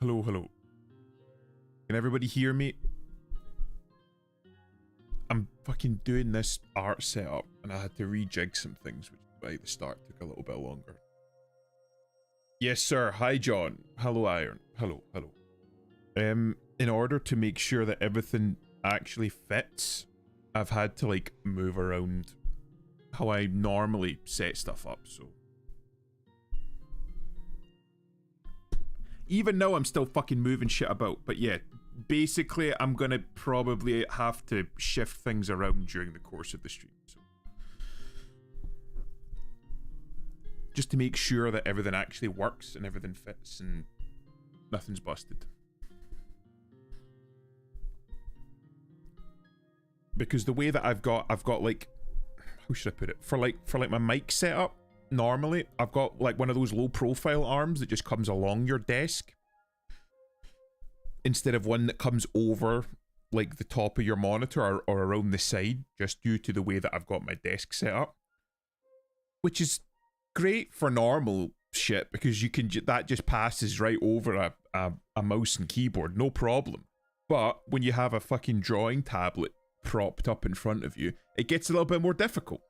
Hello, hello. Can everybody hear me? I'm fucking doing this art setup and I had to rejig some things, which is why the start took a little bit longer. Yes, sir. Hi, John. Hello, Iron. Hello, hello. In order to make sure that everything actually fits, I've had to like move around how I normally set stuff up, so. Even though I'm still fucking moving shit about, but yeah, basically I'm gonna probably have to shift things around during the course of the stream, so. Just to make sure that everything actually works and everything fits and nothing's busted. Because the way that I've got like, how should I put it? For like my mic setup, normally I've got like one of those low profile arms that just comes along your desk instead of one that comes over like the top of your monitor or around the side, just due to the way that I've got my desk set up, which is great for normal shit because you can that just passes right over a mouse and keyboard, no problem. But when you have a fucking drawing tablet propped up in front of you, it gets a little bit more difficult.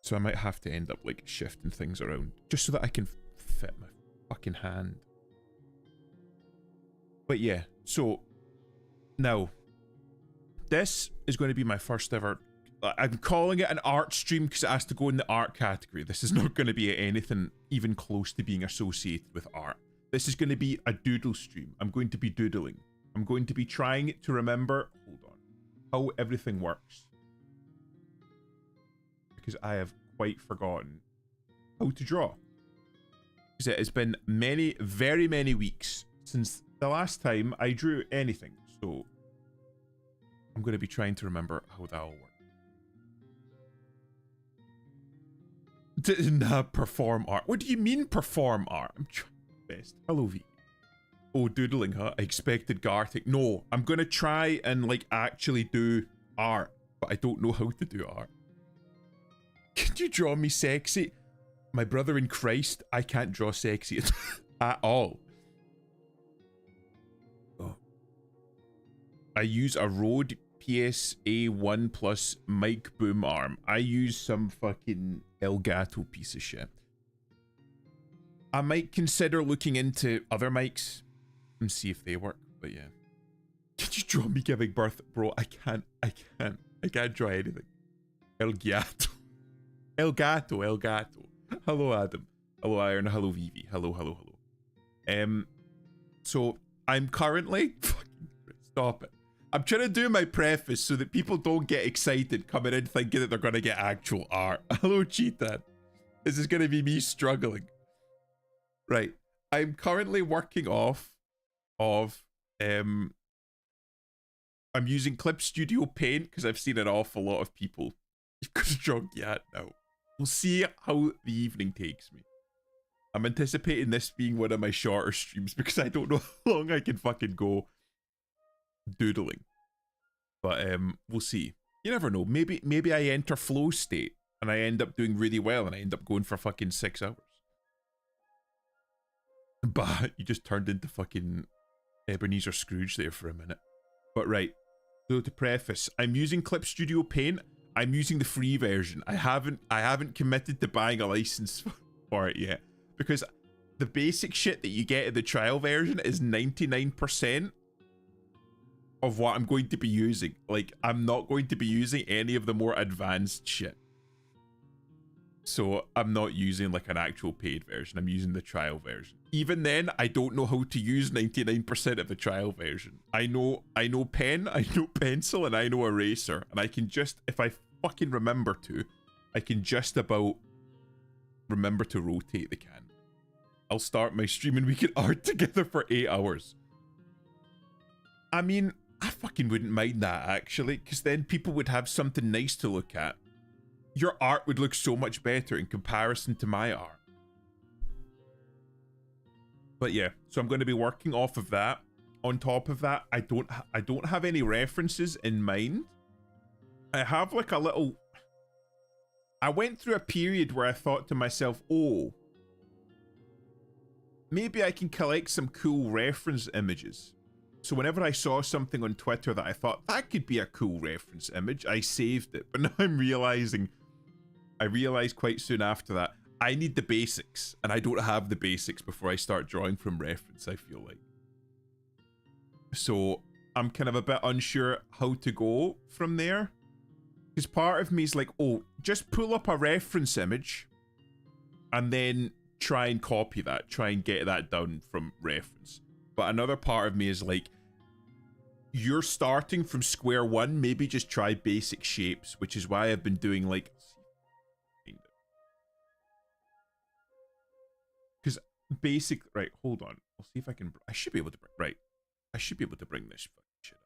So I might have to end up like shifting things around just so that I can fit my fucking hand. But yeah, so now this is going to be my first ever, I'm calling it an art stream because it has to go in the art category. This is not going to be anything even close to being associated with art. This is going to be a doodle stream. I'm going to be doodling. I'm going to be trying to remember, hold on, how everything works. Because I have quite forgotten how to draw. Because it has been many, very many weeks since the last time I drew anything. So I'm going to be trying to remember how that all works. Nah, perform art. What do you mean perform art? I'm trying my best. Hello, V. Oh, doodling, huh? I expected Gartic. No, I'm going to try and like actually do art, but I don't know how to do art. Can you draw me sexy? My brother in Christ, I can't draw sexy at all. Oh. I use a Rode PSA 1 Plus mic boom arm. I use some fucking Elgato piece of shit. I might consider looking into other mics and see if they work, but yeah. Can you draw me giving birth? Bro, I can't draw anything. Elgato. Elgato. Hello, Adam. Hello, Iron. Hello, Vivi. Hello. So I'm currently stop it. I'm trying to do my preface so that people don't get excited coming in thinking that they're gonna get actual art. Hello, Cheetah. This is gonna be me struggling. Right. I'm currently working off of I'm using Clip Studio Paint because I've seen an awful lot of people. You've got a drunk yet now. We'll see how the evening takes me. I'm anticipating this being one of my shorter streams because I don't know how long I can fucking go doodling. But we'll see. You never know. Maybe I enter flow state and I end up doing really well and I end up going for fucking 6 hours. But you just turned into fucking Ebenezer Scrooge there for a minute. But right. So to preface, I'm using Clip Studio Paint. I'm using the free version. I haven't committed to buying a license for it yet because the basic shit that you get in the trial version is 99% of what I'm going to be using. Like, I'm not going to be using any of the more advanced shit. So I'm not using like an actual paid version. I'm using the trial version. Even then, I don't know how to use 99% of the trial version. I know pen, I know pencil, and I know eraser. And I can just, if I fucking remember to, I can just about remember to rotate the can. I'll start my stream and we can art together for 8 hours. I mean, I fucking wouldn't mind that actually, because then people would have something nice to look at. Your art would look so much better in comparison to my art. But yeah, so I'm going to be working off of that. On top of that, I don't have any references in mind. I have like a little... I went through a period where I thought to myself, oh, maybe I can collect some cool reference images. So whenever I saw something on Twitter that I thought that could be a cool reference image, I saved it. But now I'm realizing, I realized quite soon after that, I need the basics, and I don't have the basics before I start drawing from reference, I feel like. So I'm kind of a bit unsure how to go from there. Because part of me is like, oh, just pull up a reference image and then try and copy that, try and get that down from reference. But another part of me is like, you're starting from square one, maybe just try basic shapes, which is why I've been doing like, because basic, right, hold on. I'll see if I can, I should be able to, right. I should be able to bring this shit up.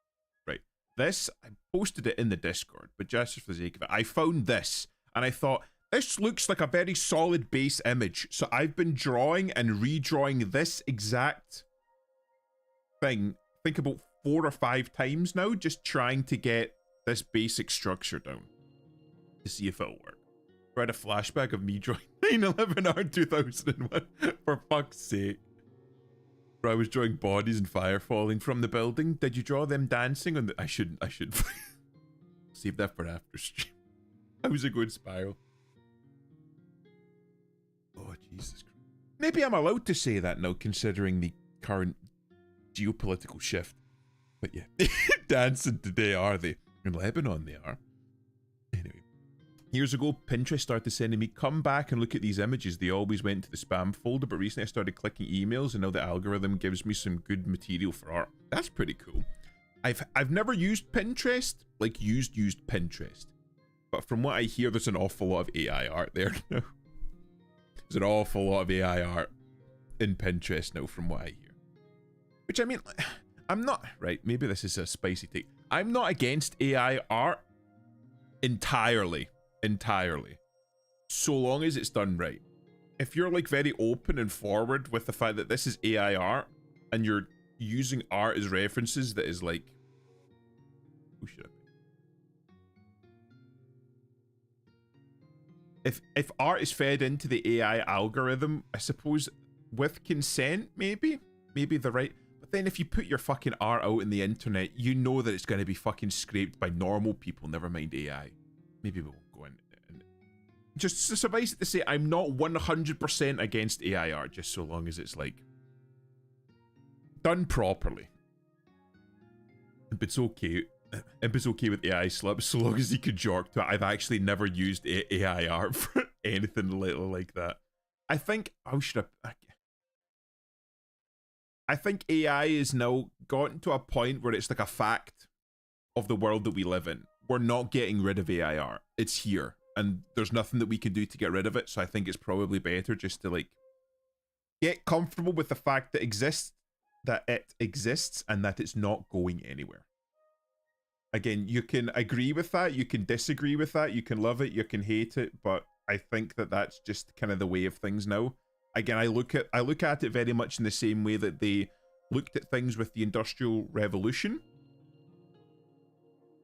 Right. This, I posted it in the Discord, but just for the sake of it, I found this and I thought, this looks like a very solid base image. So I've been drawing and redrawing this exact thing, I think about 4 or 5 times now, just trying to get this basic structure down to see if it'll work. I had a flashback of me drawing 9/11 R2001, for fuck's sake. Where I was drawing bodies and fire falling from the building. Did you draw them dancing on the... I should save that for after stream. How's it going, Spiral? Oh, Jesus Christ. Maybe I'm allowed to say that now, considering the current geopolitical shift. But yeah, dancing today, are they? In Lebanon, they are. Anyway. Years ago, Pinterest started sending me, come back and look at these images. They always went to the spam folder, but recently I started clicking emails and now the algorithm gives me some good material for art. That's pretty cool. I've never used Pinterest, like used Pinterest. But from what I hear, there's an awful lot of AI art there now. There's an awful lot of AI art in Pinterest now, from what I hear. Which, I mean, I'm not... Right, maybe this is a spicy take. I'm not against AI art entirely. So long as it's done right. If you're, like, very open and forward with the fact that this is AI art, and you're using art as references that is, like... Who should I pick? If art is fed into the AI algorithm, I suppose with consent, maybe the right... But then if you put your fucking art out in the internet, you know that it's going to be fucking scraped by normal people, never mind AI. Maybe we won't go in. Just to suffice it to say, I'm not 100% against AI art, just so long as it's, like, done properly. If it's okay... If it's okay with AI slips, so long as you can jork to it. I've actually never used AI art for anything little like that. I think... How should I think AI is now gotten to a point where it's like a fact of the world that we live in. We're not getting rid of AI art. It's here. And there's nothing that we can do to get rid of it. So I think it's probably better just to, like, get comfortable with the fact that it exists and that it's not going anywhere. Again, you can agree with that, you can disagree with that, you can love it, you can hate it, but I think that that's just kind of the way of things now. Again, I look at it very much in the same way that they looked at things with the Industrial Revolution.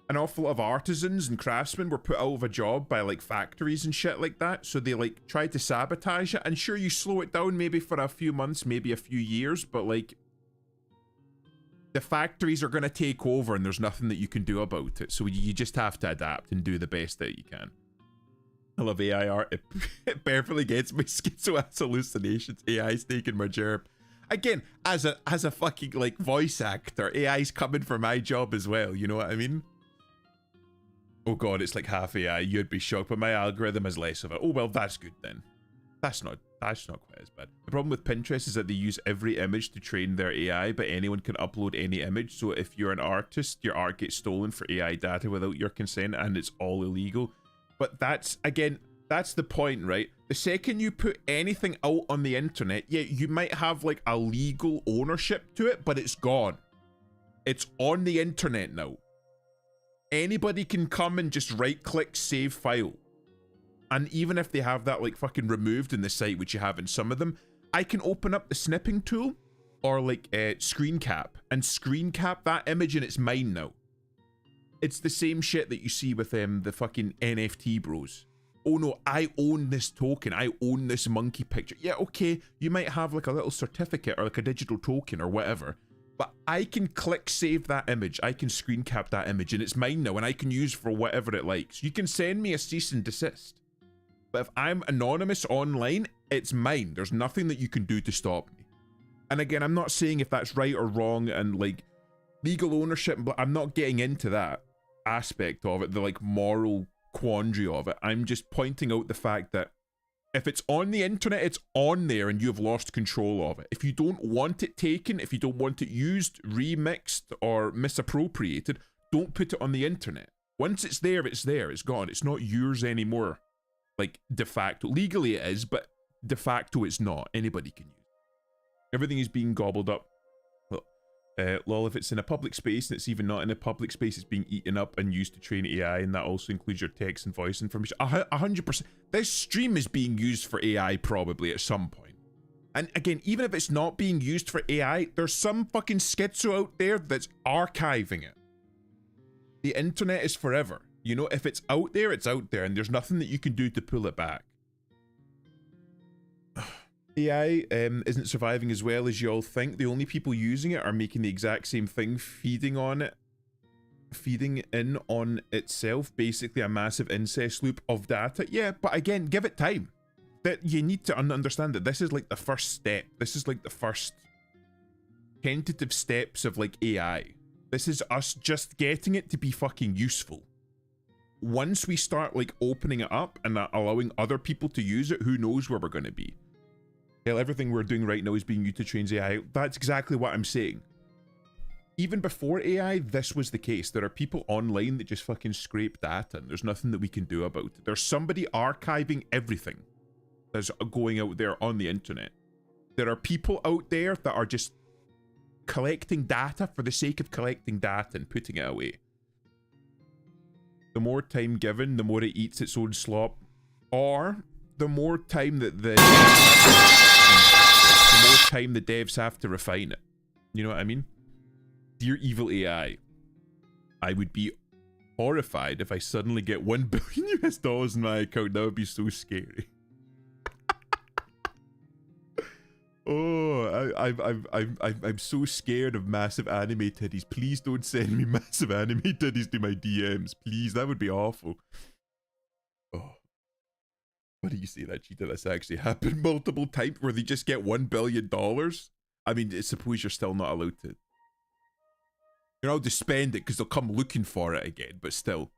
An awful lot of artisans and craftsmen were put out of a job by, like, factories and shit like that, so they, like, tried to sabotage it, and sure, you slow it down maybe for a few months, maybe a few years, but, like, the factories are going to take over and there's nothing that you can do about it. So you just have to adapt and do the best that you can. I love AI art. It perfectly gets me schizo-ass hallucinations. AI's taking my job. Again, as a fucking, like, voice actor, AI's coming for my job as well. You know what I mean? Oh god, it's like half AI. You'd be shocked, but my algorithm has less of it. Oh well, that's good then. That's not quite as bad. The problem with Pinterest is that they use every image to train their AI, but anyone can upload any image. So if you're an artist, your art gets stolen for AI data without your consent, and it's all illegal. But that's, again, that's the point, right? The second you put anything out on the internet, yeah, you might have, like, a legal ownership to it, but it's gone. It's on the internet now. Anybody can come and just right-click save file. And even if they have that, like, fucking removed in the site, which you have in some of them, I can open up the snipping tool or, like, screen cap and screen cap that image and it's mine now. It's the same shit that you see with the fucking NFT bros. oh no, I own this token, I own this monkey picture. Yeah, okay, you might have like a little certificate or like a digital token or whatever, but I can click save that image, I can screen cap that image, and it's mine now, and I can use for whatever it likes. You can send me a cease and desist, but if I'm anonymous online, it's mine. There's nothing that you can do to stop me. And again, I'm not saying if that's right or wrong and like legal ownership, but I'm not getting into that aspect of it, the like moral quandary of it. I'm just pointing out the fact that if it's on the internet, it's on there and you've lost control of it. If you don't want it taken, if you don't want it used, remixed, or misappropriated, don't put it on the internet. Once it's there, it's gone. It's not yours anymore. Like, de facto. Legally it is, but de facto it's not. Anybody can use it. Everything is being gobbled up. Lol, if it's in a public space and it's even not in a public space, it's being eaten up and used to train AI, and that also includes your text and voice information. 100%. This stream is being used for AI probably at some point. And again, even if it's not being used for AI, there's some fucking schizo out there that's archiving it. The internet is forever. You know, if it's out there, and there's nothing that you can do to pull it back. AI isn't surviving as well as you all think. The only people using it are making the exact same thing, feeding in on itself, basically a massive incest loop of data. Yeah, but again, give it time. That you need to understand that this is like the first step. This is like the first tentative steps of like AI. This is us just getting it to be fucking useful. Once we start like opening it up and allowing other people to use it, who knows where we're going to be. Hell, everything we're doing right now is being used to train AI. That's exactly what I'm saying. Even before AI, this was the case. There are people online that just fucking scrape data, and there's nothing that we can do about it. There's somebody archiving everything that's going out there on the internet. There are people out there that are just collecting data for the sake of collecting data and putting it away. The more time given, the more it eats its own slop. Or the more time that the more time the devs have to refine it. You know what I mean? Dear evil AI, I would be horrified if I suddenly get $1 billion US in my account. That would be so scary. Oh, I'm so scared of massive anime titties. Please don't send me massive anime titties to my DMs. Please, that would be awful. Oh. What do you say that, Cheetah? That's actually happened multiple times where they just get $1 billion? I mean, I suppose you're still not allowed to. You're allowed to spend it because they'll come looking for it again, but still.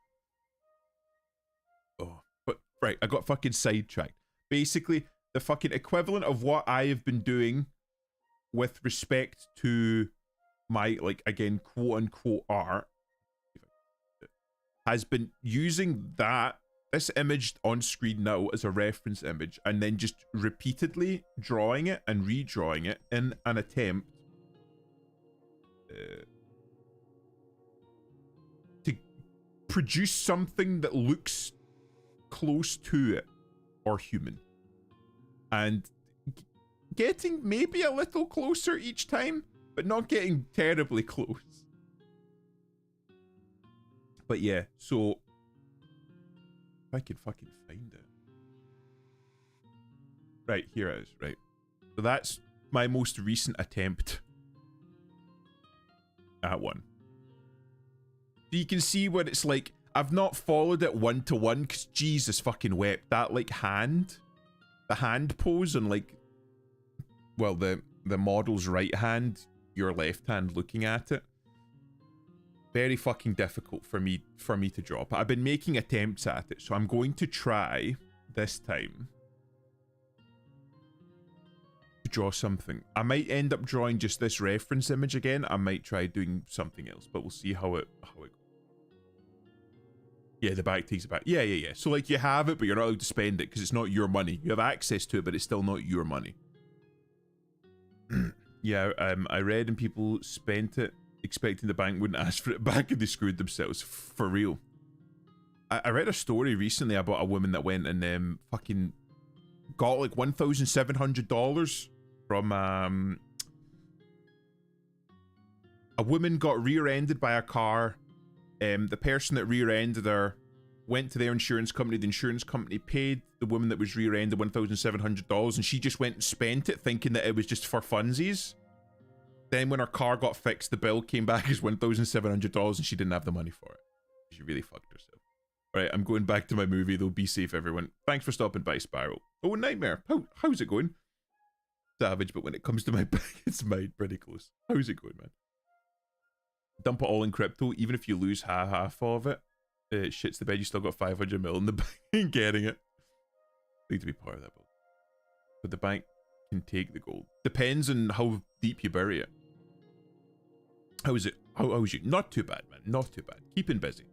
Oh, but right, I got fucking sidetracked. Basically, the fucking equivalent of what I have been doing with respect to my, like, again, quote-unquote art has been using this image on screen now as a reference image, and then just repeatedly drawing it and redrawing it in an attempt to produce something that looks close to it or human, and getting maybe a little closer each time, but not getting terribly close. But yeah, so I can fucking find it. Right, here it is, right. So that's my most recent attempt at one. So you can see what it's like. I've not followed it one-to-one, because Jesus fucking wept. That, like, the hand pose on, like, well, the model's right hand, your left hand looking at it. Very fucking difficult for me to draw, but I've been making attempts at it, so I'm going to try this time to draw something. I might end up drawing just this reference image again. I might try doing something else, but we'll see how it goes. Yeah, the back takes it back. Yeah. So like you have it, but you're not allowed to spend it because it's not your money. You have access to it, but it's still not your money. Yeah, I read and people spent it expecting the bank wouldn't ask for it back, and they screwed themselves. For real. I read a story recently about a woman that went and fucking got like $1,700 from a woman got rear-ended by a car. The person that rear-ended her went to their insurance company. The insurance company paid the woman that was rear-ended $1,700, and she just went and spent it thinking that it was just for funsies. Then when her car got fixed, the bill came back as $1,700 and she didn't have the money for it. She really fucked herself. All right, I'm going back to my movie though. Be safe, everyone. Thanks for stopping by, Spiral. Oh, Nightmare. How's it going? Savage, but when it comes to my bank, it's mine pretty close. How's it going, man? Dump it all in crypto, even if you lose half of it. It shits the bed, you still got 500 mil in the bank. Ain't getting it. Need to be part of that build. But the bank can take the gold. Depends on how deep you bury it. How is it? How is you? Not too bad, man. Not too bad. Keeping busy.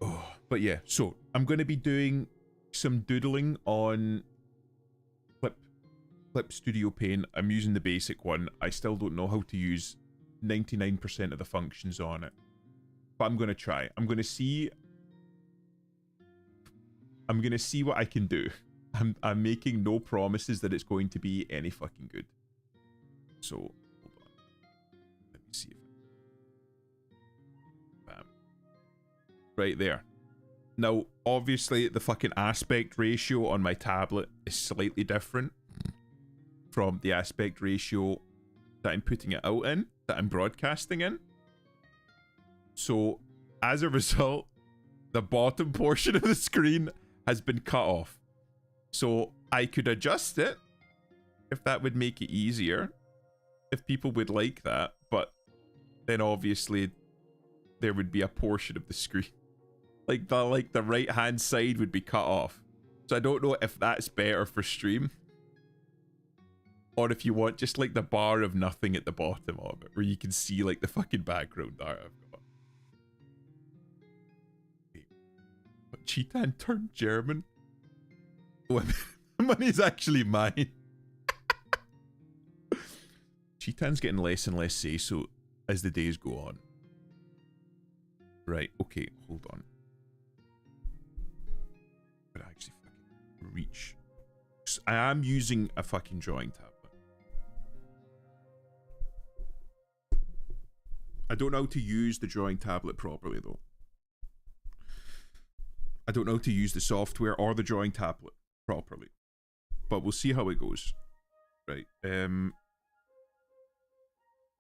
Oh, but yeah, so I'm going to be doing some doodling on Clip Studio Paint. I'm using the basic one. I still don't know how to use 99% of the functions on it. But I'm going to try. I'm going to see what I can do. I'm making no promises that it's going to be any fucking good. So, hold on. Let me see if... Bam. Right there. Now, obviously, the fucking aspect ratio on my tablet is slightly different from the aspect ratio that I'm putting it out in, that I'm broadcasting in. So, as a result, the bottom portion of the screen has been cut off. So, I could adjust it if that would make it easier, if people would like that, but then obviously there would be a portion of the screen. Like the right hand side would be cut off. So I don't know if that's better for stream. Or if you want just like the bar of nothing at the bottom of it, where you can see like the fucking background art I've got. Wait, what, Cheetan turned German? Oh, the money's actually mine. Cheetan's getting less and less say-so as the days go on. Right, okay, hold on. But actually fucking reach. I am using a fucking drawing tablet. I don't know how to use the drawing tablet properly though. I don't know how to use the software or the drawing tablet properly. But we'll see how it goes. Right.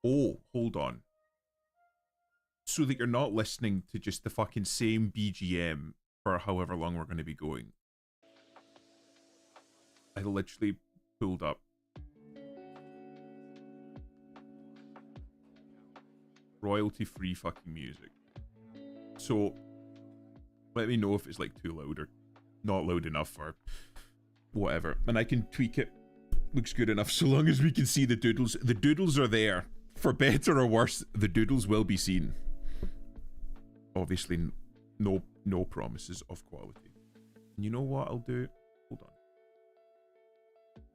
Oh, hold on. So that you're not listening to just the fucking same BGM for however long we're going to be going. I literally pulled up royalty-free fucking music. So let me know if it's like too loud or not loud enough or whatever. And I can tweak it. Looks good enough so long as we can see the doodles. The doodles are there. For better or worse, the doodles will be seen. Obviously, no promises of quality. And you know what I'll do? Hold on.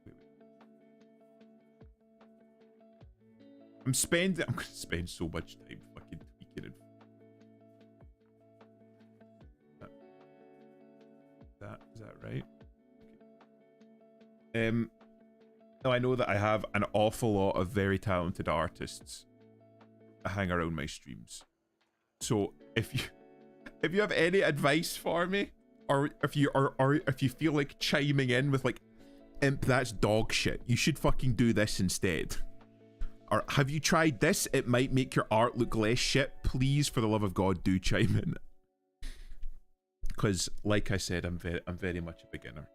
Wait. I'm gonna spend so much time fucking tweaking it. Is that right? Okay. Now I know that I have an awful lot of very talented artists that hang around my streams. So if you have any advice for me, or if you feel like chiming in with like, Imp, that's dog shit, you should fucking do this instead. Or have you tried this? It might make your art look less shit. Please, for the love of God, do chime in. Because, like I said, I'm very much a beginner.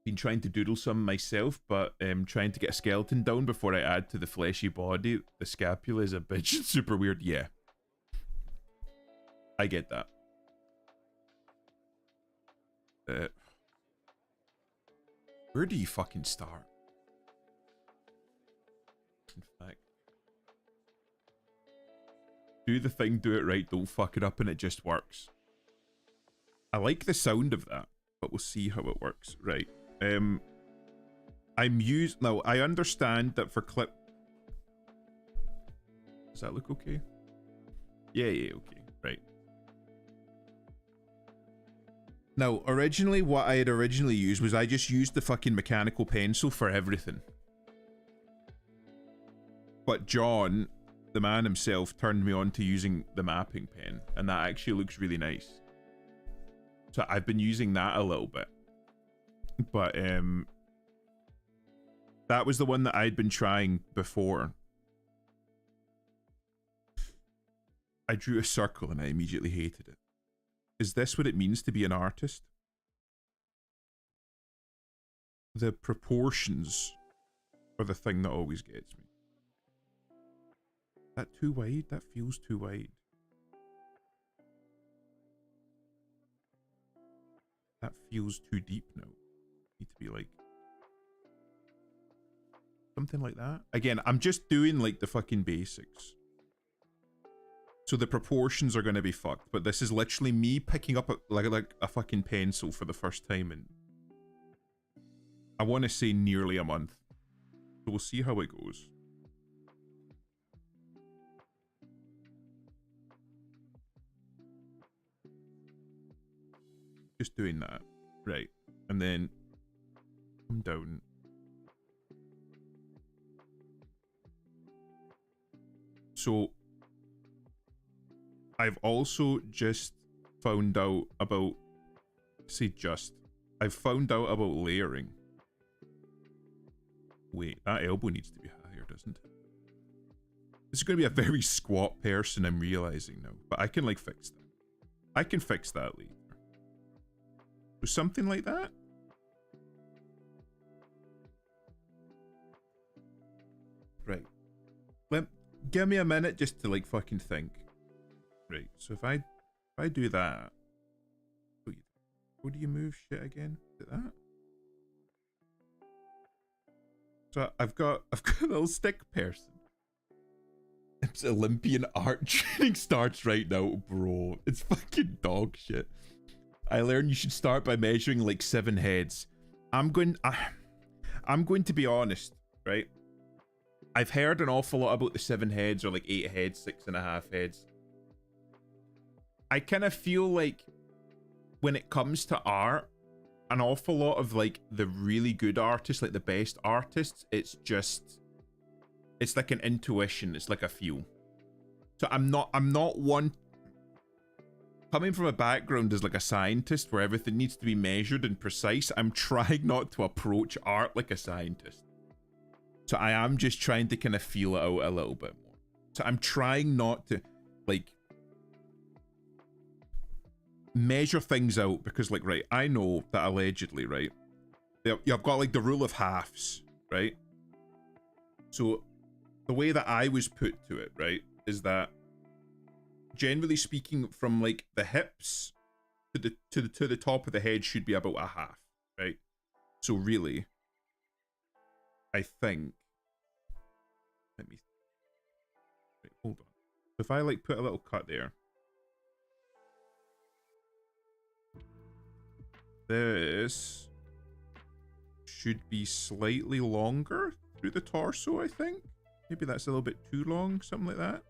Been trying to doodle some myself, but trying to get a skeleton down before I add to the fleshy body. The scapula is a bitch. Super weird. Yeah. I get that. Where do you fucking start? In fact. Do the thing, do it right, don't fuck it up, and it just works. I like the sound of that, but we'll see how it works. Right. Now I understand that for clip. Does that look okay? Yeah, okay, right. Now, originally, what I had originally used was I just used the fucking mechanical pencil for everything. But John the man himself turned me on to using the mapping pen, and that actually looks really nice. So I've been using that a little bit. But that was the one that I'd been trying before. I drew a circle and I immediately hated it. Is this what it means to be an artist? The proportions are the thing that always gets me. That too wide? That feels too wide. That feels too deep now. Need to be like something like that. Again, I'm just doing like the fucking basics. So the proportions are going to be fucked, but this is literally me picking up like a fucking pencil for the first time in, I want to say, nearly a month. So we'll see how it goes. Just doing that. Right. And then come down. So I've also just found out about, I've found out about layering. Wait, that elbow needs to be higher, doesn't it? This is going to be a very squat person, I'm realizing now. But I can, like, fix that. I can fix that later. So something like that? Right. Give me a minute just to, like, fucking think. Right, so if I do that, what do you move shit again? Is it that? So I've got a little stick person. It's Olympian art training starts right now, bro. It's fucking dog shit. I learned you should start by measuring like 7 heads. I'm going to be honest, right? I've heard an awful lot about the 7 heads or like 8 heads, 6.5 heads. I kind of feel like when it comes to art, an awful lot of like the really good artists, like the best artists, it's like an intuition. It's like a feel. So I'm not one coming from a background as like a scientist where everything needs to be measured and precise. I'm trying not to approach art like a scientist. So I am just trying to kind of feel it out a little bit more. So I'm trying not to like measure things out because, like, right, I know that allegedly, right, you've got like the rule of halves, right? So the way that I was put to it, right, is that generally speaking, from like the hips to the top of the head should be about a half, right? So really, I think, let me, wait, hold on. If I like put a little cut there. This should be slightly longer through the torso, I think. Maybe that's a little bit too long, something like that.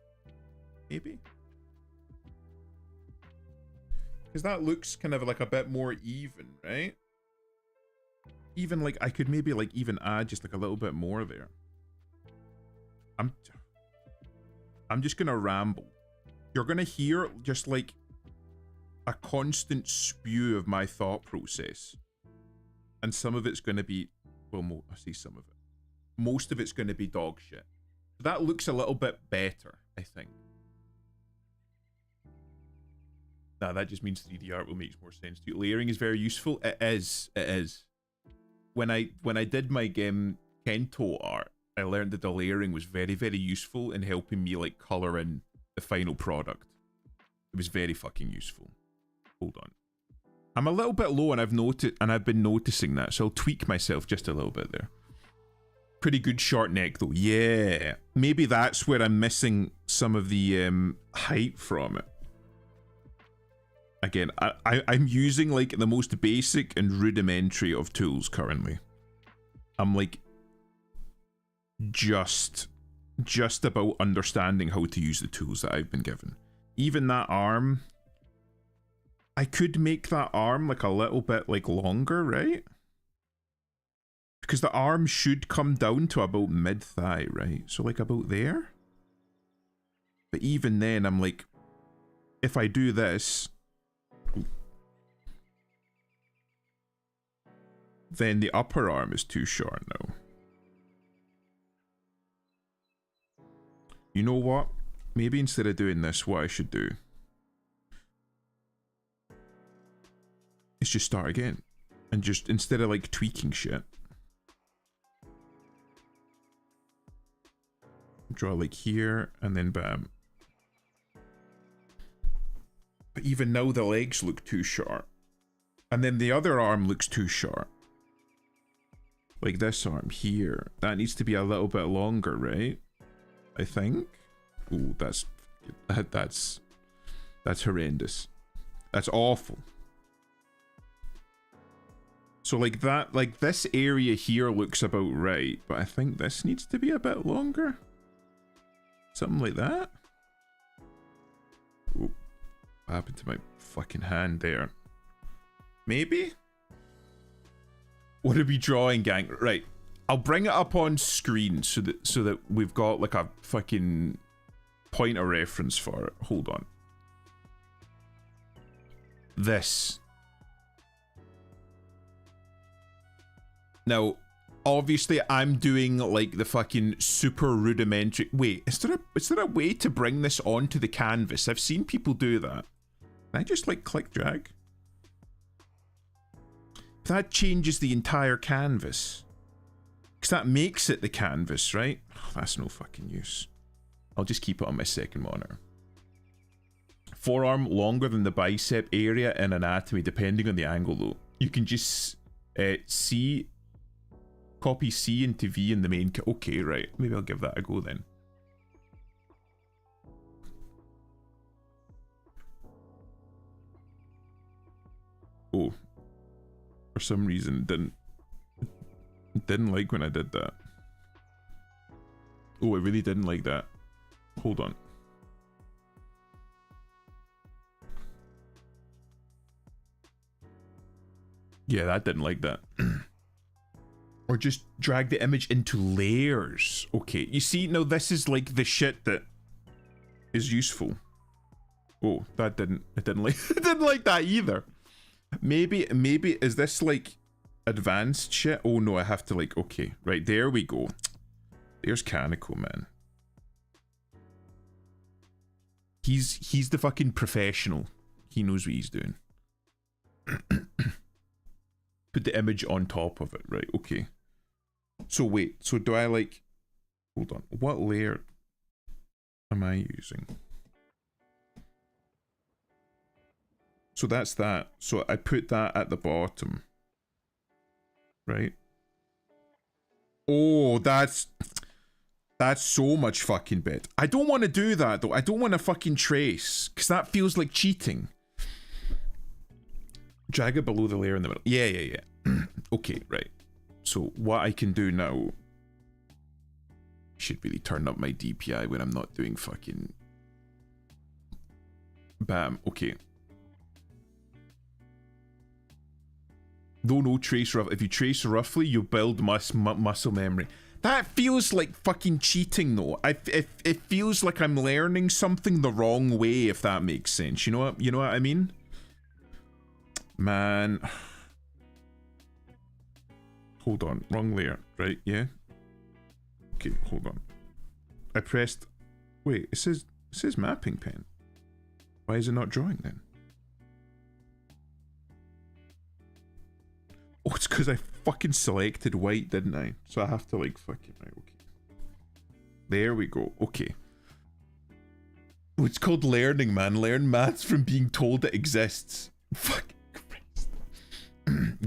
Maybe. Because that looks kind of like a bit more even, right? Even like, I could maybe like even add just like a little bit more there. I'm just gonna ramble. You're gonna hear just like a constant spew of my thought process, and some of it's going to be, well, I see some of it. Most of it's going to be dog shit. That looks a little bit better, I think. Nah, that just means 3D art will make more sense to you. Layering is very useful. It is. It is. When I did my Kento art, I learned that the layering was very, very useful in helping me like color in the final product. It was very fucking useful. Hold on. I'm a little bit low and I've been noticing that, so I'll tweak myself just a little bit there. Pretty good short neck though. Yeah. Maybe that's where I'm missing some of the height from it. Again, I'm using like the most basic and rudimentary of tools currently. I'm like just about understanding how to use the tools that I've been given. Even that arm, I could make that arm like a little bit like longer, right? Because the arm should come down to about mid-thigh, right? So like about there? But even then, I'm like, if I do this, then the upper arm is too short now. You know what? Maybe instead of doing this, what I should do is just start again. And just, instead of like tweaking shit, draw like here, and then bam. But even now the legs look too short. And then the other arm looks too short. Like this arm here. That needs to be a little bit longer, right? I think. Ooh, that's horrendous. That's awful. So like that, like this area here looks about right, but I think this needs to be a bit longer. Something like that. Ooh, what happened to my fucking hand there? Maybe? What are we drawing, gang? Right. I'll bring it up on screen so that we've got like a fucking point of reference for it. Hold on. This. Now, obviously I'm doing like the fucking super rudimentary. Wait, is there a way to bring this onto the canvas? I've seen people do that. Can I just like click drag? That changes the entire canvas. Because that makes it the canvas, right? Oh, that's no fucking use. I'll just keep it on my second monitor. Forearm longer than the bicep area in anatomy, depending on the angle though. You can just see, copy C into V in the main. Okay, right. Maybe I'll give that a go then. Oh. For some reason, didn't like when I did that. Oh, I really didn't like that. Hold on. Yeah, that didn't like that. Or just drag the image into layers. Okay, you see, now this is like the shit that is useful. Oh, that didn't, it didn't like, it didn't like that either. Maybe, is this like advanced shit? Oh no, I have to like, okay, right, there we go. There's Kaneko, man. He's the fucking professional. He knows what he's doing. Put the image on top of it, right, okay. So wait, so do I like, hold on, what layer am I using? So that's that. So I put that at the bottom. Right? Oh, that's so much fucking bit. I don't want to do that though. I don't want to fucking trace, because that feels like cheating. Drag it below the layer in the middle. Yeah. Okay, right. So what I can do now, should really turn up my DPI when I'm not doing fucking bam. Okay. No, trace rough. If you trace roughly, you build muscle memory. That feels like fucking cheating, though. It feels like I'm learning something the wrong way, if that makes sense. You know what I mean? Man. Hold on, wrong layer, right? Yeah. Okay, hold on. I pressed. Wait, it says mapping pen. Why is it not drawing then? Oh, it's because I fucking selected white, didn't I? So I have to like fucking, right, okay. There we go, okay. Oh, it's called learning, man. Learn maths from being told it exists. Fucking Christ.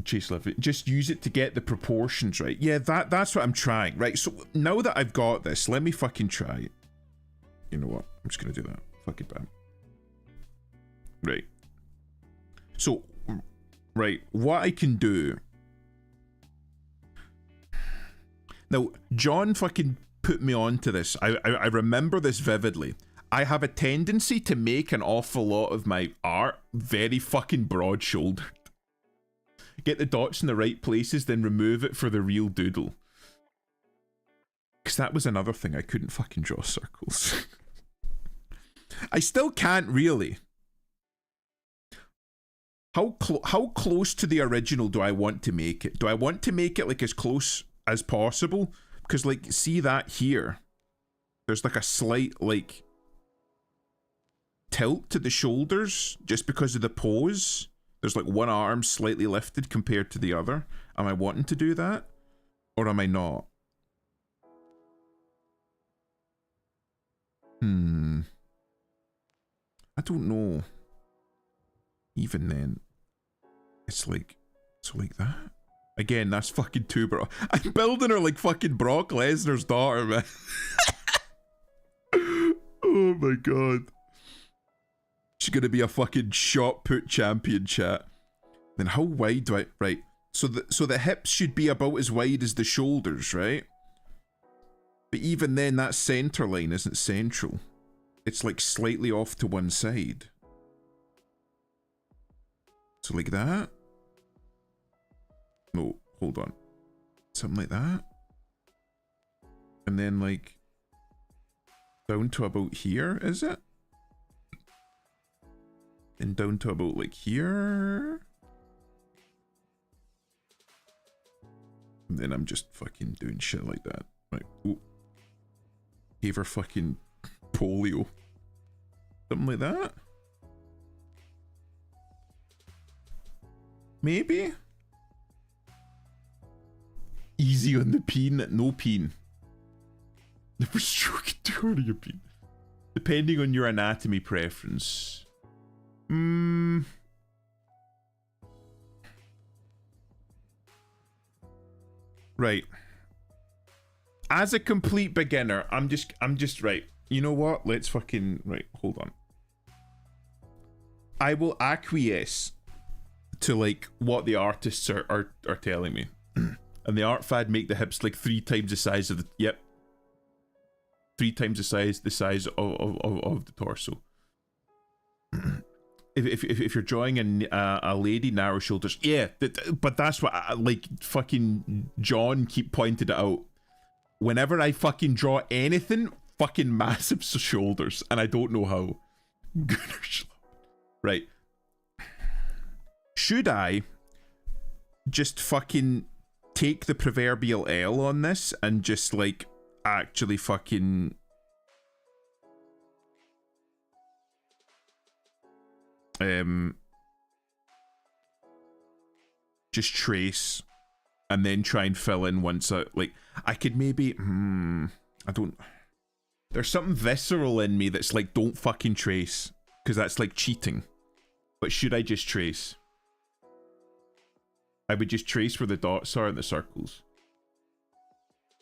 Chase love it. Just use it to get the proportions right. Yeah, that's what I'm trying, right? So now that I've got this, let me fucking try it. You know what? I'm just gonna do that. Fuck it, bam. Right. So, right, what I can do. Now, John fucking put me onto this. I remember this vividly. I have a tendency to make an awful lot of my art very fucking broad-shouldered. Get the dots in the right places, then remove it for the real doodle. Because that was another thing, I couldn't fucking draw circles. I still can't really. How close to the original do I want to make it? Do I want to make it like as close as possible? Because like, see that here? There's like a slight like tilt to the shoulders just because of the pose. There's like one arm slightly lifted compared to the other. Am I wanting to do that? Or am I not? I don't know. Even then. It's like, so like that? Again, that's fucking too bro. I'm building her like fucking Brock Lesnar's daughter, man. Oh my god. She's gonna be a fucking shot put champion, chat. Then how wide do I... Right. So the hips should be about as wide as the shoulders, right? But even then, that center line isn't central. It's like slightly off to one side. So like that? No, hold on. Something like that? And then like... down to about here, is it? And down to about like here? And then I'm just fucking doing shit like that. Right. Ooh. Gave her fucking polio. Something like that? Maybe? Easy on the peen, no peen. Never stroking too hard on your peen. Depending on your anatomy preference. Right. As a complete beginner, I'm just right. You know what? Let's fucking right, hold on. I will acquiesce to like what the artists are telling me. And the art fad make the hips like 3 times the size of the 3 times the size of the torso. If you're drawing a lady narrow shoulders, yeah, but that's what like fucking John keep pointed it out. Whenever I fucking draw anything, fucking massive shoulders, and I don't know how. Right. Should I just fucking take the proverbial L on this and just like actually fucking just trace and then try and fill in once I could maybe I don't, there's something visceral in me that's like, don't fucking trace, because that's like cheating. But should I just trace? I would just trace where the dots are and the circles.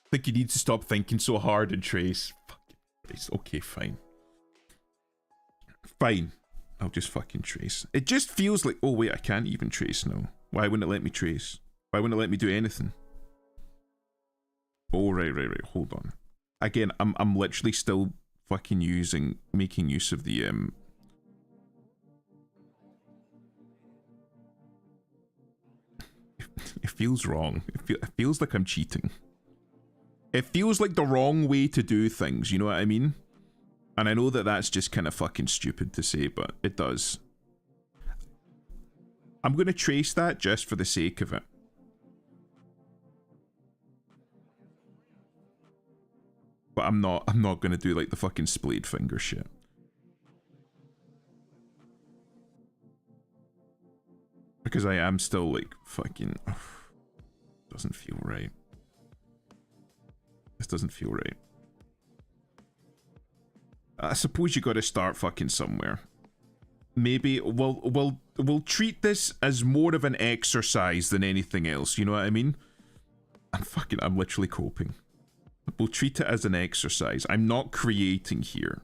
I think you need to stop thinking so hard and trace. Fucking trace. Okay, fine. Fine. I'll just fucking trace. It just feels like, oh wait, I can't even trace now. Why wouldn't it let me trace? Why wouldn't it let me do anything? Oh, right. Hold on. Again, I'm literally still fucking making use of the It feels wrong. It feels like I'm cheating. It feels like the wrong way to do things, you know what I mean? And I know that that's just kind of fucking stupid to say, but it does. I'm going to trace that just for the sake of it. But I'm not going to do like the fucking splayed finger shit. Because I am still like fucking... doesn't feel right. This doesn't feel right. I suppose you gotta start fucking somewhere. Maybe we'll treat this as more of an exercise than anything else, you know what I mean? I'm literally coping. We'll treat it as an exercise. I'm not creating here.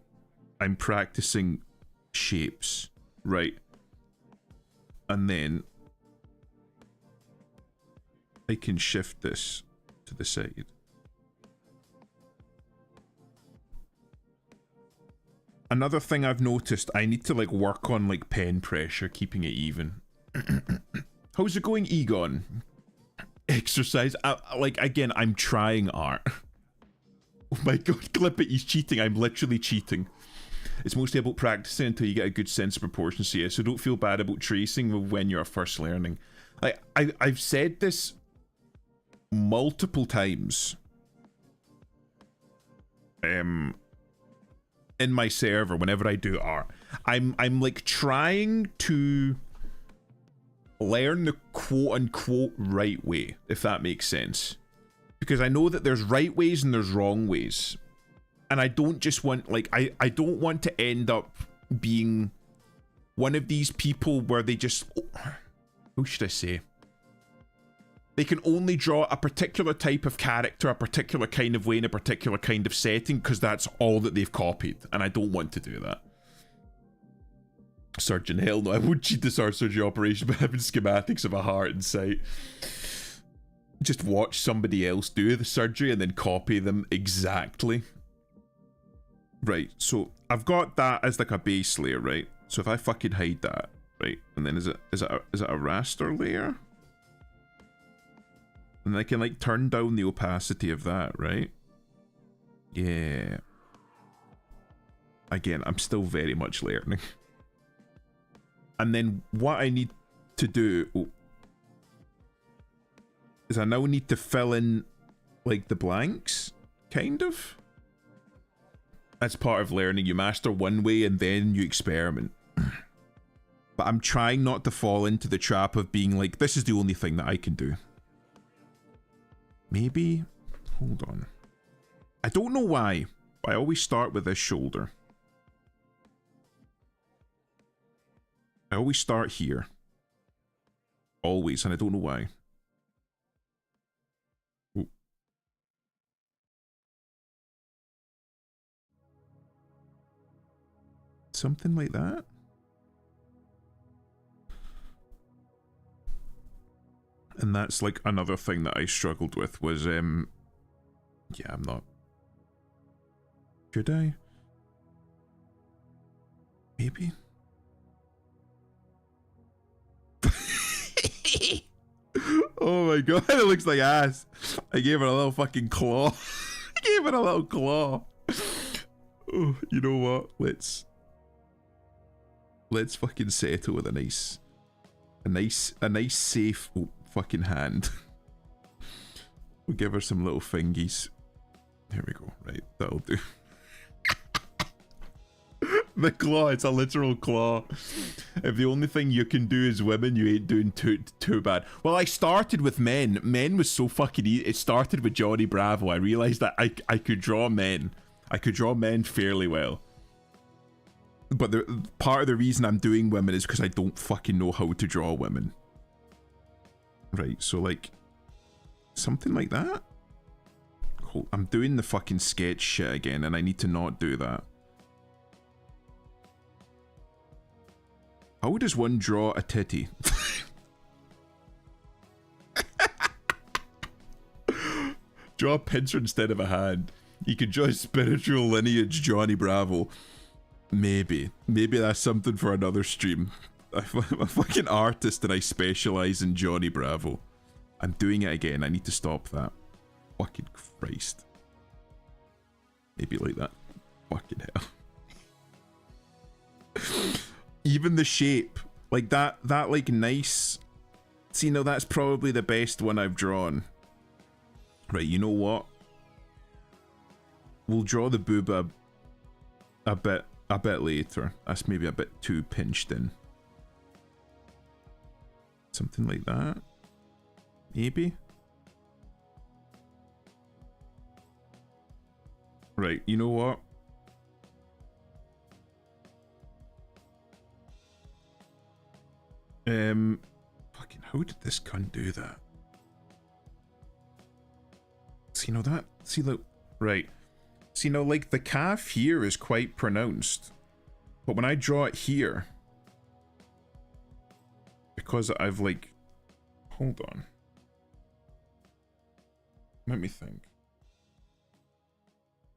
I'm practicing shapes, right? And then I can shift this to the side. Another thing I've noticed, I need to like work on like pen pressure, keeping it even. How's it going, Egon? Exercise. Like, again, I'm trying art. Oh my god, clip it, he's cheating. I'm literally cheating. It's mostly about practicing until you get a good sense of proportions. So yeah, so don't feel bad about tracing when you're first learning. Like I've said this multiple times in my server whenever I do art. I'm like trying to learn the quote-unquote right way, if that makes sense. Because I know that there's right ways and there's wrong ways. And I don't just want, like, I don't want to end up being one of these people where they just, who should I say? They can only draw a particular type of character, a particular kind of way, in a particular kind of setting, because that's all that they've copied. And I don't want to do that. Surgeon, hell no, I would cheat this art surgery operation by having schematics of a heart in sight. Just watch somebody else do the surgery and then copy them exactly. Right, so I've got that as like a base layer, right? So if I fucking hide that, right? And then is it a raster layer? And I can like turn down the opacity of that, right? Yeah. Again, I'm still very much learning. And then what I need to do is I now need to fill in like the blanks, kind of. That's part of learning. You master one way and then you experiment. But I'm trying not to fall into the trap of being like, this is the only thing that I can do. Maybe, hold on. I don't know why, but I always start with this shoulder. I always start here. Always, and I don't know why. Ooh. Something like that? And that's like another thing that I struggled with was, yeah, I'm not. Should I? Maybe? Oh my god, it looks like ass. I gave it a little fucking claw. I gave it a little claw. Oh, you know what? Let's fucking settle with a nice safe fucking hand. We'll give her some little fingies. There we go. Right, that'll do. The claw, it's a literal claw. If the only thing you can do is women, you ain't doing too bad. Well, I started with men. Men was so fucking easy. It started with Johnny Bravo. I realized that I could draw men. I could draw men fairly well. But part of the reason I'm doing women is because I don't fucking know how to draw women. Right, so like something like that. Cool. I'm doing the fucking sketch shit again, and I need to not do that. How does one draw a titty? Draw a pincer instead of a hand. You could draw a spiritual lineage Johnny Bravo. Maybe that's something for another stream. I'm a fucking artist and I specialize in Johnny Bravo. I'm doing it again. I need to stop that. Fucking Christ. Maybe like that. Fucking hell. Even the shape, like that like nice. See, no, that's probably the best one I've drawn. Right, you know what? We'll draw the boob a bit later. That's maybe a bit too pinched in. Something like that. Maybe. Right, you know what? Fucking how did this cunt do that? See, now that, see, look, right. See, now, like, the calf here is quite pronounced. But when I draw it here, because I've, like, hold on. Let me think.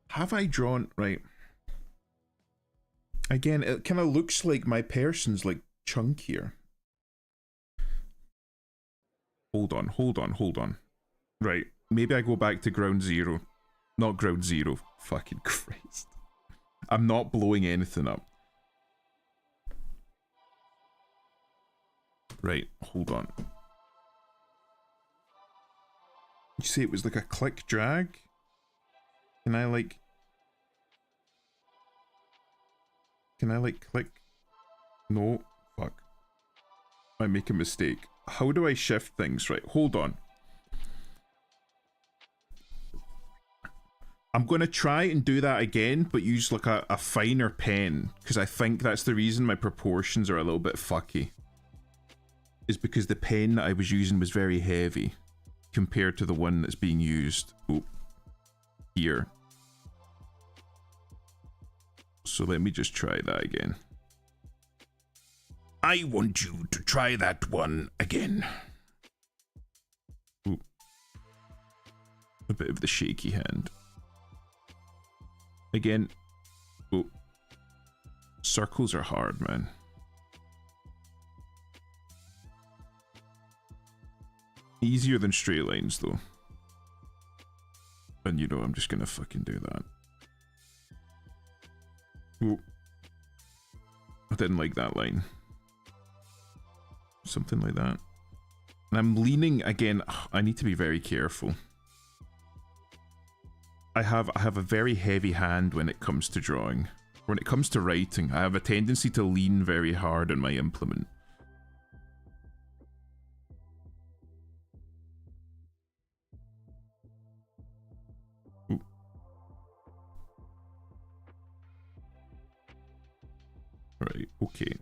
Have I drawn, right? Again, it kind of looks like my person's, like, chunkier. Hold on. Right, maybe I go back to ground zero. Not ground zero. Fucking Christ. I'm not blowing anything up. Right, hold on. You say it was like a click drag? Can I like click? No, fuck. I make a mistake. How do I shift things? Right, hold on. I'm gonna try and do that again, but use like a finer pen, because I think that's the reason my proportions are a little bit fucky. Is because the pen that I was using was very heavy compared to the one that's being used here. So let me just try that again. I want you to try that one again. Ooh. A bit of the shaky hand. Again. Ooh. Circles are hard, man. Easier than straight lines, though. And you know, I'm just gonna fucking do that. Ooh. I didn't like that line. Something like that. And I'm leaning again. I need to be very careful. I have a very heavy hand when it comes to drawing. When it comes to writing, I have a tendency to lean very hard on my implement. Ooh. Right, okay.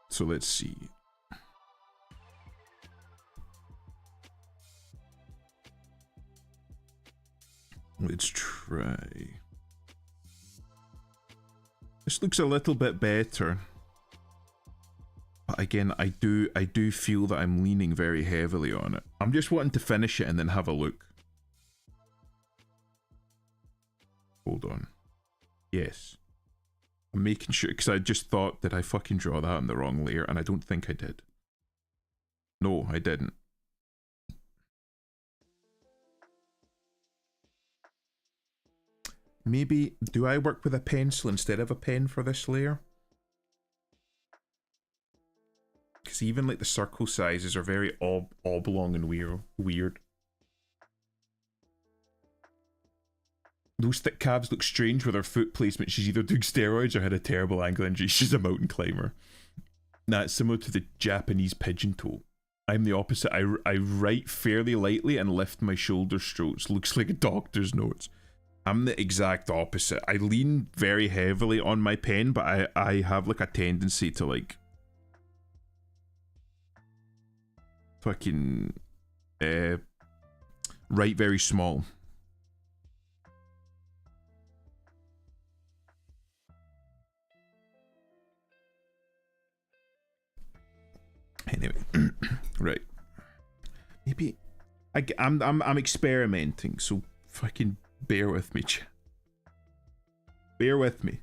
So let's see. Let's try. This looks a little bit better. But again, I do feel that I'm leaning very heavily on it. I'm just wanting to finish it and then have a look. Hold on. Yes. I'm making sure, because I just thought, did I fucking draw that on the wrong layer? And I don't think I did. No, I didn't. Maybe, do I work with a pencil instead of a pen for this layer? Because even like the circle sizes are very oblong and weird. Those thick calves look strange with her foot placement. She's either doing steroids or had a terrible ankle injury. She's a mountain climber. Nah, it's similar to the Japanese pigeon toe. I'm the opposite. I write fairly lightly and lift my shoulder strokes. Looks like a doctor's notes. I'm the exact opposite. I lean very heavily on my pen, but I have like a tendency to like fucking write very small. Anyway, right. Maybe I'm experimenting, so fucking bear with me. Bear with me.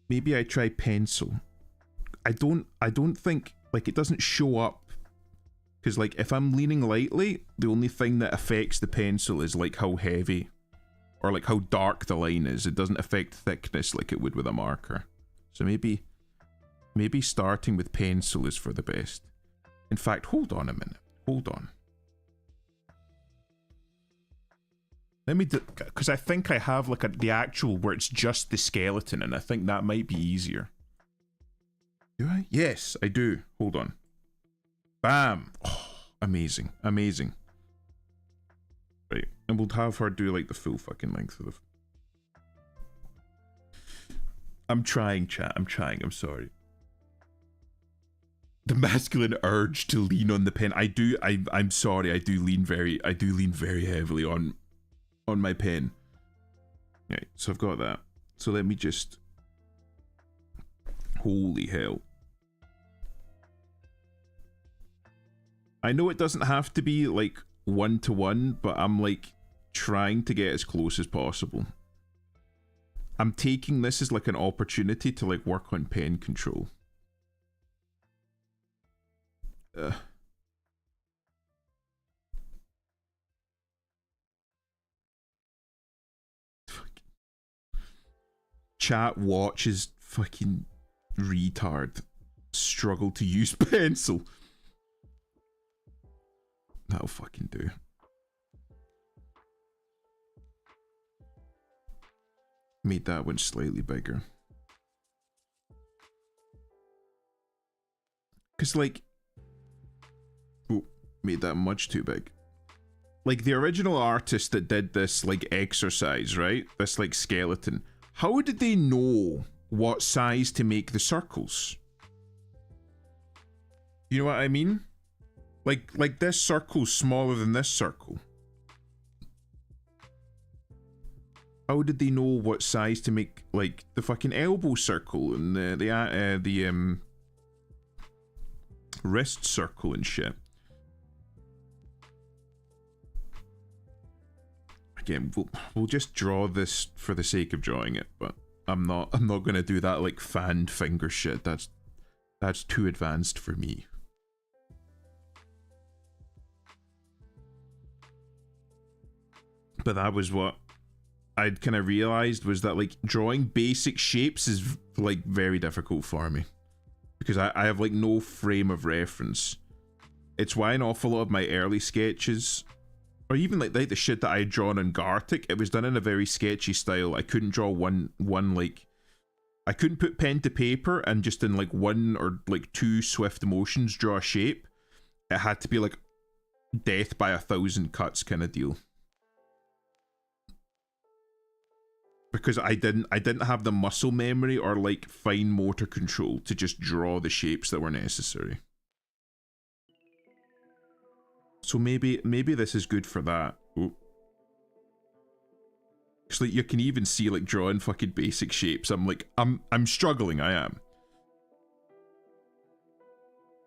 Maybe I try pencil. I don't think, like, it doesn't show up. Because, like, if I'm leaning lightly, the only thing that affects the pencil is, like, how heavy or, like, how dark the line is. It doesn't affect thickness like it would with a marker. So maybe starting with pencil is for the best. In fact, hold on a minute. Hold on. Let me do, because I think I have, like, the actual where it's just the skeleton, and I think that might be easier. Do I? Yes, I do. Hold on. Bam! Oh, amazing. Amazing. Right. And we'll have her do, like, the full fucking length of the... I'm trying, chat. I'm trying. I'm sorry. The masculine urge to lean on the pen. I'm sorry. I do lean very heavily on my pen. Right. So I've got that. So let me just... Holy hell. I know it doesn't have to be like 1-to-1, but I'm like trying to get as close as possible. I'm taking this as like an opportunity to like work on pen control. Chat watches fucking retard struggle to use pencil. That'll fucking do. Made that one slightly bigger. Cause like, oh, made that much too big. Like the original artist that did this like exercise, right? This like skeleton. How did they know what size to make the circles? You know what I mean? Like this circle's smaller than this circle. How did they know what size to make like the fucking elbow circle and the wrist circle and shit? Again, we'll just draw this for the sake of drawing it, but I'm not gonna do that like fanned finger shit. That's too advanced for me. But that was what I'd kind of realized, was that like drawing basic shapes is like very difficult for me because I have like no frame of reference. It's why an awful lot of my early sketches, or even like the shit that I had drawn on Gartic, it was done in a very sketchy style. I couldn't draw one like, I couldn't put pen to paper and just in like one or like two swift motions draw a shape. It had to be like death by 1,000 cuts kind of deal. Because I didn't have the muscle memory or like fine motor control to just draw the shapes that were necessary. So maybe this is good for that. Oh. Cause like you can even see like drawing fucking basic shapes. I'm struggling, I am.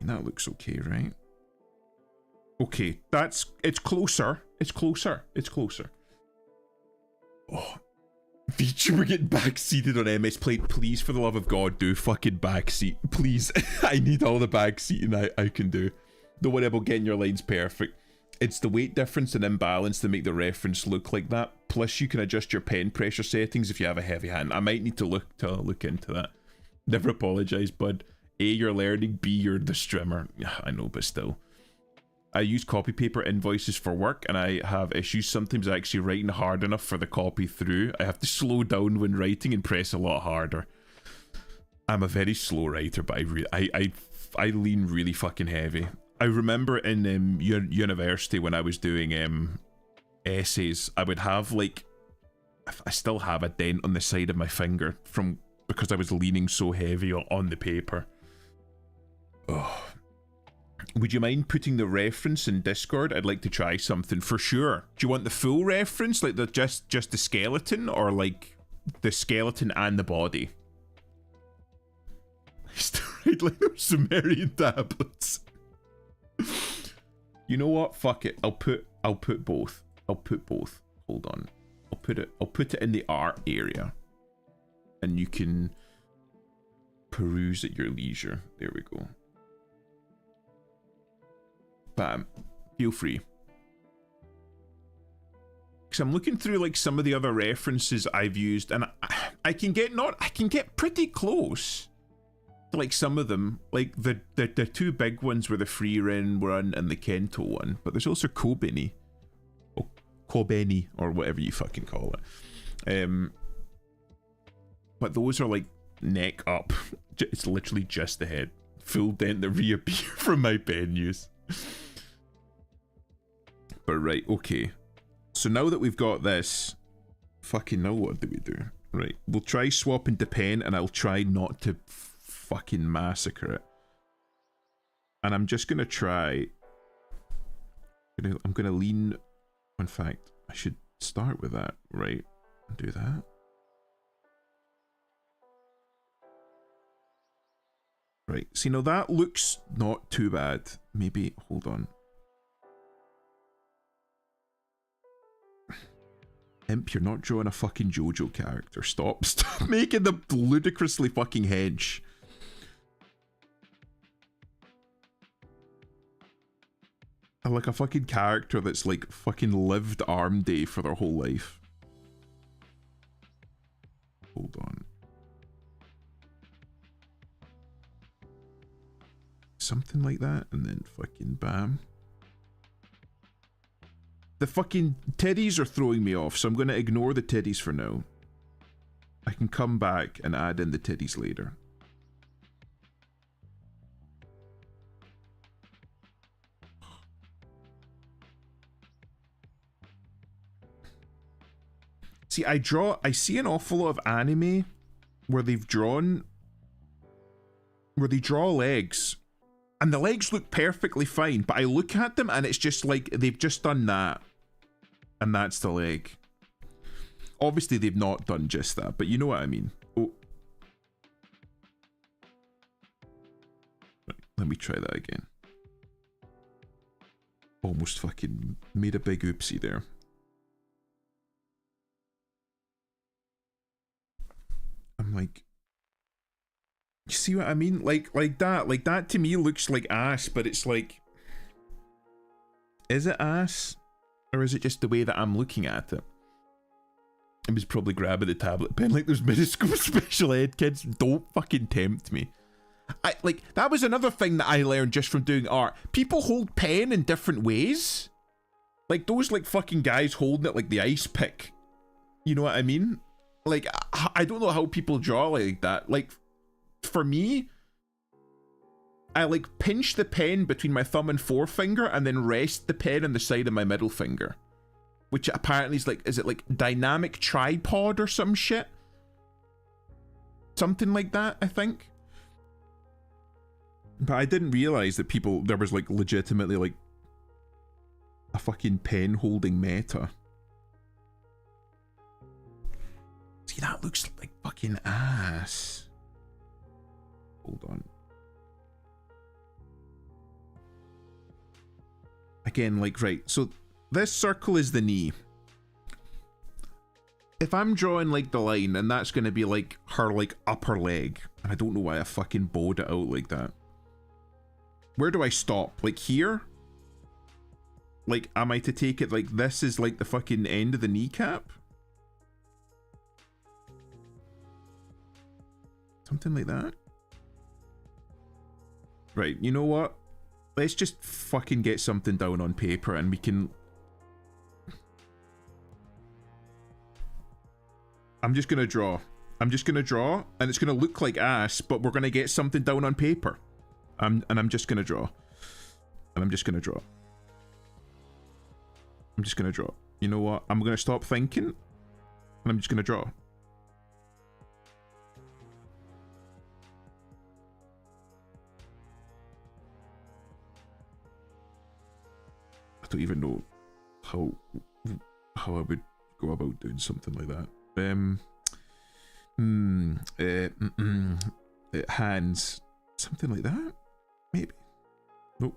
That looks okay, right? Okay, it's closer. It's closer. It's closer. Oh. Feature, we're getting backseated on MS Plate. Please, for the love of God, do fucking backseat. Please. I need all the backseating I can do. Don't worry about getting your lines perfect. It's the weight difference and imbalance that make the reference look like that. Plus, you can adjust your pen pressure settings if you have a heavy hand. I might need to look into that. Never apologize, bud. A, you're learning. B, you're the streamer. Yeah, I know, but still. I use copy paper invoices for work and I have issues sometimes actually writing hard enough for the copy through. I have to slow down when writing and press a lot harder. I'm a very slow writer, but I lean really fucking heavy. I remember in university when I was doing essays, I would have like, I still have a dent on the side of my finger because I was leaning so heavy on the paper. Oh. Would you mind putting the reference in Discord? I'd like to try something for sure. Do you want the full reference, like just the skeleton, or like the skeleton and the body? I still write like those Sumerian tablets. You know what? Fuck it. I'll put both. I'll put both. Hold on. I'll put it in the art area, and you can peruse at your leisure. There we go. Bam. Feel free. Because I'm looking through like some of the other references I've used, and I can get pretty close to like some of them. Like the two big ones were the Free-Ren one and the Kento one, but there's also Kobeni. Or Kobeni, or whatever you fucking call it. But those are like neck up. It's literally just the head. Full dent that reappear from my pen use. But right, okay. So now that we've got this, fucking now what do we do? Right, we'll try swapping to pen, and I'll try not to fucking massacre it. And I'm just gonna try. I'm gonna lean. In fact, I should start with that, right? And do that. Right, see now that looks not too bad. Maybe, hold on. Imp, you're not drawing a fucking JoJo character. Stop making the ludicrously fucking hedge. I'm like a fucking character that's like fucking lived Arm Day for their whole life. Hold on. Something like that, and then fucking bam. The fucking teddies are throwing me off, so I'm gonna ignore the teddies for now. I can come back and add in the teddies later. See, I see an awful lot of anime where they draw legs, and the legs look perfectly fine, but I look at them and it's just like they've just done that, and that's the leg. Obviously they've not done just that, but you know what I mean. Oh, let me try that again. Almost fucking made a big oopsie there. I'm like, you see what I mean? Like that to me looks like ass, but it's like, is it ass? Or is it just the way that I'm looking at it? I was probably grabbing the tablet pen like those middle school special ed kids. Don't fucking tempt me. That was another thing that I learned just from doing art. People hold pen in different ways. Like those like fucking guys holding it like the ice pick. You know what I mean? Like, I don't know how people draw like that. Like, for me, I like pinch the pen between my thumb and forefinger and then rest the pen on the side of my middle finger. Which apparently is it like dynamic tripod or some shit? Something like that, I think. But I didn't realize that there was like legitimately like a fucking pen holding meta. See, that looks like fucking ass. Hold on. Again, like, right, so this circle is the knee. If I'm drawing like the line, and that's gonna be like her like upper leg, and I don't know why I fucking bowed it out like that. Where do I stop? Like here? Like, am I to take it like this is like the fucking end of the kneecap? Something like that? Right, you know what? Let's just fucking get something down on paper and we can... I'm just gonna draw. I'm just gonna draw, and it's gonna look like ass, but we're gonna get something down on paper. And I'm just gonna draw. And I'm just gonna draw. I'm just gonna draw. You know what? I'm gonna stop thinking, and I'm just gonna draw. I don't even know how I would go about doing something like that. Hands, something like that, maybe. Nope.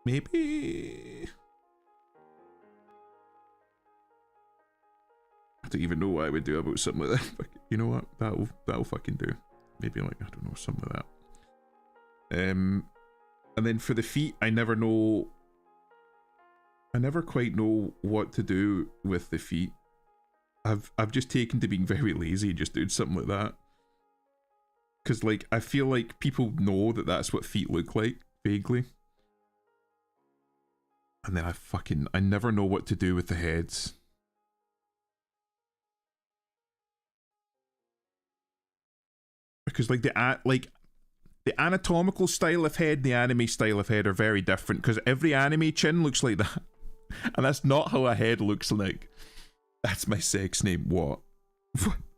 Maybe. I don't even know what I would do about something like that. You know what? That'll fucking do. Maybe like, I don't know, something like that. And then for the feet, I never quite know what to do with the feet. I've just taken to being very lazy and just doing something like that. Cause like, I feel like people know that that's what feet look like, vaguely. And then I never know what to do with the heads. Because like the anatomical style of head and the anime style of head are very different, because every anime chin looks like that. And that's not how a head looks like. That's my sex name. What?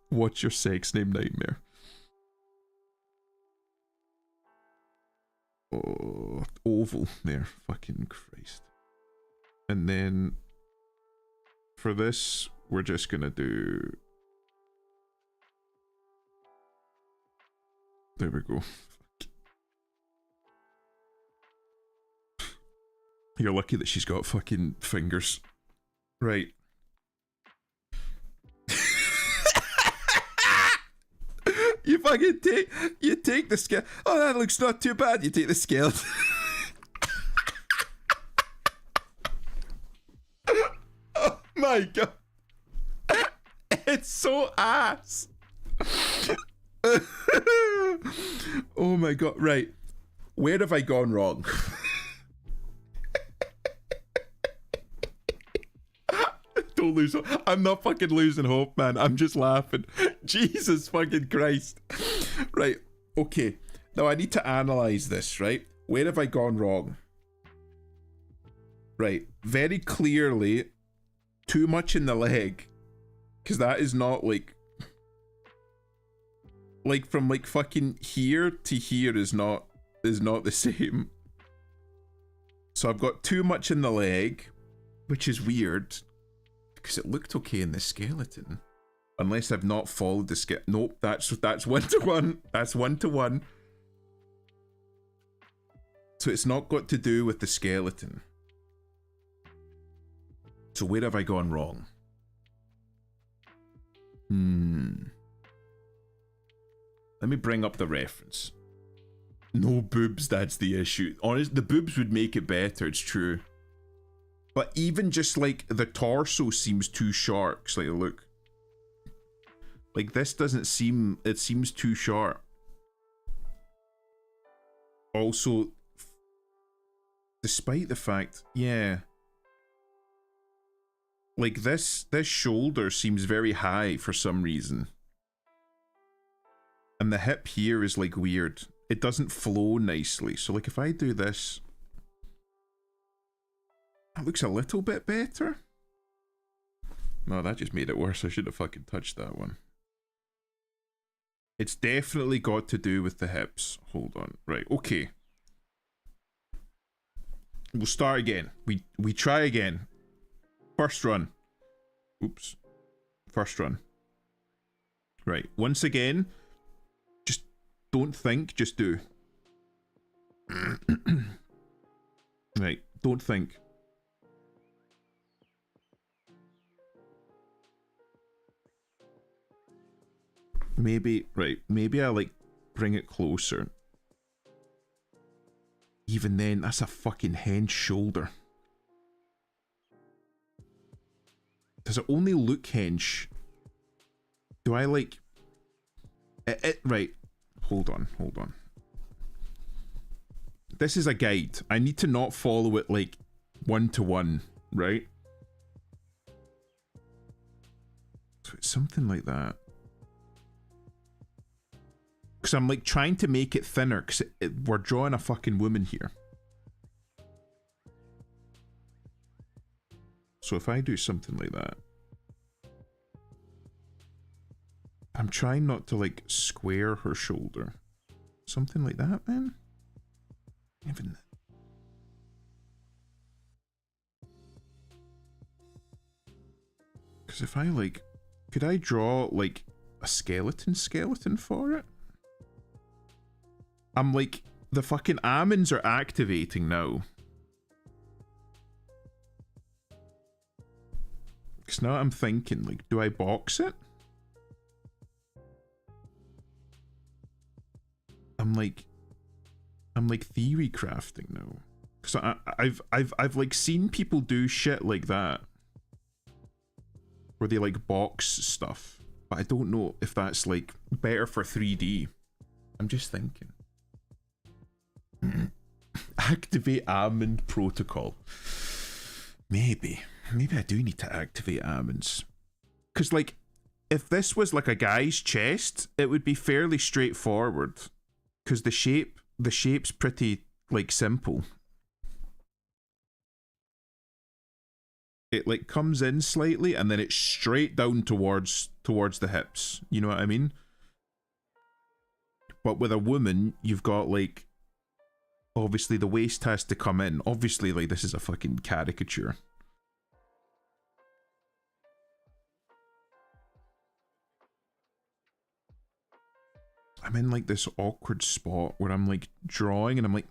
What's your sex name, Nightmare? Oh, oval there. Fucking Christ. And then for this, we're just gonna do... There we go. You're lucky that she's got fucking fingers. Right. You fucking take the scale. Oh, that looks not too bad. You take the scale. Oh my god. It's so ass. Oh my god, right. Where have I gone wrong? Don't lose hope. I'm not fucking losing hope, man. I'm just laughing. Jesus fucking Christ. Right, okay. Now I need to analyze this, right? Where have I gone wrong? Right, very clearly, too much in the leg. Because that is not like from like fucking here to here is not the same. So I've got too much in the leg, which is weird because it looked okay in the skeleton. Unless I've not followed the skeleton. Nope, that's 1-to-1. That's 1-to-1. So it's not got to do with the skeleton. So where have I gone wrong? Let me bring up the reference. No boobs, that's the issue. Honest, the boobs would make it better, it's true. But even just like the torso seems too sharp. Like, look. Like this doesn't seem, it seems too sharp. Also, despite the fact, yeah. Like this shoulder seems very high for some reason. And the hip here is like weird. It doesn't flow nicely. So like if I do this, that looks a little bit better. No, that just made it worse. I should have fucking touched that one. It's definitely got to do with the hips. Hold on. Right, okay. We'll start again. We try again. First run. Oops. First run. Right, once again, just don't think, just do. Right, don't think. Maybe, right, maybe I like bring it closer. Even then, that's a fucking hench shoulder. Does it only look hench? Do I like... right, hold on. This is a guide. I need to not follow it like 1-to-1, right? So it's something like that. Because I'm like trying to make it thinner because we're drawing a fucking woman here. So if I do something like that. I'm trying not to like square her shoulder. Something like that, man. Even... Because if I like... Could I draw like a skeleton for it? I'm like, the fucking almonds are activating now. Because now I'm thinking, like, do I box it? I'm like theory crafting now. Because I've like seen people do shit like that. Where they like box stuff. But I don't know if that's like better for 3D. I'm just thinking. Activate almond protocol. Maybe I do need to activate almonds. Because like, if this was like a guy's chest, it would be fairly straightforward. Because the shape's pretty like simple. It like comes in slightly and then it's straight down towards the hips. You know what I mean? But with a woman, you've got like, obviously the waist has to come in. Obviously, like, this is a fucking caricature. I'm in like this awkward spot where I'm like drawing and I'm like,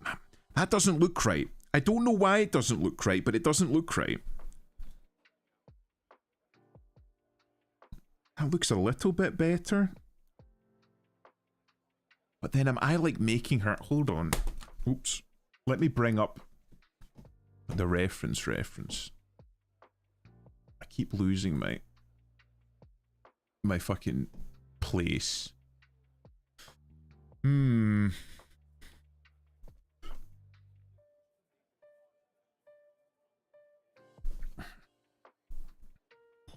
that doesn't look right. I don't know why it doesn't look right, but it doesn't look right. That looks a little bit better. But then am I like making her... Hold on. Oops. Let me bring up the reference. I keep losing my fucking place. Hmm.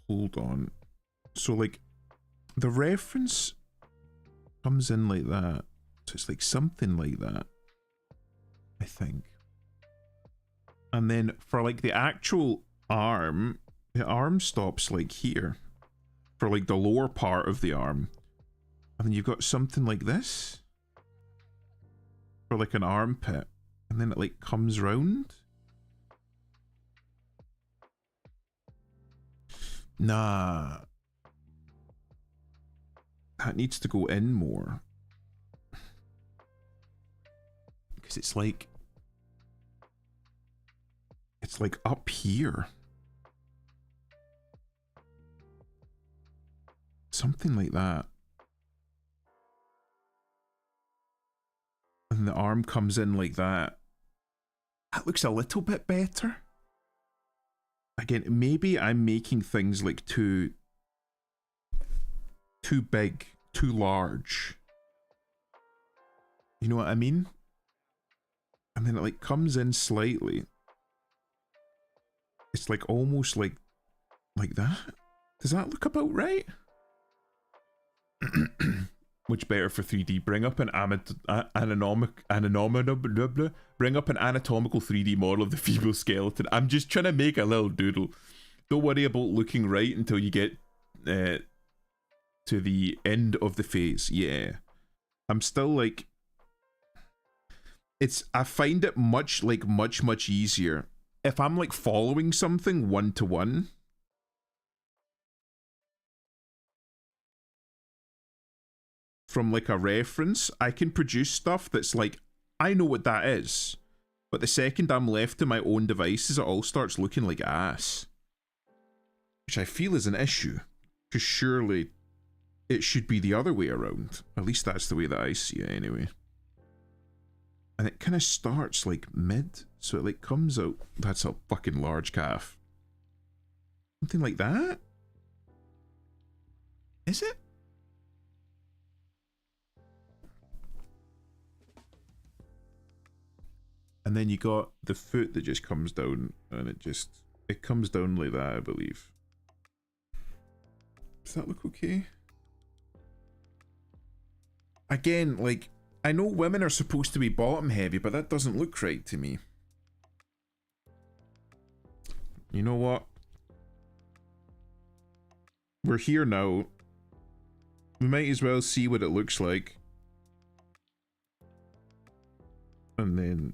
Hold on. So, like, the reference comes in like that. So it's like something like that, I think. And then for like the actual arm, the arm stops like here. For like the lower part of the arm. And then you've got something like this. For like an armpit. And then it like comes round. Nah. That needs to go in more. Because it's like up here. Something like that. And the arm comes in like that. That looks a little bit better. Again, maybe I'm making things like too big, too large. You know what I mean? And then it like comes in slightly. It's like almost like that. Does that look about right? Which better for 3D? Bring up an bring up an anatomical 3D model of the feeble skeleton. I'm just trying to make a little doodle. Don't worry about looking right until you get to the end of the phase. Yeah, I'm still like, I find it much easier if I'm like following something one to one. From like a reference, I can produce stuff that's like, I know what that is, but the second I'm left to my own devices, it all starts looking like ass, which I feel is an issue, because surely it should be the other way around. At least that's the way that I see it anyway. And it kind of starts like mid, so it like comes out. That's a fucking large calf. Something like that? Is it? And then you got the foot that just comes down, and it comes down like that, I believe. Does that look okay? Again, like, I know women are supposed to be bottom heavy, but that doesn't look right to me. You know what? We're here now. We might as well see what it looks like. And then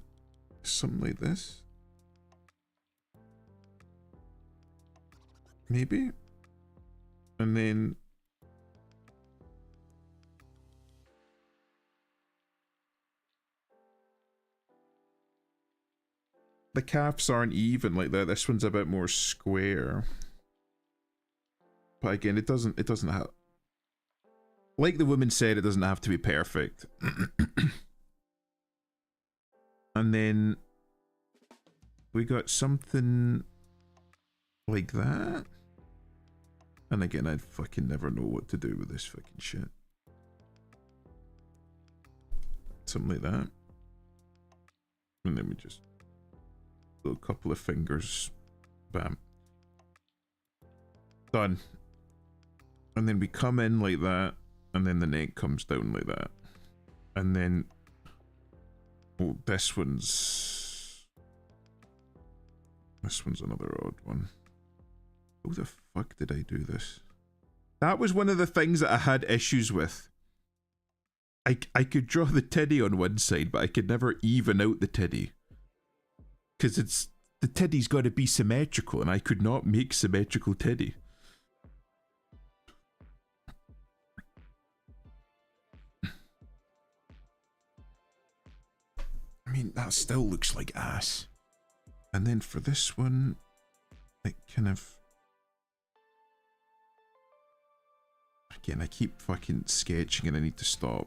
something like this. Maybe. And then the calves aren't even like that. This one's a bit more square. But again, it doesn't have, like the woman said, it doesn't have to be perfect. And then we got something like that. And again, I fucking never know what to do with this fucking shit. Something like that. And then we just do a couple of fingers. Bam. Done. And then we come in like that. And then the neck comes down like that. And then... oh, this one's another odd one. How the fuck did I do this? That was one of the things that I had issues with. I could draw the titty on one side, but I could never even out the titty. Because the titty's got to be symmetrical, and I could not make symmetrical titty. I mean, that still looks like ass. And then for this one, it kind of... again, I keep fucking sketching and I need to stop.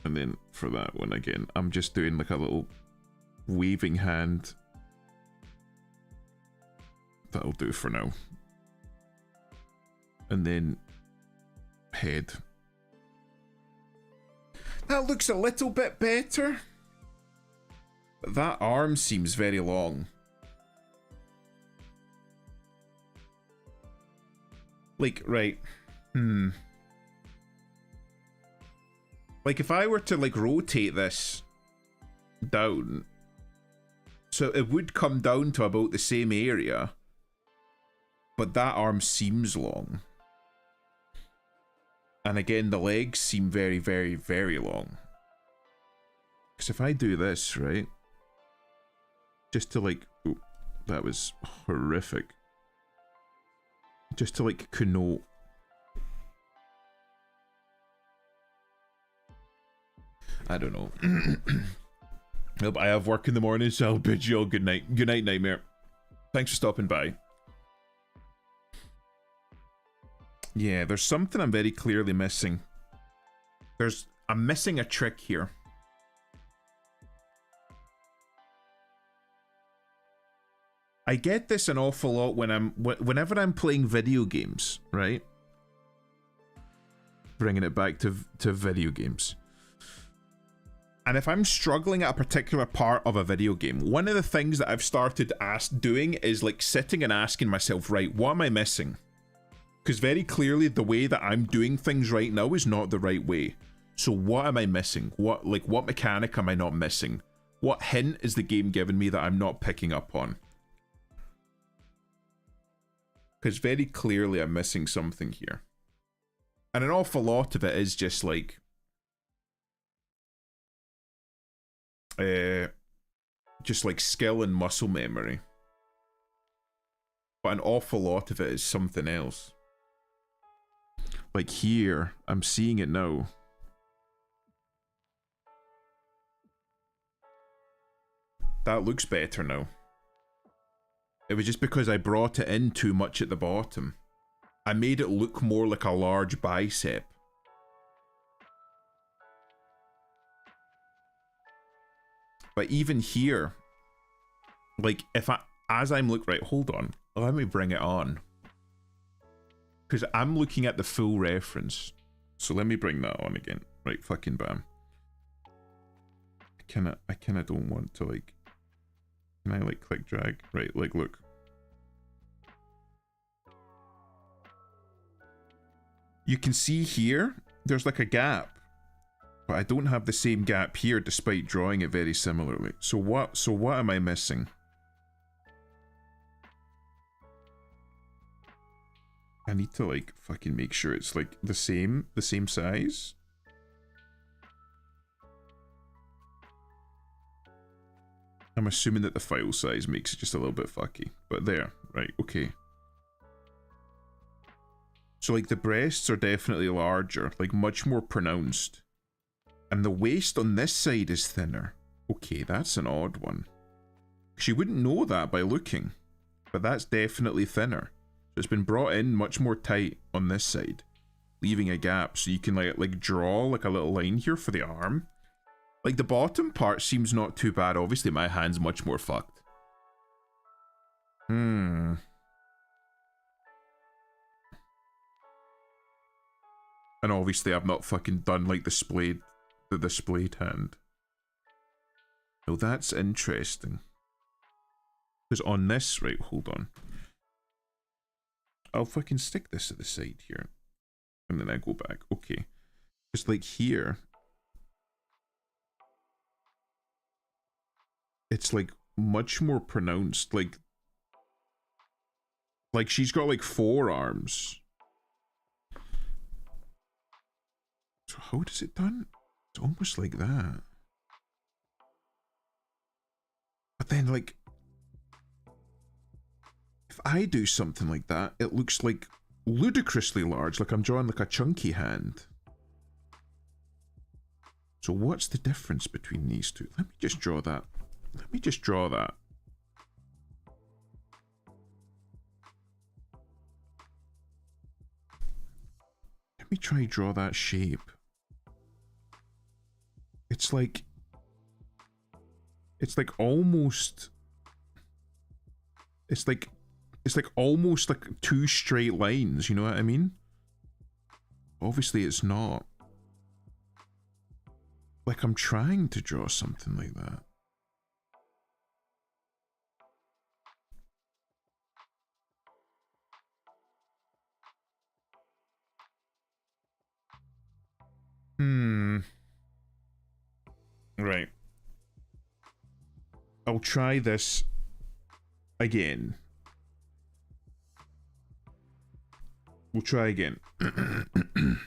And then for that one again, I'm just doing like a little waving hand. That'll do for now. And then head. That looks a little bit better. But that arm seems very long. Like, right. Like, if I were to, like, rotate this down, so it would come down to about the same area, but that arm seems long. And again, the legs seem very, very, very long. Because if I do this, right, just to like, oh, that was horrific. Just to like connote. I don't know. Nope, I have work in the morning, so I'll bid you all good night. Good night, Nightmare. Thanks for stopping by. Yeah, there's something I'm very clearly missing. I'm missing a trick here. I get this an awful lot whenever I'm playing video games, right? Bringing it back to video games. And if I'm struggling at a particular part of a video game, one of the things that I've started doing is like sitting and asking myself, right, what am I missing? Because very clearly the way that I'm doing things right now is not the right way. So what am I missing? What mechanic am I not missing? What hint is the game giving me that I'm not picking up on? Because very clearly I'm missing something here. And an awful lot of it is just like skill and muscle memory. But an awful lot of it is something else. Like here, I'm seeing it now. That looks better now. It was just because I brought it in too much at the bottom. I made it look more like a large bicep. But even here, like as I'm right, hold on, let me bring it on. Because I'm looking at the full reference. So let me bring that on again. Right, fucking bam. I kinda don't want to like, can I like click drag? Right, like look. You can see here, there's like a gap. But I don't have the same gap here despite drawing it very similarly. So what am I missing? I need to like fucking make sure it's like the same size. I'm assuming that the file size makes it just a little bit fucky. But there, right, okay. So like the breasts are definitely larger, like much more pronounced. And the waist on this side is thinner. Okay, that's an odd one. She wouldn't know that by looking. But that's definitely thinner. So it's been brought in much more tight on this side. Leaving a gap so you can like draw like a little line here for the arm. Like the bottom part seems not too bad. Obviously my hand's much more fucked. And obviously I've not fucking done like the displayed hand. Oh, that's interesting. Because on this, right, hold on. I'll fucking stick this at the side here. And then I go back. Okay. Just like here. It's like much more pronounced. Like she's got like 4 arms. So how does it done? It's almost like that. But then like, if I do something like that, it looks like ludicrously large, like I'm drawing like a chunky hand. So what's the difference between these two? Let me just draw that. Let me just draw that. Let me try draw that shape. It's like almost, it's like almost like 2 straight lines, you know what I mean? Obviously it's not. Like, I'm trying to draw something like that. Right. I'll try this again. We'll try again. And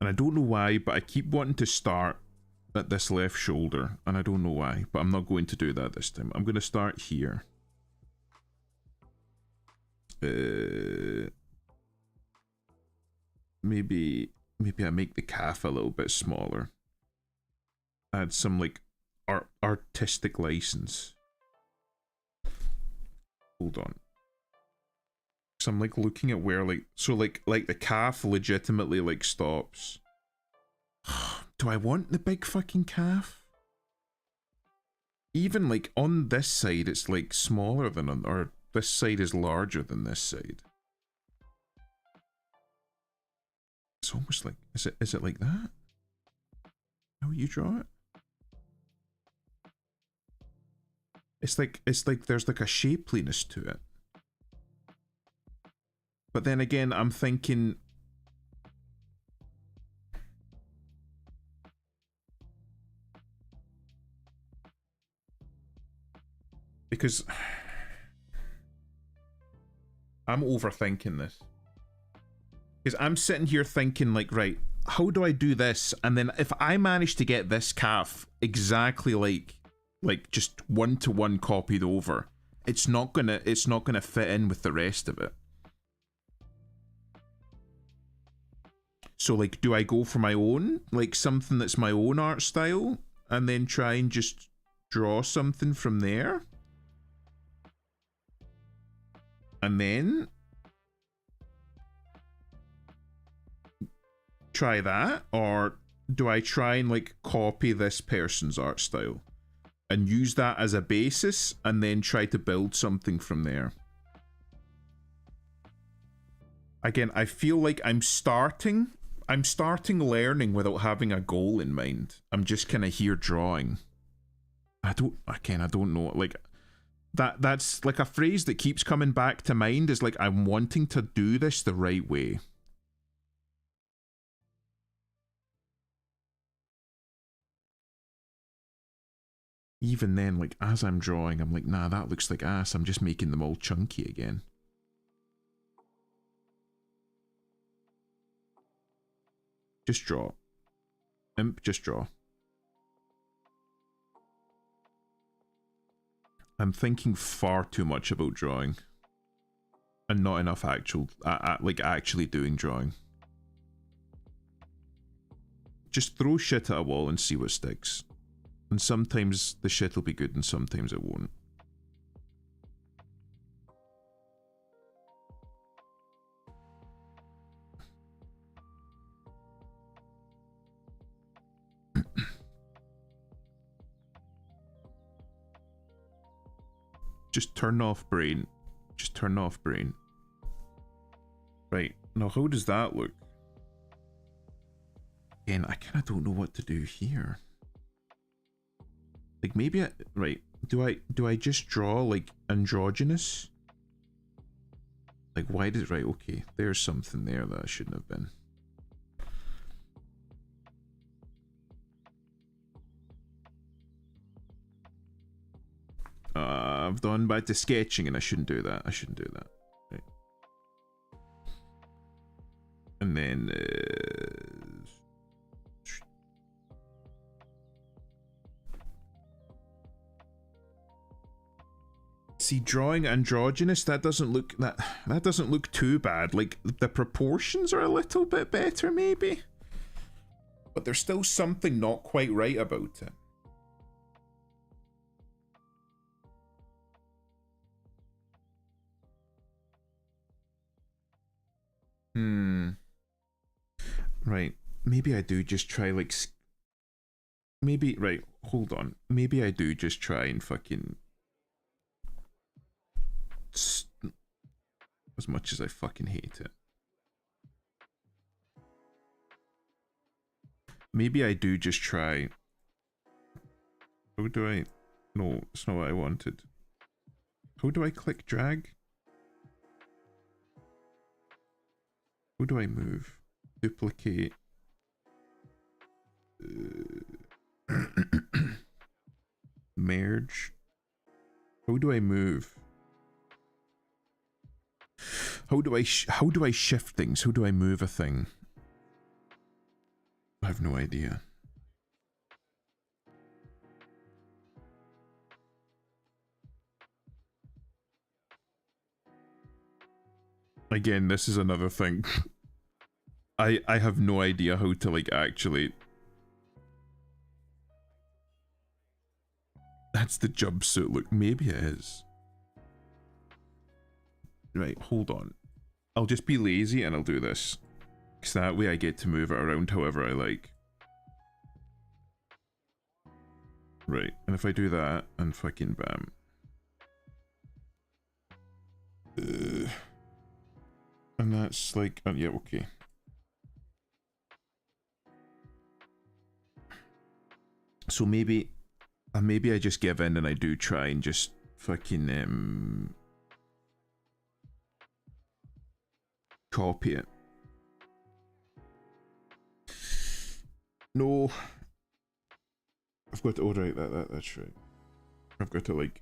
I don't know why, but I keep wanting to start at this left shoulder, and I don't know why, but I'm not going to do that this time. I'm going to start here. Maybe I make the calf a little bit smaller. Add some like artistic license. Hold on. So I'm like looking at where like the calf legitimately like stops. Do I want the big fucking calf? Even like on this side it's like smaller than on, or this side is larger than this side. It's almost like, is it like that? How you draw it? It's like there's like a shapeliness to it. But then again, I'm thinking because I'm overthinking this. Because I'm sitting here thinking like, right, how do I do this? And then if I manage to get this calf exactly like just one-to-one copied over, it's not gonna fit in with the rest of it. So like, do I go for my own, like something that's my own art style, and then try and just draw something from there? And then try that? Or do I try and like copy this person's art style and use that as a basis and then try to build something from there? Again, I feel like I'm starting learning without having a goal in mind. I'm just kind of here drawing. I don't know. Like that's like a phrase that keeps coming back to mind is like, I'm wanting to do this the right way. Even then, like, as I'm drawing, I'm like, nah, that looks like ass. I'm just making them all chunky again. Just draw. Imp, just draw. I'm thinking far too much about drawing. And not enough actually doing drawing. Just throw shit at a wall and see what sticks. And sometimes the shit will be good and sometimes it won't. Just turn off brain. Just turn off brain. Right, now how does that look? Again, I kind of don't know what to do here. Like maybe right, do I just draw like androgynous? Like why did, right, okay, there's something there that I shouldn't have been. I've gone back to sketching and I shouldn't do that. I shouldn't do that. Right. And then see, drawing androgynous, that doesn't look too bad. Like the proportions are a little bit better maybe, but there's still something not quite right about it. Right, maybe I do just try like maybe, right, hold on, maybe I do just try and fucking, as much as I fucking hate it, maybe I do just try. How do I? No, it's not what I wanted. How do I click drag? How do I move? Duplicate. Merge. How do I move? How do I shift things? How do I move a thing? I have no idea. Again, this is another thing. I have no idea how to like actually. That's the jumpsuit look. Maybe it is. Right, hold on. I'll just be lazy and I'll do this. Because that way I get to move it around however I like. Right, and if I do that, and fucking bam. And that's like, yeah, okay. So maybe I just give in and I do try and just fucking copy it. No. I've got to, oh right, that's right. I've got to like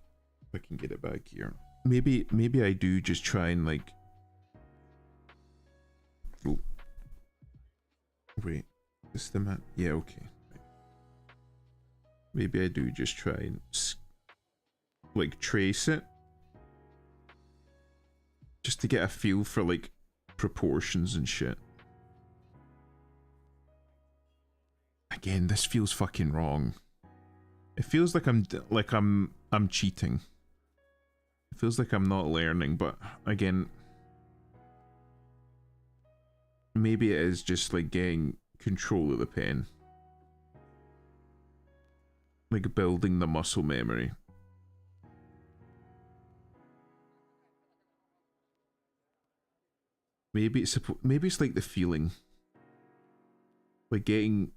fucking get it back here. Maybe I do just try and like. Oh. Wait, is the map? Yeah, okay. Maybe I do just try and like trace it. Just to get a feel for like proportions and shit. Again, this feels fucking wrong. It feels like I'm cheating. It feels like I'm not learning, but again, maybe it is just like getting control of the pen. Like building the muscle memory. Maybe it's like the feeling. Like getting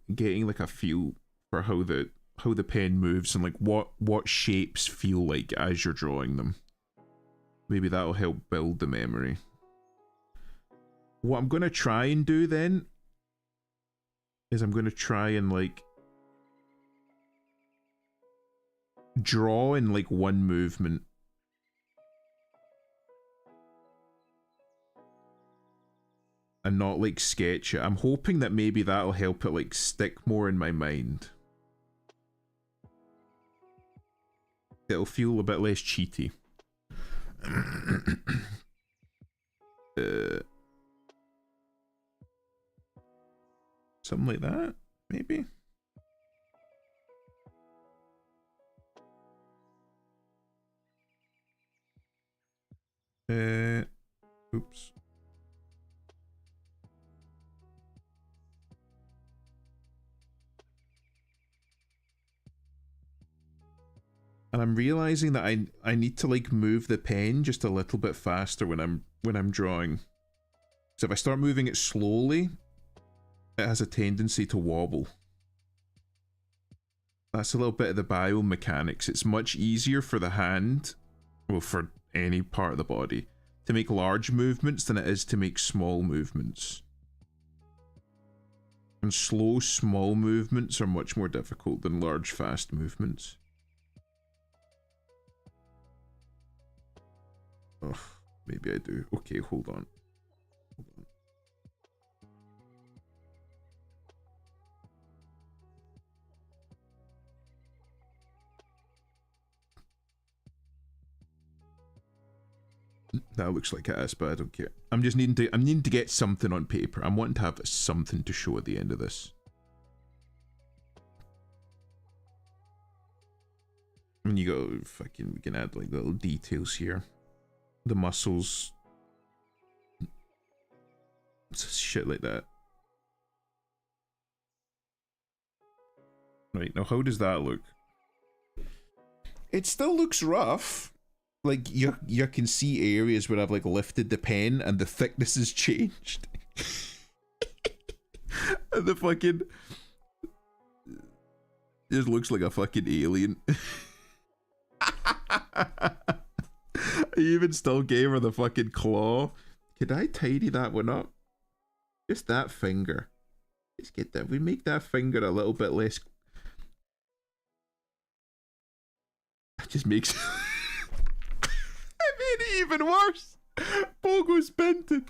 like a feel for how the pen moves and like what shapes feel like as you're drawing them. Maybe that'll help build the memory. What I'm gonna try and do then is I'm gonna try and like draw in like one movement. And not like sketch it. I'm hoping that maybe that'll help it like stick more in my mind. It'll feel a bit less cheaty. Something like that, maybe. Oops. And I'm realizing that I need to like move the pen just a little bit faster when I'm drawing. So if I start moving it slowly, it has a tendency to wobble. That's a little bit of the biomechanics. It's much easier for the hand, well, for any part of the body, to make large movements than it is to make small movements. And slow, small movements are much more difficult than large, fast movements. Oh, maybe I do. Okay, hold on. That looks like it is, but I don't care. I'm needing to get something on paper. I'm wanting to have something to show at the end of this. And you go fucking, we can add like little details here. The muscles. Shit like that. Right, now how does that look? It still looks rough. Like you can see areas where I've like lifted the pen and the thickness has changed. And the fucking Just looks like a fucking alien. I even still gave her the fucking claw. Could I tidy that one up? Just that finger. Let's get that. We make that finger a little bit less. That just makes. I made it even worse. Pogo's painted.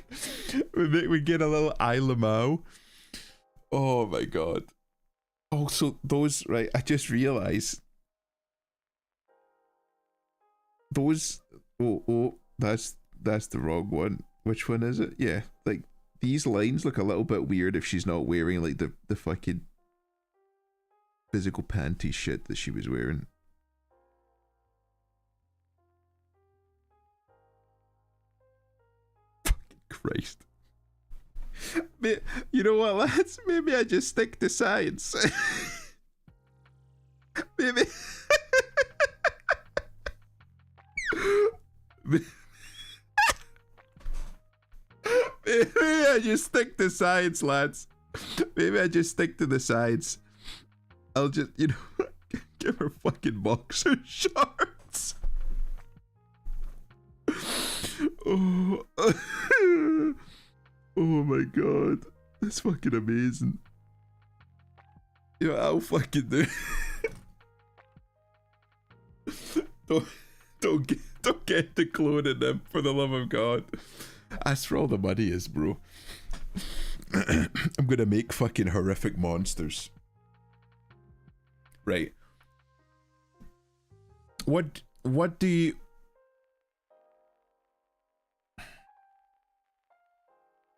We get a little Isle Mao. Oh my god. Also, those, right, I just realized. Those, oh, that's the wrong one. Which one is it? Yeah, like, these lines look a little bit weird if she's not wearing, like, the fucking physical panty shit that she was wearing. Fucking Christ. You know what, lads? Maybe I just stick to science. Maybe... Maybe I just stick to science, lads. Maybe I just stick to the science. I'll just, you know, give her fucking boxer shorts. Oh. Oh my god. That's fucking amazing. Yeah, I'll fucking do don't get to cloning them, for the love of God. That's where all the money is, bro. I'm gonna make fucking horrific monsters. Right. What do you...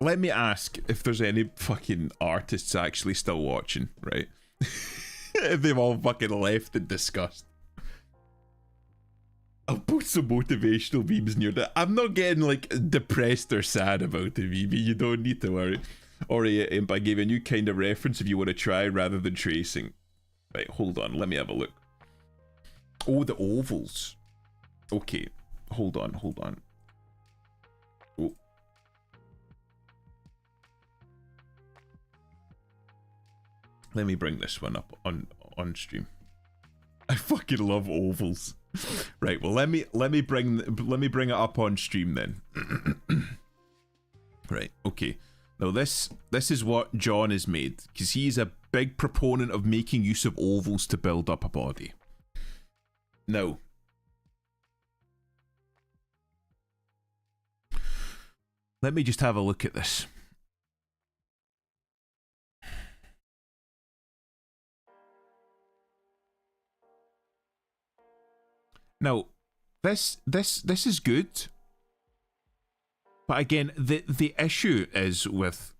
Let me ask if there's any fucking artists actually still watching, right? If they've all fucking left in disgust. I'll put some motivational memes near that. I'm not getting like depressed or sad about the meme. You don't need to worry. Or Imp, I gave a new kind of reference if you want to try rather than tracing. Right, hold on. Let me have a look. Oh, the ovals. Okay, hold on. Oh. Let me bring this one up on stream. I fucking love ovals. Right, well let me bring it up on stream then. Right, okay. Now this is what John has made, because he's a big proponent of making use of ovals to build up a body. Now, let me just have a look at this. Now, this is good, but again, the issue is with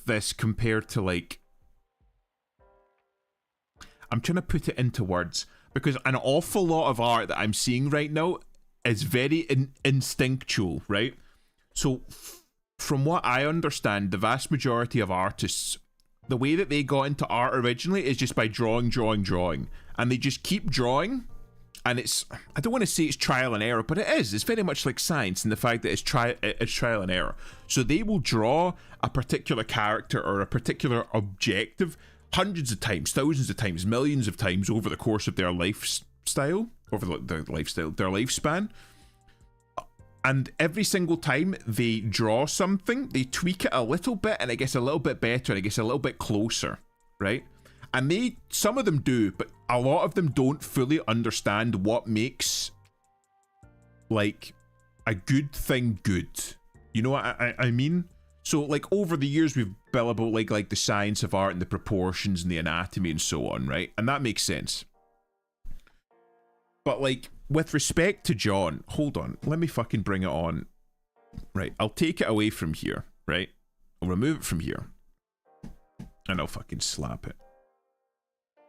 this compared to, like, I'm trying to put it into words, because an awful lot of art that I'm seeing right now is very instinctual, right? So, from what I understand, the vast majority of artists, the way that they got into art originally is just by drawing, and they just keep drawing. And it's, I don't want to say it's trial and error, but it is. It's very much like science in the fact that it's trial and error. So they will draw a particular character or a particular objective hundreds of times, thousands of times, millions of times over the course of their lifestyle, over their lifespan. And every single time they draw something, they tweak it a little bit and it gets a little bit better and it gets a little bit closer, right? And some of them do, but a lot of them don't fully understand what makes, like, a good thing good. You know what I mean? So, like, over the years, we've built about, like the science of art and the proportions and the anatomy and so on, right? And that makes sense. But, like, with respect to John, hold on, let me fucking bring it on. Right, I'll take it away from here, right? I'll remove it from here. And I'll fucking slap it.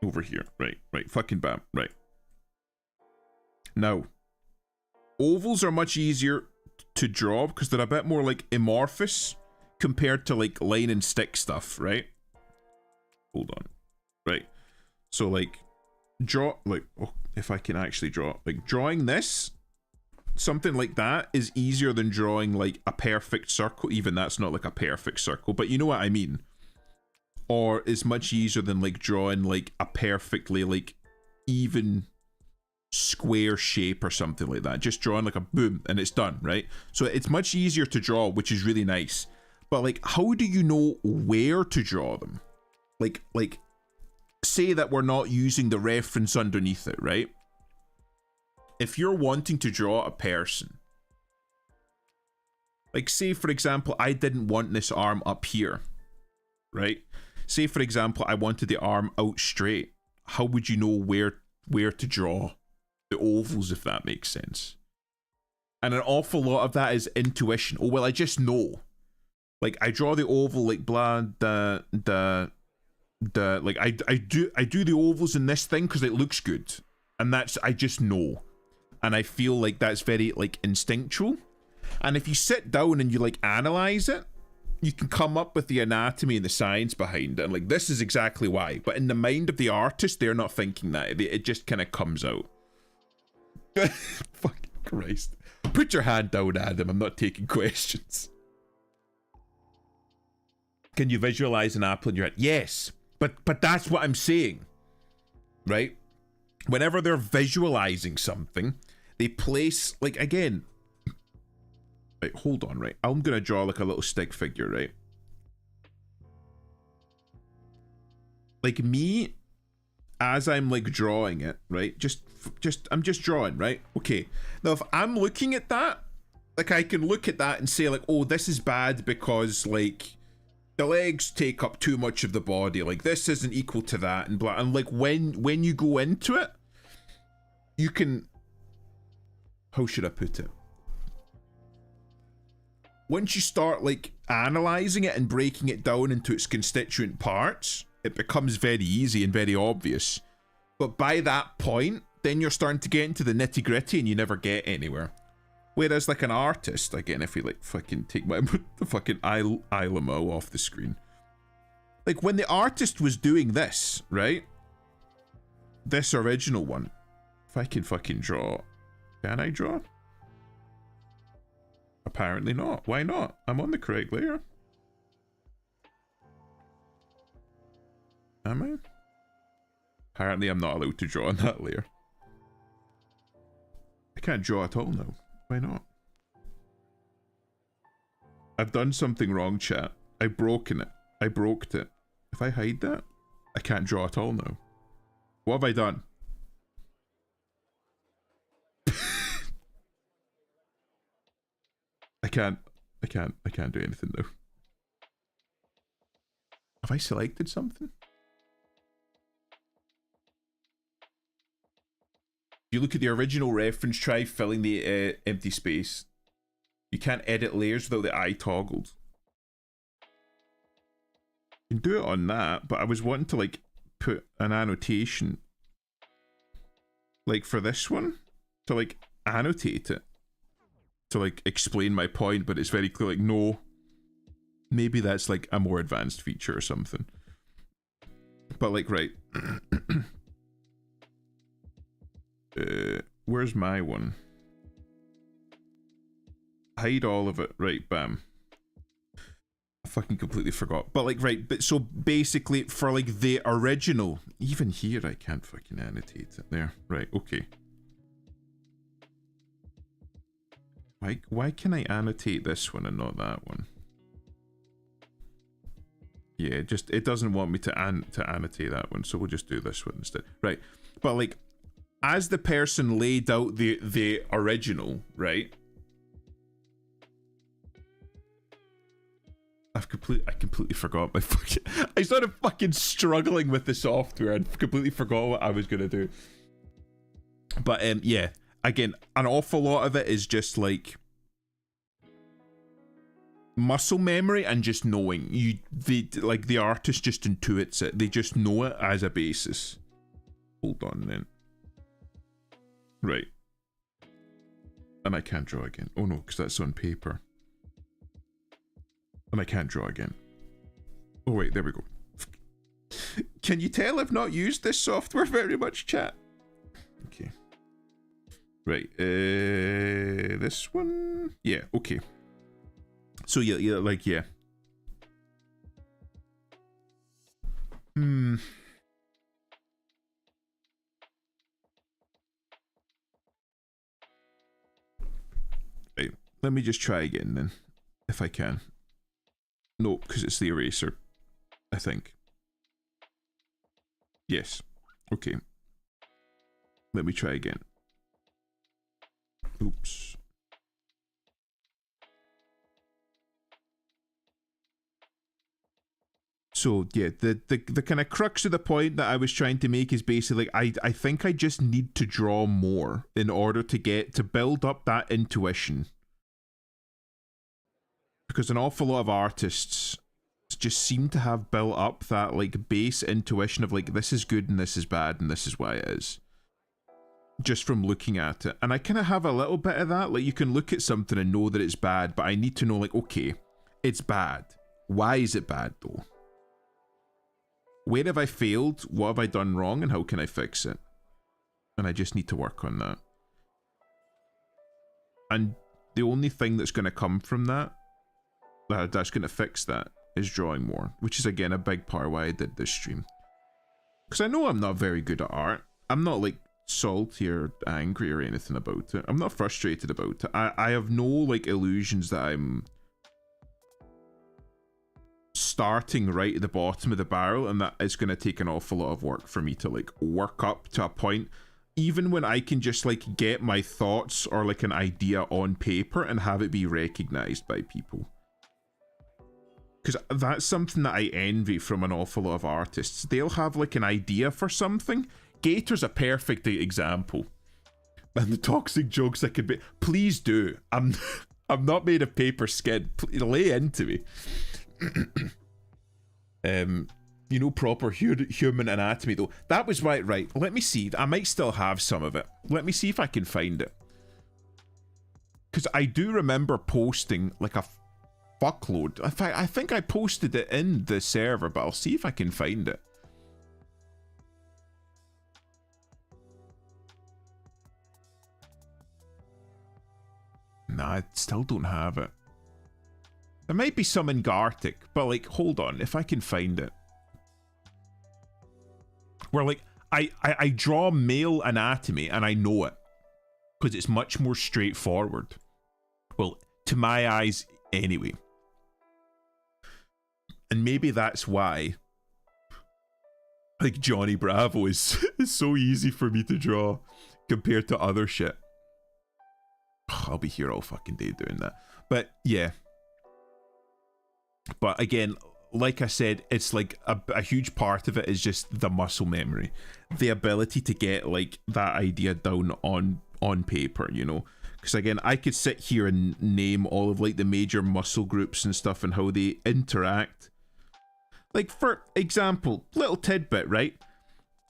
Over here, right, fucking bam, right. Now, ovals are much easier to draw because they're a bit more like amorphous compared to like line and stick stuff, right? Hold on, right. So like, if I can actually draw, like drawing this, something like that is easier than drawing like a perfect circle. Even that's not like a perfect circle, but you know what I mean. or is much easier than like drawing like a perfectly like even square shape or something like that. Just drawing like a boom and it's done, right? So it's much easier to draw, which is really nice. But like, how do you know where to draw them? Like say that we're not using the reference underneath it, right? If you're wanting to draw a person, like say for example, I didn't want this arm up here, right? Say for example, I wanted the arm out straight. How would you know where to draw the ovals, if that makes sense? And an awful lot of that is intuition. Oh well, I just know. Like I draw the oval like blah like I do the ovals in this thing because it looks good, and that's, I just know, and I feel like that's very like instinctual. And if you sit down and you like analyze it, you can come up with the anatomy and the science behind it, and like this is exactly why. But in the mind of the artist, they're not thinking that. It just kind of comes out. Fucking Christ! Put your hand down, Adam. I'm not taking questions. Can you visualize an apple in your head? Yes, but that's what I'm saying, right? Whenever they're visualizing something, they place, like, again, right, hold on, right? I'm gonna draw like a little stick figure, right? Like me, as I'm like drawing it, right? I'm just drawing, right? Okay. Now, if I'm looking at that, like I can look at that and say like, oh, this is bad because like the legs take up too much of the body, like this isn't equal to that, and blah. And like when you go into it, you can, how should I put it? Once you start like analyzing it and breaking it down into its constituent parts, it becomes very easy and very obvious. But by that point, then you're starting to get into the nitty gritty and you never get anywhere. Whereas like an artist, again, if we like fucking take my the fucking Ilamo off the screen. Like when the artist was doing this, right? This original one. If I can fucking draw. Can I draw? Apparently not. Why not? I'm on the correct layer. Am I? Apparently I'm not allowed to draw on that layer. I can't draw at all now. Why not? I've done something wrong, chat. I've broken it. I broked it. If I hide that, I can't draw at all now. What have I done? I can't do anything now. Have I selected something? If you look at the original reference, try filling the empty space. You can't edit layers without the eye toggled. You can do it on that, but I was wanting to like put an annotation like for this one to like annotate it to like explain my point, but it's very clear like no, maybe that's like a more advanced feature or something. But like, right. Where's my one? Hide all of it. Right, bam. I fucking completely forgot. But like, right, but so basically for like the original, even here I can't fucking annotate it there. Right, okay. Why can I annotate this one and not that one? Yeah, just it doesn't want me to annotate that one, so we'll just do this one instead. Right. But like as the person laid out the original, right? I completely forgot my fucking I started fucking struggling with the software and completely forgot what I was gonna do. But yeah, again, an awful lot of it is just like muscle memory and just knowing. Like the artist just intuits it. They just know it as a basis. Hold on then. Right. And I can't draw again. Oh no, because that's on paper. And I can't draw again. Oh wait, there we go. Can you tell I've not used this software very much, chat? Okay. Right, this one? Yeah, okay. So yeah, like, yeah. Right, let me just try again then, if I can. No, because it's the eraser, I think. Yes. Okay. Let me try again. Oops. So yeah, the kind of crux of the point that I was trying to make is basically I think I just need to draw more in order to build up that intuition. Because an awful lot of artists just seem to have built up that like base intuition of like, this is good and this is bad and this is why it is. Just from looking at it. And I kind of have a little bit of that. Like, you can look at something and know that it's bad, but I need to know like, okay, it's bad. Why is it bad though? Where have I failed? What have I done wrong? And how can I fix it? And I just need to work on that. And the only thing that's going to come from that, that's going to fix that, is drawing more. Which is again a big part why I did this stream. Because I know I'm not very good at art. I'm not like salty or angry or anything about it. I'm not frustrated about it. I have no like illusions that I'm starting right at the bottom of the barrel and that it's going to take an awful lot of work for me to like work up to a point, even when I can just like get my thoughts or like an idea on paper and have it be recognized by people. Because that's something that I envy from an awful lot of artists. They'll have like an idea for something. Gator's a perfect example. And the toxic jokes I could be, please do. I'm not made of paper skin. Lay into me. You know, proper human anatomy though. That was right. Let me see. I might still have some of it. Let me see if I can find it. Because I do remember posting like a fuckload. In fact, I think I posted it in the server, but I'll see if I can find it. Nah, I still don't have it. There might be some in Gartic, but like, hold on, if I can find it. Where like, I draw male anatomy and I know it. Because it's much more straightforward. Well, to my eyes, anyway. And maybe that's why, like, Johnny Bravo is so easy for me to draw compared to other shit. I'll be here all fucking day doing that. But yeah. But again, like I said, it's like a huge part of it is just the muscle memory. The ability to get like that idea down on paper, you know? Because again, I could sit here and name all of like the major muscle groups and stuff and how they interact. Like for example, little tidbit, right?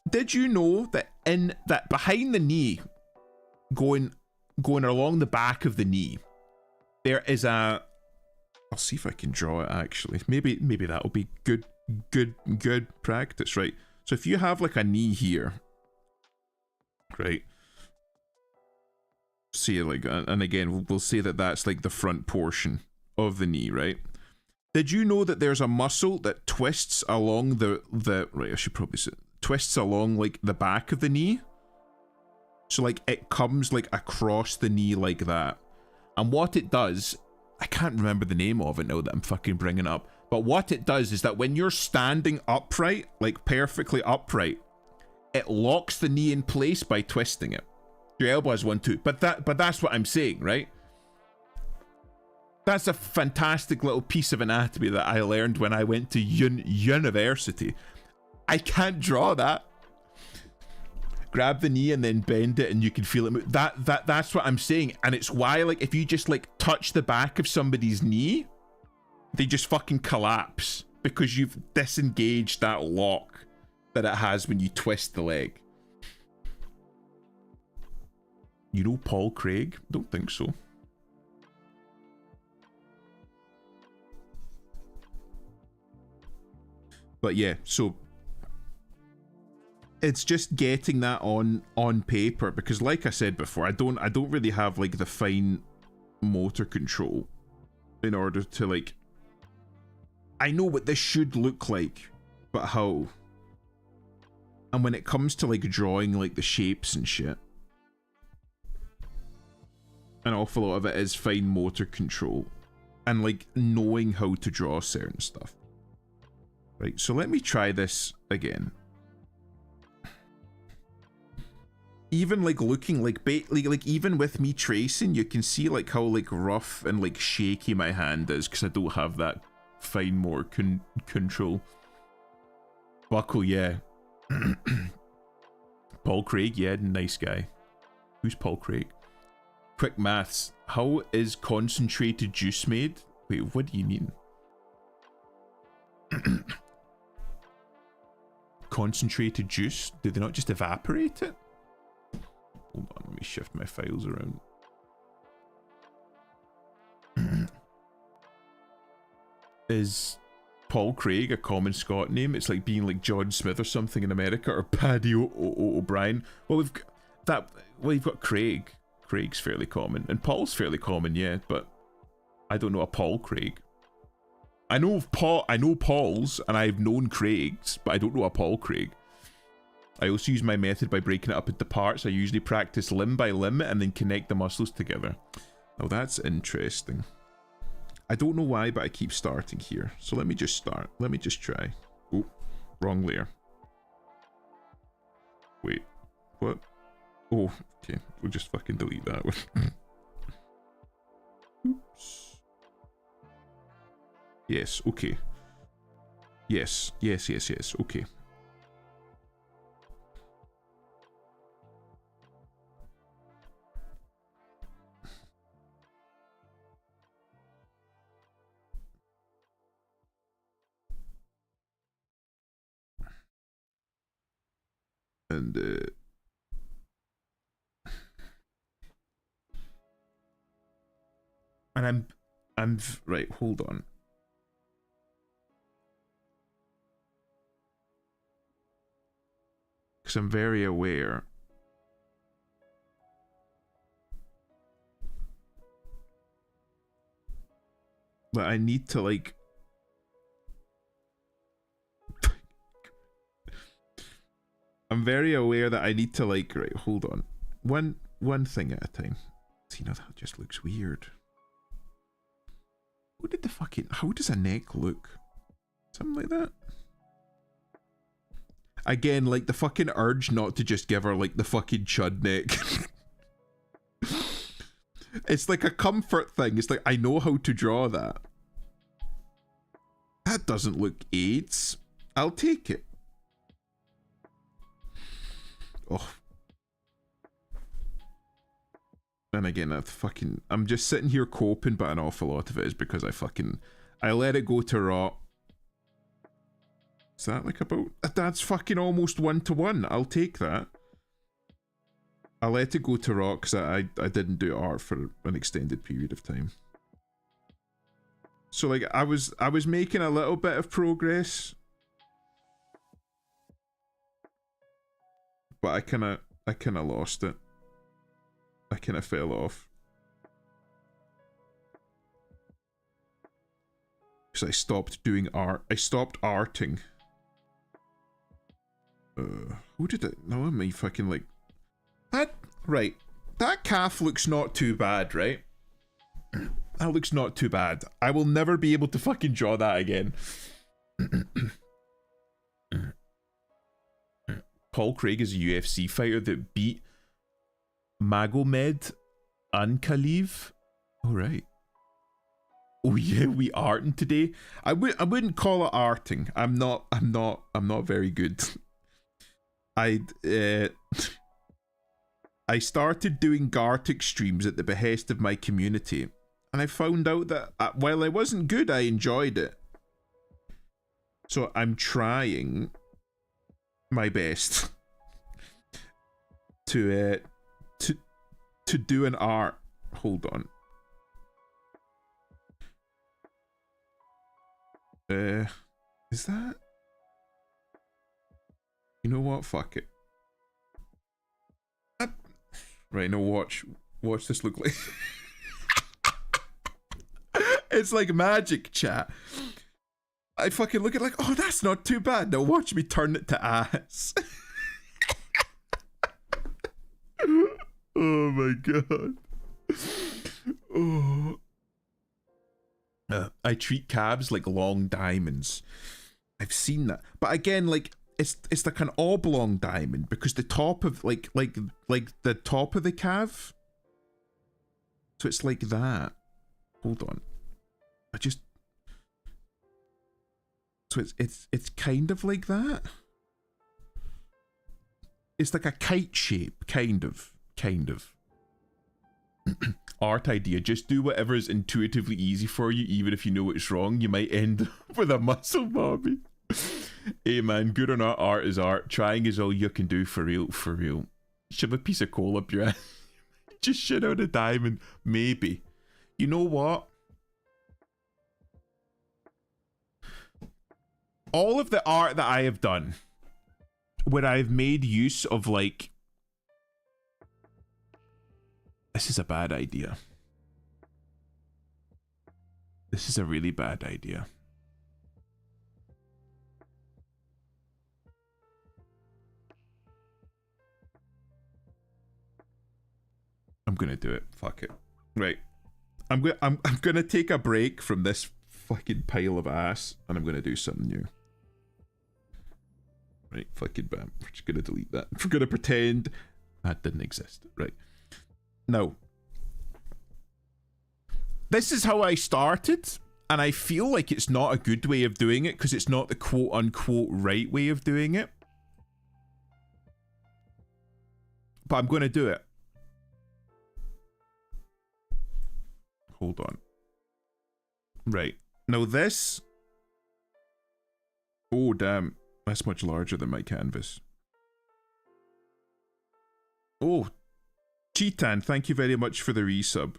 Did you know that behind the knee, going along the back of the knee, there is a, I'll see if I can draw it actually. Maybe that'll be good practice, right? So if you have like a knee here, right? See, like, and again, we'll say that that's like the front portion of the knee, right? Did you know that there's a muscle that twists along the right? I should probably say twists along like the back of the knee. So like it comes like across the knee like that, and what it does. I can't remember the name of it now that I'm fucking bringing up. But what it does is that when you're standing upright, like perfectly upright, it locks the knee in place by twisting it. Your elbow has one too. But that's what I'm saying, right? That's a fantastic little piece of anatomy that I learned when I went to university. I can't draw that. Grab the knee and then bend it and you can feel it move. That's what I'm saying. And it's why, like, if you just like touch the back of somebody's knee, they just fucking collapse because you've disengaged that lock that it has when you twist the leg. You know Paul Craig? Don't think so. But yeah, so it's just getting that on paper, because like I said before, I don't really have like the fine motor control in order to like, I know what this should look like, but how? And when it comes to like drawing like the shapes and shit, an awful lot of it is fine motor control and like knowing how to draw certain stuff. Right, so let me try this again. Even like looking like even with me tracing, you can see like how like rough and like shaky my hand is because I don't have that fine motor control. Buckle, yeah. Paul Craig, yeah, nice guy. Who's Paul Craig? Quick maths. How is concentrated juice made? Wait, what do you mean? Concentrated juice? Did they not just evaporate it? Hold on, let me shift my files around. Is Paul Craig a common Scot name? It's like being like John Smith or something in America, or Paddy O'Brien. Well, we've got that. Well, you've got Craig. Craig's fairly common, and Paul's fairly common, yeah. But I don't know a Paul Craig. I know Paul's, and I've known Craig's, but I don't know a Paul Craig. I also use my method by breaking it up into parts. I usually practice limb by limb and then connect the muscles together. Oh, that's interesting. I don't know why, but I keep starting here. So let me just start. Let me just try. Oh, wrong layer. Wait, what? Oh, okay. We'll just fucking delete that one. Oops. Yes, okay. Yes, okay. And I'm right, hold on. Because I'm very aware that I need to like I'm very aware that I need to like, right, hold on. One thing at a time. See, now that just looks weird. How does a neck look? Something like that? Again, like the fucking urge not to just give her like the fucking chud neck. It's like a comfort thing. It's like, I know how to draw that. That doesn't look AIDS. I'll take it. Oh. And again, I'm just sitting here coping, but an awful lot of it is because I let it go to rot. Is that like about, that's fucking almost 1-to-1. I'll take that. I let it go to rot because I didn't do art for an extended period of time. So like I was making a little bit of progress, but I kind of lost it. I kind of fell off. Because I stopped doing art. I stopped arting. Who did it? No, am I fucking like... That, right. That calf looks not too bad, right? That looks not too bad. I will never be able to fucking draw that again. Paul Craig is a UFC fighter that beat Magomed Ankalaev. All right. Oh yeah, we arting today. I wouldn't call it arting. I'm not very good. I started doing Gartic streams at the behest of my community, and I found out that while I wasn't good, I enjoyed it. So I'm trying my best to do an art. Hold on. Is that? You know what? Fuck it. Right, no, watch this look like. It's like magic, chat. I fucking look at it like, oh, that's not too bad. Now watch me turn it to ass. Oh my god. Oh. I treat calves like long diamonds. I've seen that, but again, like it's like an oblong diamond because the top of like the top of the calf. So it's like that. Hold on. So it's kind of like that. It's like a kite shape, kind of. Art idea. Just do whatever is intuitively easy for you, even if you know it's wrong. You might end up with a muscle Bobby. Hey man, good or not, art is art. Trying is all you can do, for real, for real. Shove a piece of coal up your ass. Just shit out a diamond. Maybe. You know what? All of the art that I have done, where I've made use of like... This is a bad idea. This is a really bad idea. I'm gonna do it. Fuck it. Right. I'm gonna take a break from this fucking pile of ass, and I'm gonna do something new. Right, fucking bam. We're just gonna delete that. We're gonna pretend that didn't exist. Right. Now, this is how I started, and I feel like it's not a good way of doing it because it's not the quote-unquote right way of doing it. But I'm gonna do it. Hold on. Right. Now this... Oh, damn. That's much larger than my canvas. Oh. Cheetan, thank you very much for the resub.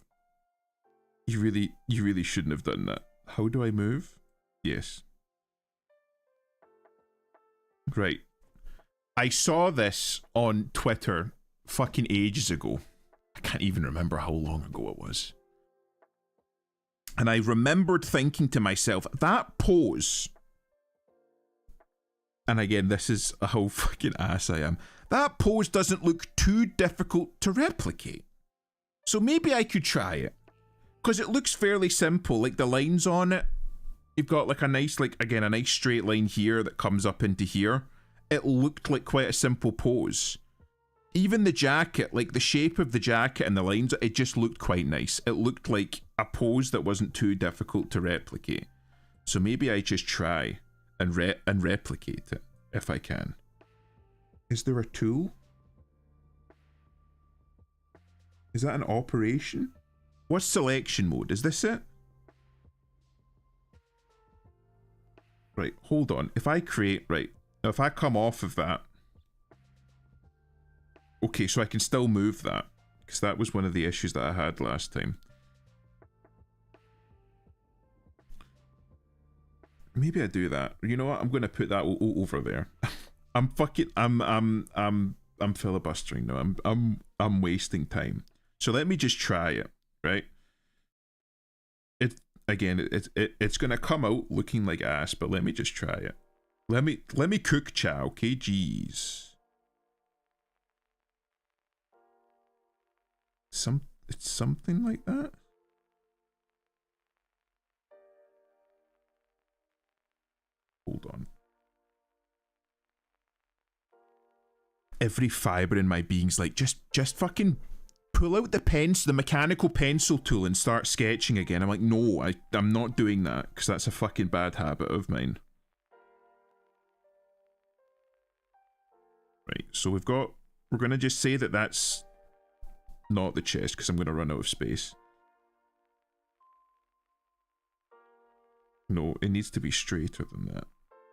You really shouldn't have done that. How do I move? Yes. Right. I saw this on Twitter fucking ages ago. I can't even remember how long ago it was. And I remembered thinking to myself, that pose, and again, this is how fucking ass I am, that pose doesn't look too difficult to replicate. So maybe I could try it. Because it looks fairly simple, like the lines on it. You've got like a nice, like, again, a nice straight line here that comes up into here. It looked like quite a simple pose. Even the jacket, like the shape of the jacket and the lines, it just looked quite nice. It looked like a pose that wasn't too difficult to replicate. So maybe I just try and replicate it, if I can. Is there a tool? Is that an operation? What's selection mode? Is this it? Right, hold on. If I create, right, now if I come off of that, okay, so I can still move that, because that was one of the issues that I had last time. Maybe I do that. You know what? I'm gonna put that over there. I'm filibustering now. I'm wasting time. So let me just try it, right? It's gonna come out looking like ass, but let me just try it. Let me cook chow, okay? Jeez. It's something like that. Hold on. Every fiber in my being's like, just fucking pull out the mechanical pencil tool and start sketching again. I'm like, no, I'm not doing that, because that's a fucking bad habit of mine. Right, so we're gonna just say that that's not the chest, because I'm gonna run out of space. No, it needs to be straighter than that.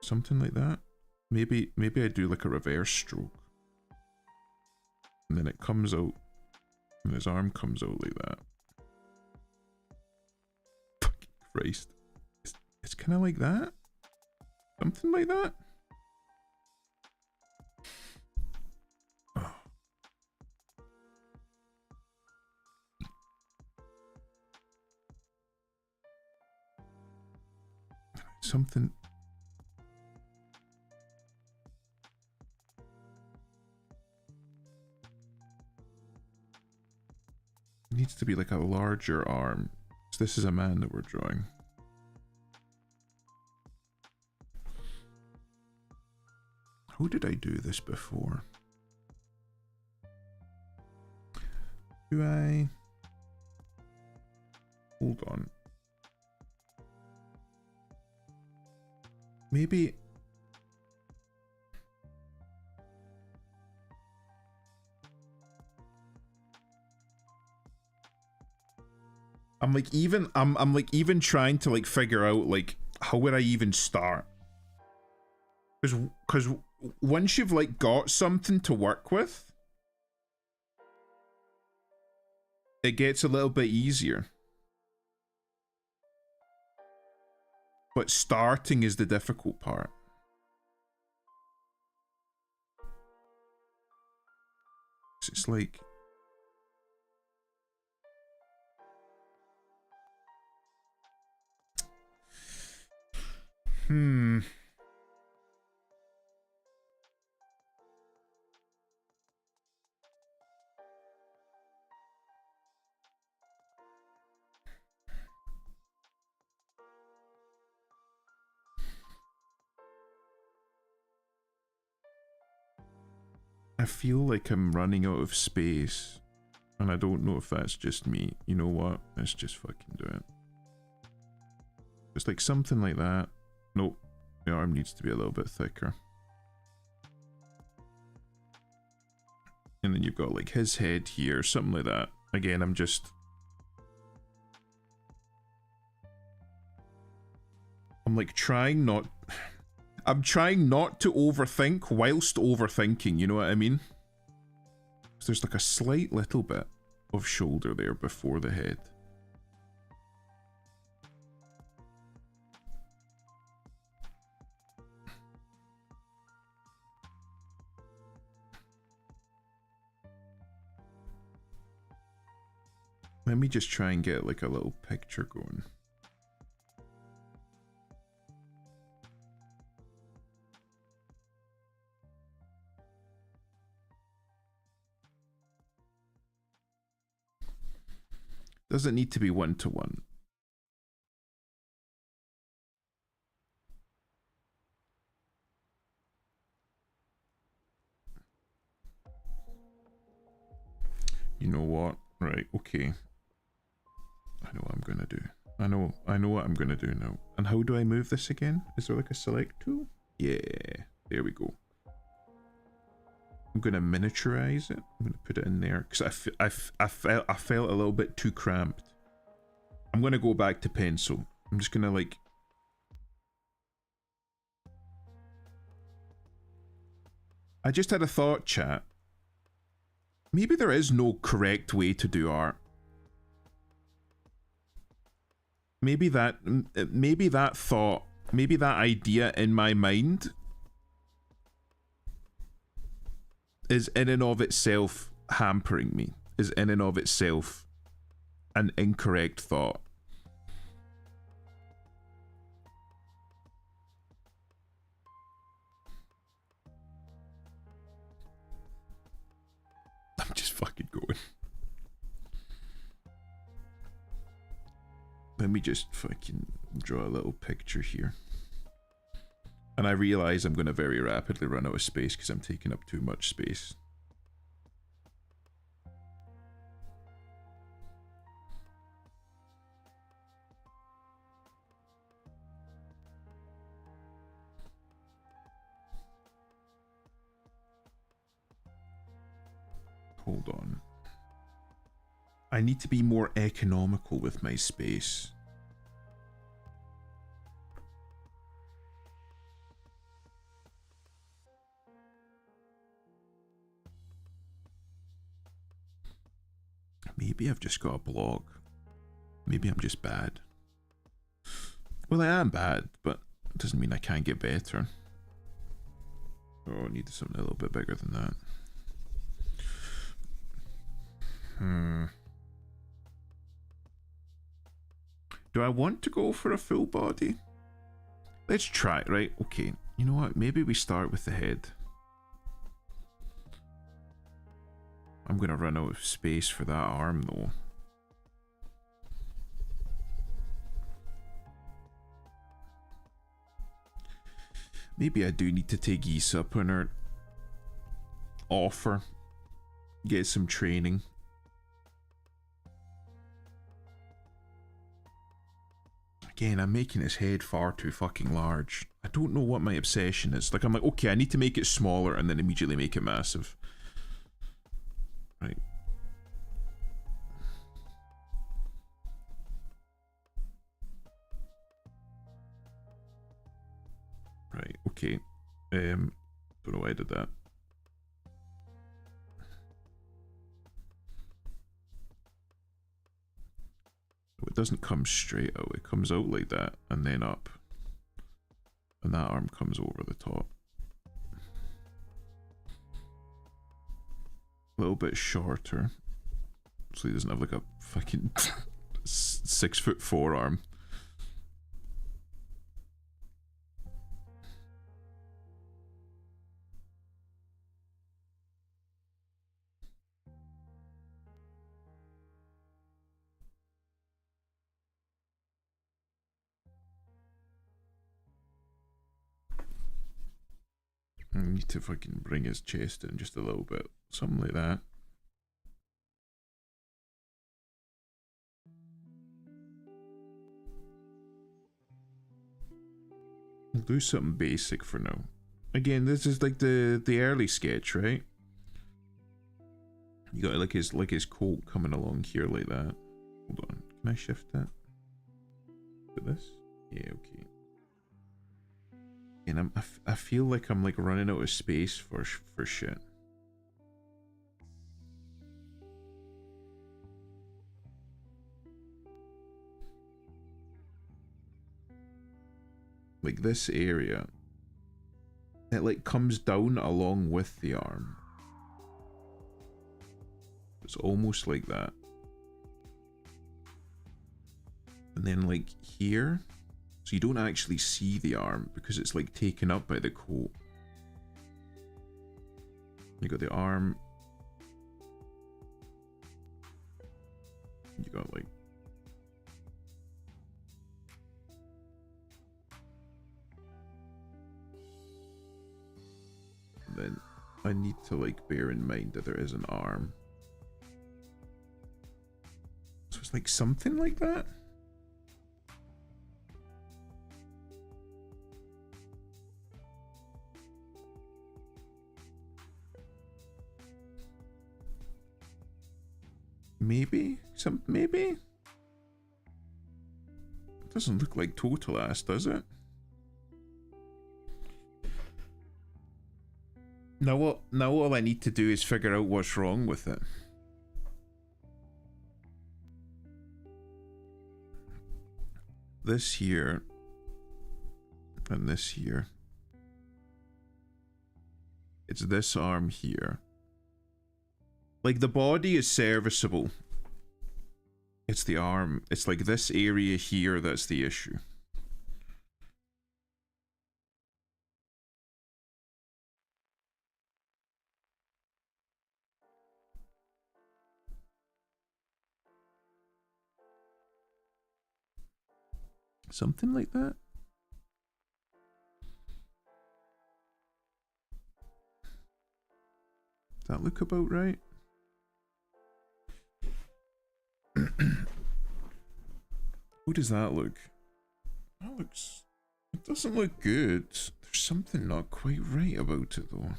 Something like that. Maybe I do like a reverse stroke. And then it comes out, and his arm comes out like that. Fucking Christ. It's kind of like that? Something like that? Oh. Something... needs to be like a larger arm. So this is a man that we're drawing. How did I do this before? Do I... Hold on. Maybe... I'm like even trying to like figure out like how would I even start? Because once you've like got something to work with, it gets a little bit easier. But starting is the difficult part. It's like... I feel like I'm running out of space, and I don't know if that's just me. You know what? Let's just fucking do it. Just like something like that. Nope. The arm needs to be a little bit thicker. And then you've got like his head here, something like that. Again, I'm like trying not... I'm trying not to overthink whilst overthinking, you know what I mean? There's like a slight little bit of shoulder there before the head. Let me just try and get like a little picture going. Doesn't need to be one-to-one. You know what? Right, okay. I know what I'm gonna do. I know what I'm gonna do now. And how do I move this again? Is there like a select tool? Yeah, there we go. I'm gonna miniaturize it. I'm gonna put it in there because I felt a little bit too cramped. I'm gonna go back to pencil. I'm just gonna like... I just had a thought, chat. Maybe there is no correct way to do art. Maybe that thought, maybe that idea in my mind is in and of itself hampering me, is in and of itself an incorrect thought. I'm just fucking going. Let me just fucking draw a little picture here. And I realize I'm going to very rapidly run out of space because I'm taking up too much space. Hold on. I need to be more economical with my space. Maybe I've just got a blog. Maybe I'm just bad. Well, I am bad, but it doesn't mean I can't get better. Oh, I need something a little bit bigger than that. Do I want to go for a full body? Let's try it, right? Okay, you know what? Maybe we start with the head. I'm gonna run out of space for that arm though. Maybe I do need to take Issa up on her offer. Get some training. Again, I'm making his head far too fucking large. I don't know what my obsession is. Like, I'm like, okay, I need to make it smaller and then immediately make it massive. Right. Right, okay. Don't know why I did that. So it doesn't come straight out, it comes out like that and then up. And that arm comes over the top. A little bit shorter. So he doesn't have like a fucking 6'4" forearm. I need to fucking bring his chest in just a little bit. Something like that. We'll do something basic for now. Again, this is like the early sketch, right? You got like his coat coming along here like that. Hold on, can I shift that? Do this? Yeah, okay. And I feel like I'm like running out of space for shit. Like this area, it like comes down along with the arm. It's almost like that. And then like here, so you don't actually see the arm because it's like taken up by the coat. You got the arm. You got like then I need to like bear in mind that there is an arm. So it's like something like that. Maybe? Maybe? It doesn't look like total ass, does it? Now all I need to do is figure out what's wrong with it. This here and this here. It's this arm here. Like the body is serviceable. It's the arm. It's like this area here that's the issue. Something like that? Does that look about right? How does that look? That looks... It doesn't look good. There's something not quite right about it though.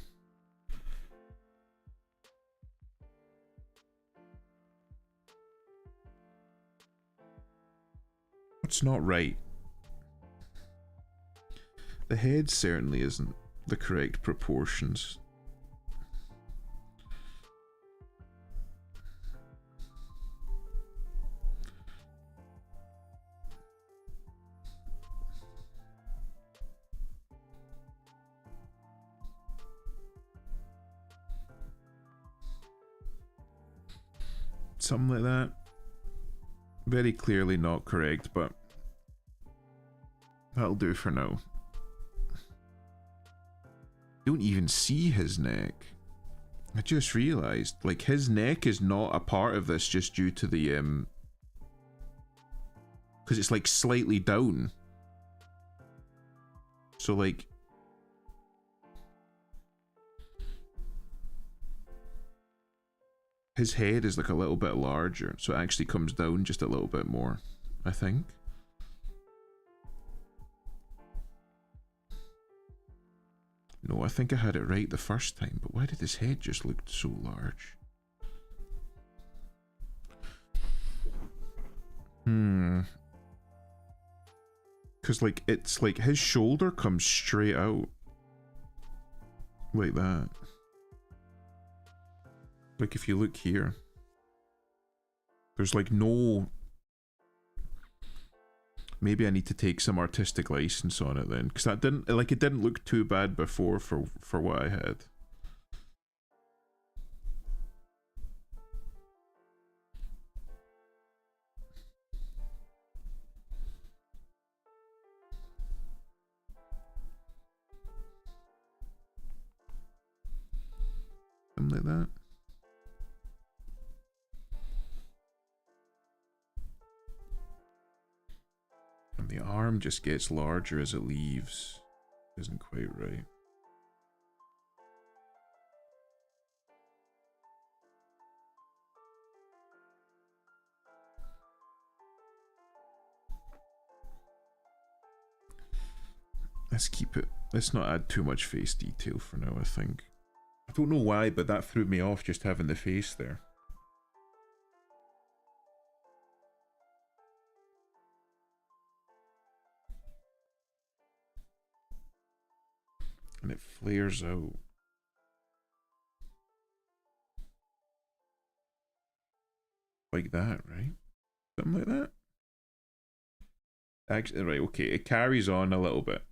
What's not right? The head certainly isn't the correct proportions. Something like that. Very clearly not correct, but that'll do for now. Don't even see his neck. I just realized, like, his neck is not a part of this just due to the because it's like slightly down. So like his head is like a little bit larger, so it actually comes down just a little bit more, I think. No, I think I had it right the first time, but why did his head just look so large? Because, like, it's like his shoulder comes straight out. Like that. Like, if you look here, there's like no... Maybe I need to take some artistic license on it then, because that didn't, like, it didn't look too bad before for what I had. Something like that. And the arm just gets larger as it leaves. Isn't quite right. Let's keep it. Let's not add too much face detail for now, I think. I don't know why, but that threw me off just having the face there. And it flares out. Like that, right? Something like that? Actually, right, okay, it carries on a little bit.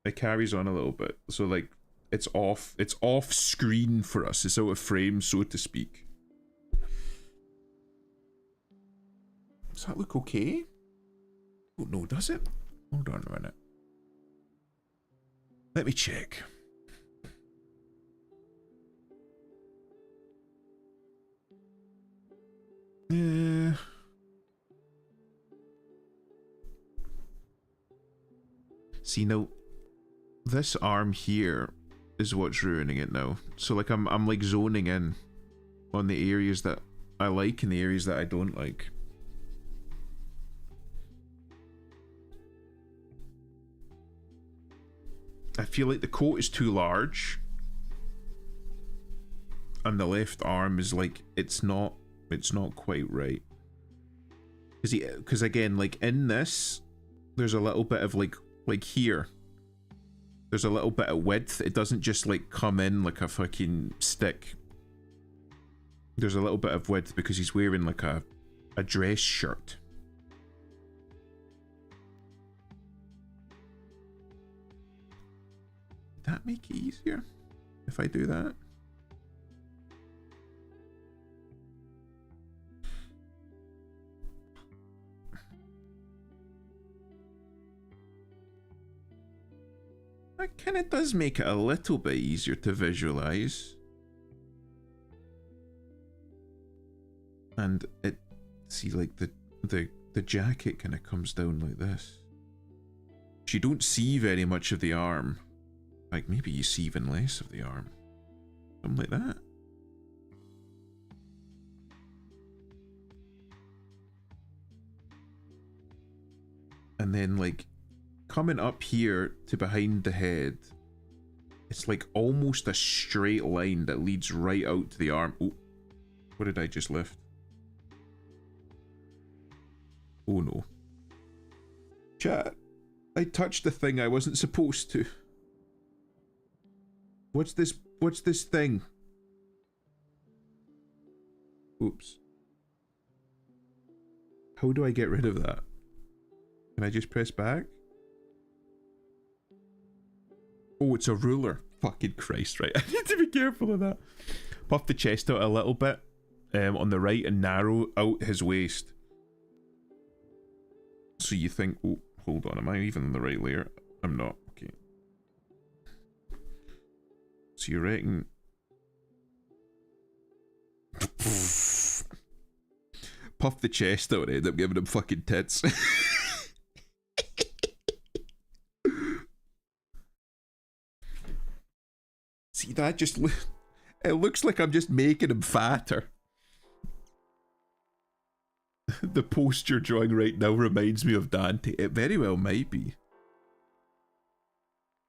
It carries on a little bit. So, like, it's off screen for us. It's out of frame, so to speak. Does that look okay? Oh, no, does it? Hold on a minute. Let me check. See, now, this arm here is what's ruining it now. So, like, I'm like zoning in on the areas that I like and the areas that I don't like. I feel like the coat is too large, and the left arm is like it's not quite right. Because again, like in this, there's a little bit of like here. There's a little bit of width. It doesn't just like come in like a fucking stick. There's a little bit of width because he's wearing like a dress shirt. That make it easier if I do that? That kind of does make it a little bit easier to visualize. And it, see, like the jacket kind of comes down like this. You don't see very much of the arm. Like, maybe you see even less of the arm. Something like that. And then, like, coming up here to behind the head, it's like almost a straight line that leads right out to the arm. Oh, what did I just lift? Oh no. Chat, I touched the thing I wasn't supposed to. What's this thing? Oops. How do I get rid of that? Can I just press back? Oh, it's a ruler. Fucking Christ, right. I need to be careful of that. Puff the chest out a little bit on the right and narrow out his waist. So you think, oh, hold on, am I even in the right layer? I'm not. Okay. So you reckon... Puff the chest out and end up giving him fucking tits. See, that just... It looks like I'm just making him fatter. The post you're drawing right now reminds me of Dante. It very well might be.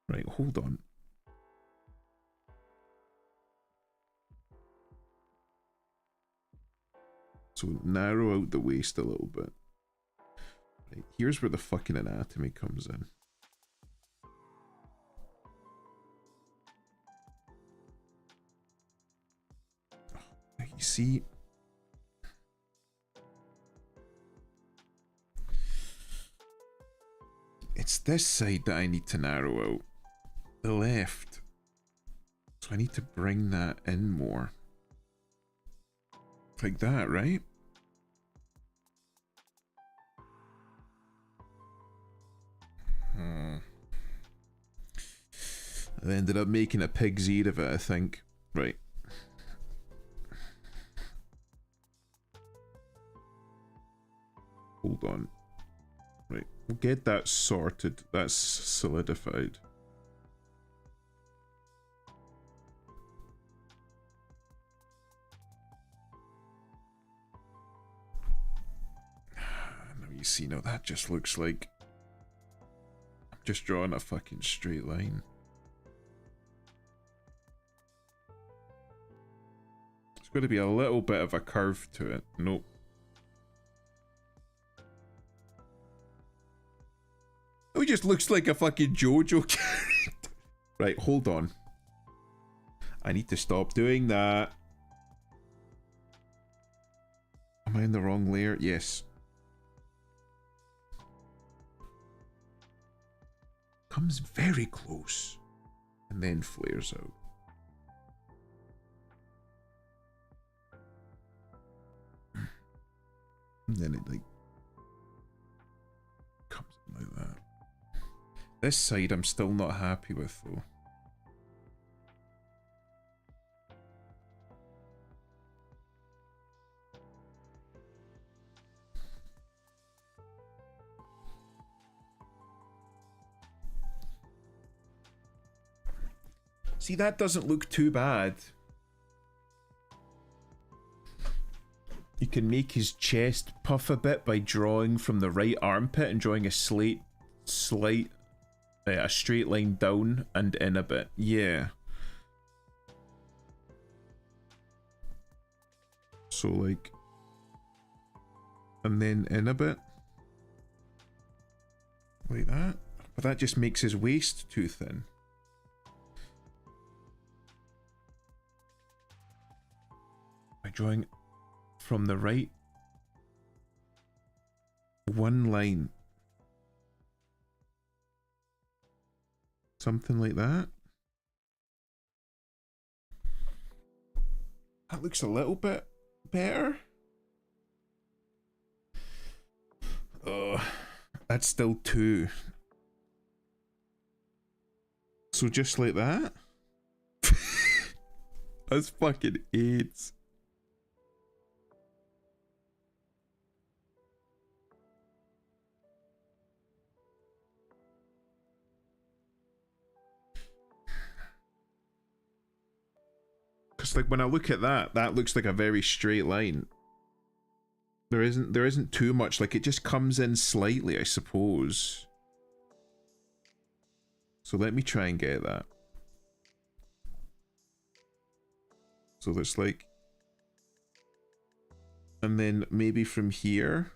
Right, hold on. So narrow out the waist a little bit. Right, here's where the fucking anatomy comes in. You see, it's this side that I need to narrow out. The left. So I need to bring that in more. Like that, right? I ended up making a pig's ear of it, I think. Right. Hold on. Right, we'll get that sorted. That's solidified. Now you see, now that just looks like I'm just drawing a fucking straight line. There's going to be a little bit of a curve to it. Nope. Oh, he just looks like a fucking JoJo character. Right, hold on. I need to stop doing that. Am I in the wrong layer? Yes. Comes very close. And then flares out. And then it like comes in like that. This side I'm still not happy with though. See, that doesn't look too bad. You can make his chest puff a bit by drawing from the right armpit and drawing a a straight line down and in a bit. Yeah. So like, and then in a bit. Like that. But that just makes his waist too thin. By drawing from the right one line. Something like that. That looks a little bit better. Oh, that's still two. So just like that? That's fucking AIDS. Like when I look at that, that looks like a very straight line. There isn't too much, like it just comes in slightly, I suppose. So let me try and get that. So there's like, and then maybe from here,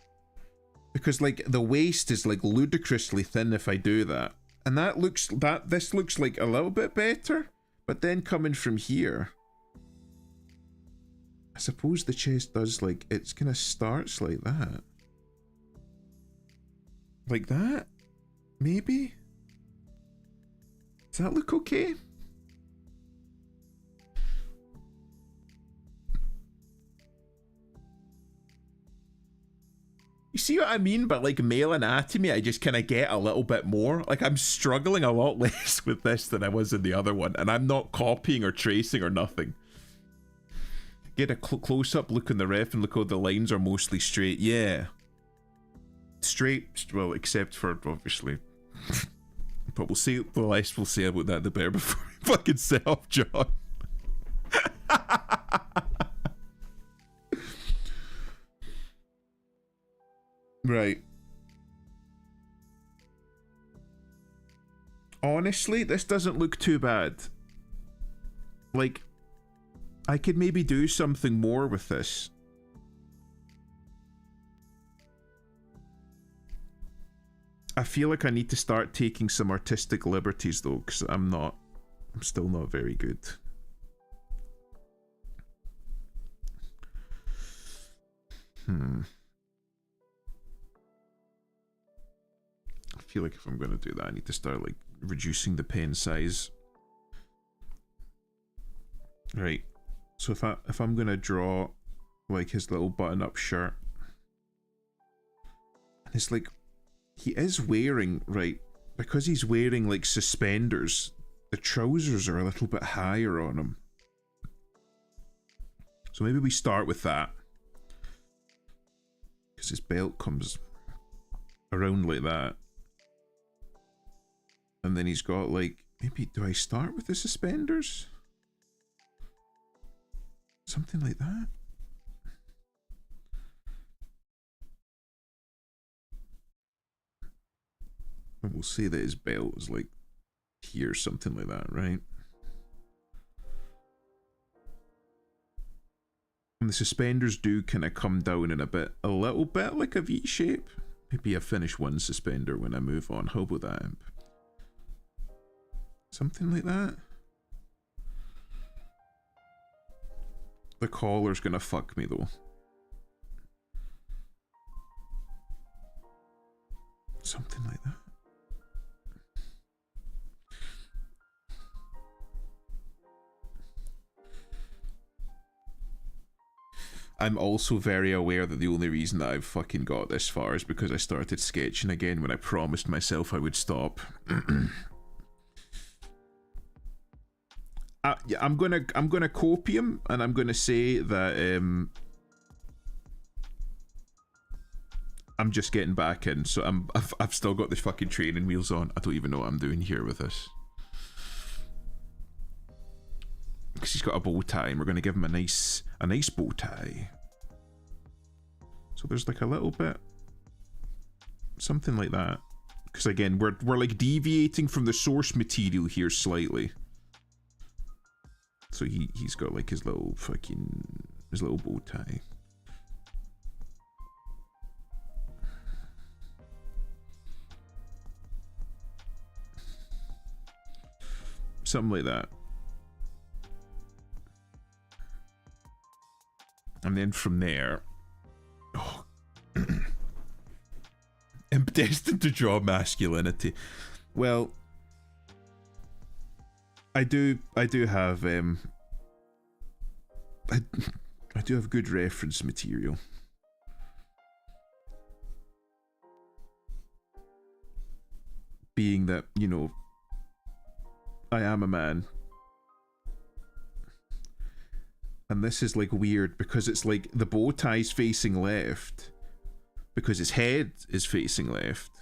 because like the waist is like ludicrously thin if I do that, and this looks like a little bit better, but then coming from here, I suppose the chest does like, it's kind of starts like that. Like that? Maybe? Does that look okay? You see what I mean? But like male anatomy, I just kind of get a little bit more. Like I'm struggling a lot less with this than I was in the other one. And I'm not copying or tracing or nothing. Get a close-up look in the ref and look how the lines are mostly straight. Yeah. Straight, well, except for, obviously. But we'll see, the less we'll say about that, the better before we fucking set off, John. Right. Honestly, this doesn't look too bad. Like, I could maybe do something more with this. I feel like I need to start taking some artistic liberties though, because I'm still not very good. I feel like if I'm gonna do that, I need to start like reducing the pen size. Right. So if I'm gonna draw like his little button-up shirt, and it's like he is wearing, right, because he's wearing like suspenders, the trousers are a little bit higher on him. So maybe we start with that, because his belt comes around like that. And then he's got like, maybe, do I start with the suspenders? Something like that. And we'll say that his belt is like here, something like that, right? And the suspenders do kind of come down in a little bit like a V shape. Maybe I finish one suspender when I move on. How about that, Imp? Something like that. The collar's gonna fuck me though. Something like that. I'm also very aware that the only reason that I've fucking got this far is because I started sketching again when I promised myself I would stop. Yeah, I'm gonna copium, and I'm gonna say that I'm just getting back in, so I've still got the fucking training wheels on. I don't even know what I'm doing here with this, because he's got a bow tie, and we're gonna give him a nice bow tie. So there's like a little bit, something like that, because again we're like deviating from the source material here slightly. So he's got like his little bow tie. Something like that. And then from there, oh, I'm destined to draw masculinity. Well, I do have I do have good reference material. Being that, you know, I am a man. And this is like weird because it's like the bow tie's facing left because his head is facing left.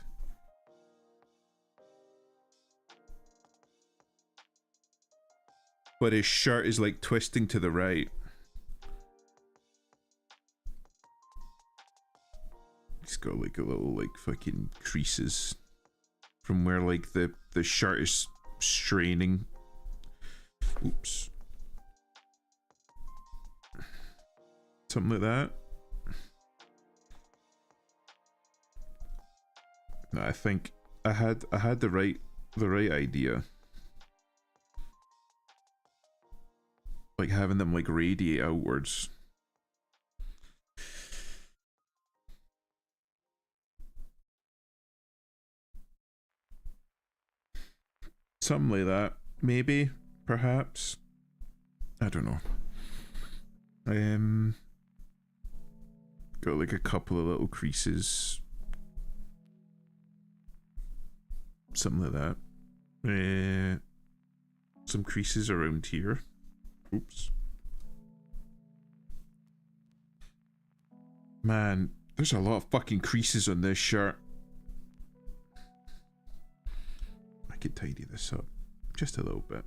But his shirt is like twisting to the right. He's got like a little like fucking creases from where like the shirt is straining. Oops. Something like that. No, I think I had the right idea. Like having them like radiate outwards. Something like that. Maybe, perhaps. I don't know. Got like a couple of little creases. Something like that. Some creases around here. Oops. Man, there's a lot of fucking creases on this shirt. I could tidy this up just a little bit.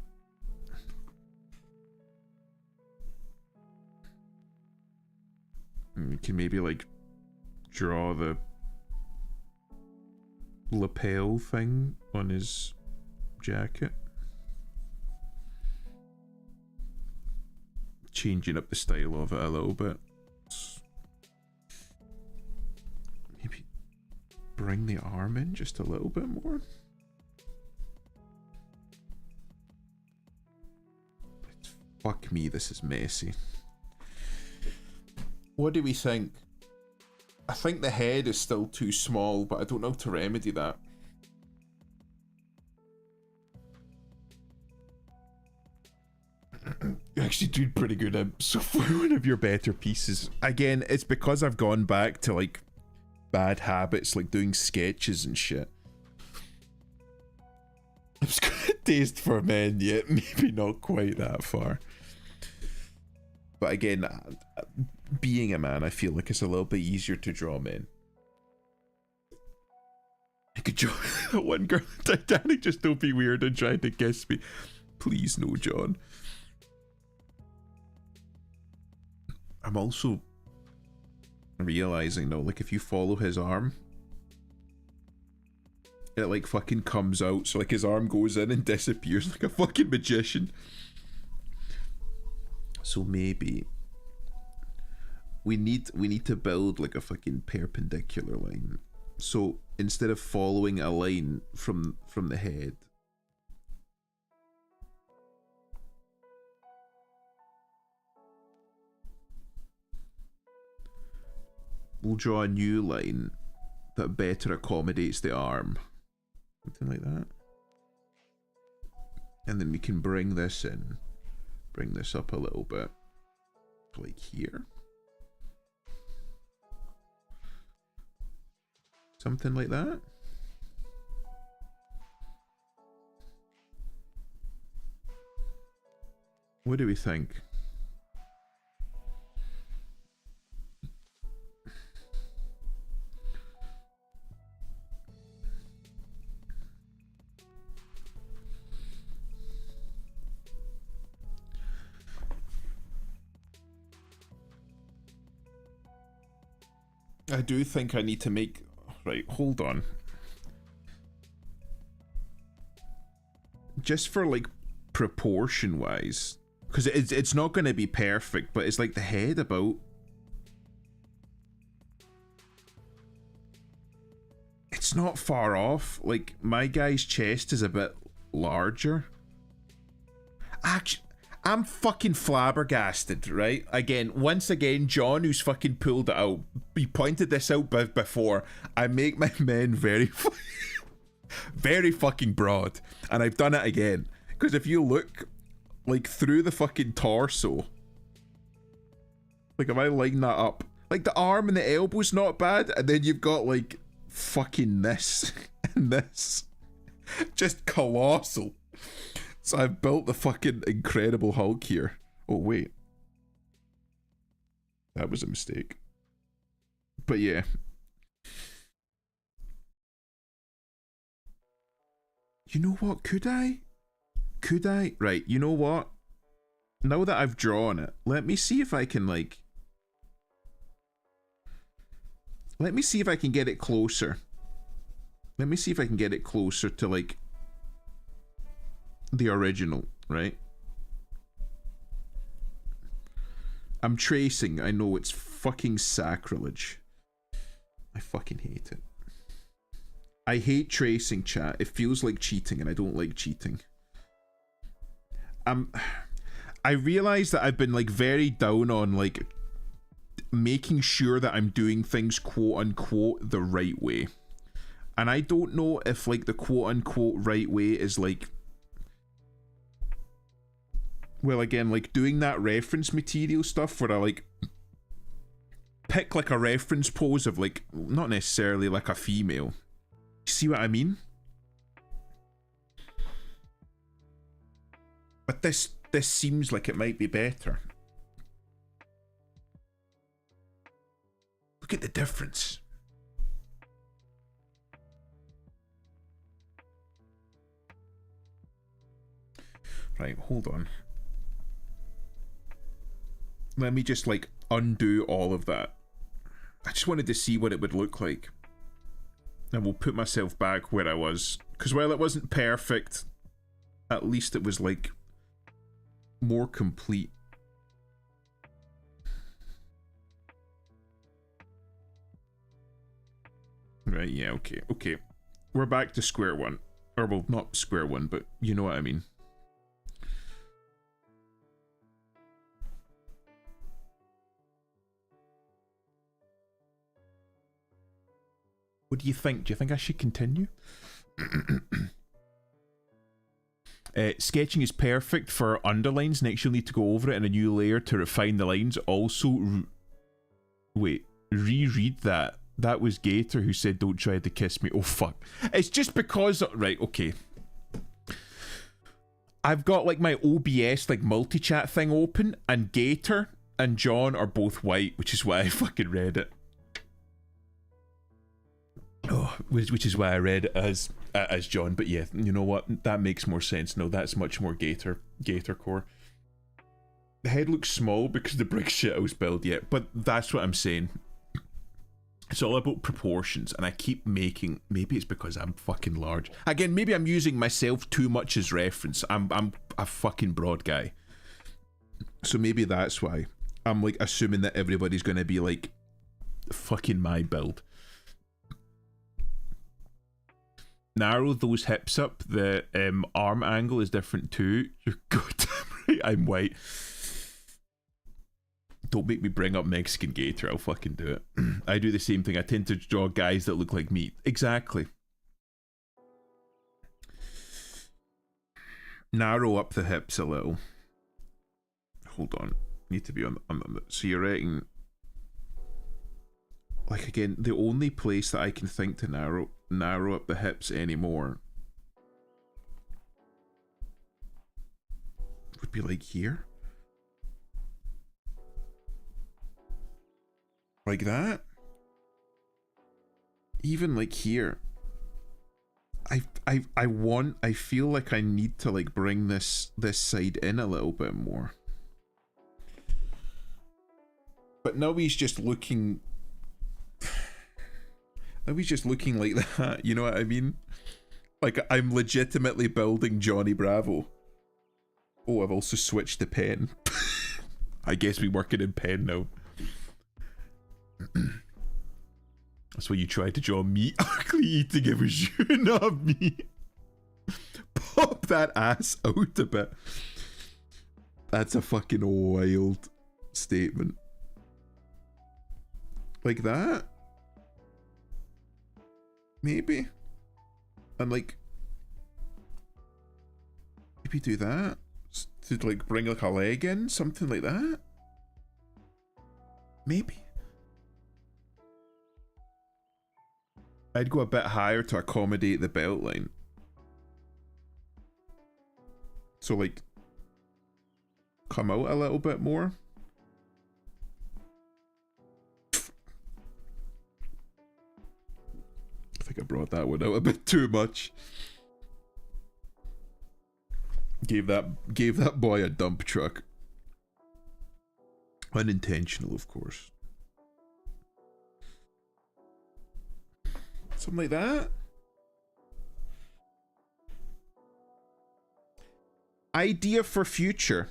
And we can maybe like draw the lapel thing on his jacket. Changing up the style of it a little bit. Maybe bring the arm in just a little bit more. Fuck me, this is messy. What do we think? I think the head is still too small, but I don't know how to remedy that. You actually did pretty good. So for one of your better pieces. Again, it's because I've gone back to like bad habits, like doing sketches and shit. I've got a taste for men yet, maybe not quite that far. But again, being a man, I feel like it's a little bit easier to draw men. I could draw that one girl in Titanic, just don't be weird and trying to kiss me. Please no, John. I'm also realizing though, like if you follow his arm, it like fucking comes out, so like his arm goes in and disappears like a fucking magician. So maybe we need to build like a fucking perpendicular line. So instead of following a line from the head, we'll draw a new line that better accommodates the arm. Something like that. And then we can bring this in. Bring this up a little bit. Like here. Something like that. What do we think? I do think I need to make... Right, hold on. Just for like proportion wise, because it's not going to be perfect, but it's like the head about... It's not far off. Like my guy's chest is a bit larger. Actually, I'm fucking flabbergasted, right? Again, once again, John, who's fucking pulled it out, he pointed this out before. I make my men very, very fucking broad, and I've done it again. Because if you look, like, through the fucking torso, like, if I line that up, like, the arm and the elbow's not bad, and then you've got, like, fucking this, and this. Just colossal. So I've built the fucking Incredible Hulk here. Oh, wait. That was a mistake. But yeah. You know what? Could I? Could I? Right, you know what? Now that I've drawn it, let me see if I can, like... Let me see if I can get it closer. Let me see if I can get it closer to, like... the original, right? I'm tracing. I know it's fucking sacrilege. I fucking hate it. I hate tracing, chat. It feels like cheating, and I don't like cheating. I realize that I've been like very down on like making sure that I'm doing things quote unquote the right way. And I don't know if like the quote unquote right way is like, well, again, like doing that reference material stuff where I like pick like a reference pose of like, not necessarily like a female. See what I mean? But this seems like it might be better. Look at the difference. Right, hold on. Let me just like undo all of that. I just wanted to see what it would look like. And we'll put myself back where I was. Because while it wasn't perfect, at least it was like more complete. Right, yeah, okay, okay. We're back to square one. Or, well, not square one, but you know what I mean. What do you think? Do you think I should continue? Sketching is perfect for underlines. Next, you'll need to go over it in a new layer to refine the lines. Also, wait, reread that. That was Gator who said, "Don't try to kiss me." Oh, fuck. It's just because... Right, okay. I've got, like, my OBS, like, multi-chat thing open, and Gator and John are both white, which is why I fucking read it. Oh, which is why I read it as John. But yeah, you know what? That makes more sense. No, that's much more Gator core. The head looks small because the brick shit I was built yet, but that's what I'm saying. It's all about proportions, and I keep making... Maybe it's because I'm fucking large. Again, maybe I'm using myself too much as reference. I'm a fucking broad guy. So maybe that's why. I'm like assuming that everybody's gonna be like fucking my build. Narrow those hips up. The arm angle is different too. You're goddamn right, I'm white. Don't make me bring up Mexican Gator, I'll fucking do it. I do the same thing. I tend to draw guys that look like me. Exactly. Narrow up the hips a little. Hold on. Need to be on so you're writing... Like, again, the only place that I can think to narrow up the hips anymore would be like here. Like that. Even like here. I feel like I need to like bring this side in a little bit more. But now he's just looking... Now he's just looking like that, you know what I mean? Like, I'm legitimately building Johnny Bravo. Oh, I've also switched the pen. I guess we're working in pen now. That's why you tried to draw me ugly eating. It was you, not me. Pop that ass out a bit. That's a fucking wild statement. Like that? Maybe? And like... Maybe do that? To like bring like a leg in? Something like that? Maybe? I'd go a bit higher to accommodate the belt line. So like... Come out a little bit more. I think I brought that one out a bit too much. Gave that boy a dump truck. Unintentional, of course. Something like that. Idea for future.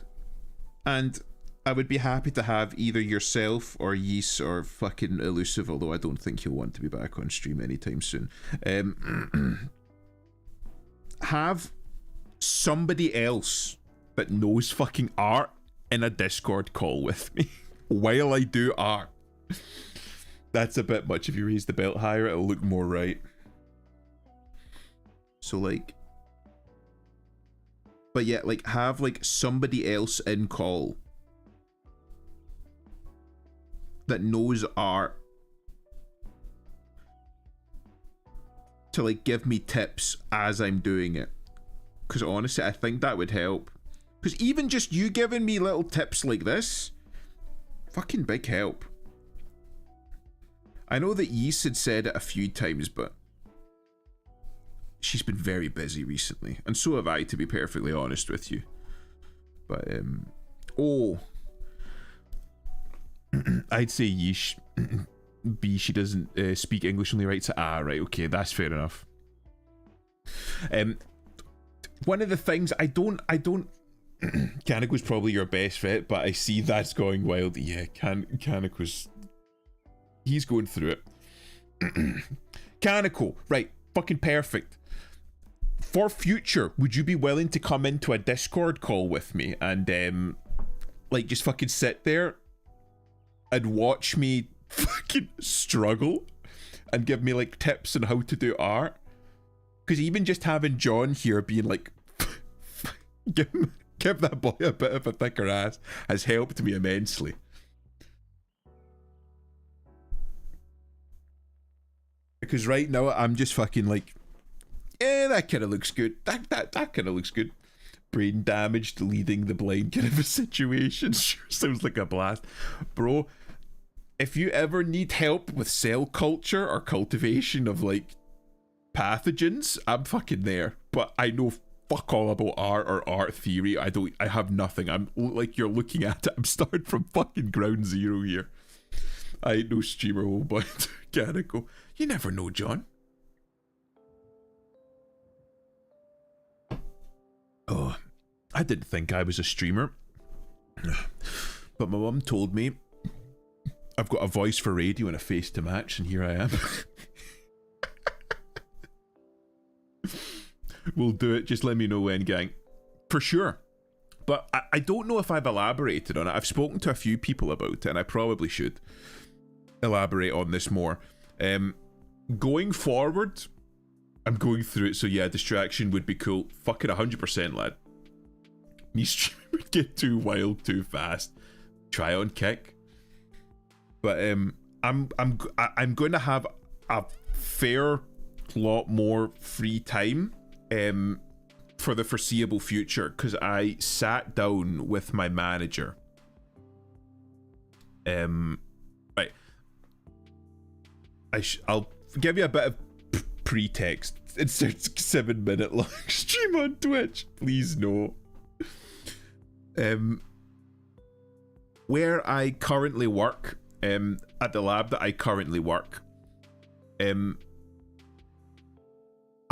And I would be happy to have either yourself or Yeast or fucking Elusive, although I don't think he'll want to be back on stream anytime soon. Have somebody else that knows fucking art in a Discord call with me while I do art. That's a bit much. If you raise the belt higher, it'll look more right. So like... But yeah, like have like somebody else in call that knows art to like give me tips as I'm doing it. Because honestly, I think that would help. Because even just you giving me little tips like this, fucking big help. I know that Yeast had said it a few times, but she's been very busy recently. And so have I, to be perfectly honest with you. But, oh. I'd say Yeesh. B, she doesn't speak English, only writes it. Right, okay, that's fair enough. One of the things I don't Kanako's probably your best bet, but I see that's going wild. Yeah, Kanako's, he's going through it. Kanako, right, fucking perfect. For future, would you be willing to come into a Discord call with me and like just fucking sit there and watch me fucking struggle and give me like tips on how to do art? Because even just having John here being like give that boy a bit of a thicker ass has helped me immensely. Because right now I'm just fucking like, yeah, that kind of looks good. That kind of looks good. Brain damaged, leading the blind kind of a situation. Sure sounds like a blast. Bro, if you ever need help with cell culture or cultivation of like pathogens, I'm fucking there. But I know fuck all about art or art theory. I have nothing. I'm like, you're looking at it, I'm starting from fucking ground zero here. I ain't no streamer, oh boy. Kanako. You never know, John. Oh, I didn't think I was a streamer, but my mum told me I've got a voice for radio and a face to match, and here I am. We'll do it, just let me know when, gang. For sure. But I don't know if I've elaborated on it. I've spoken to a few people about it, and I probably should elaborate on this more. Going forward, I'm going through it, so yeah, distraction would be cool. Fucking 100%, lad. Me streaming would get too wild too fast. Try on kick. But I'm going to have a fair lot more free time for the foreseeable future, because I sat down with my manager. Right. I'll give you a bit of pretext. It's a 7-minute long stream on Twitch. Please no. Where I currently work, at the lab that I currently work,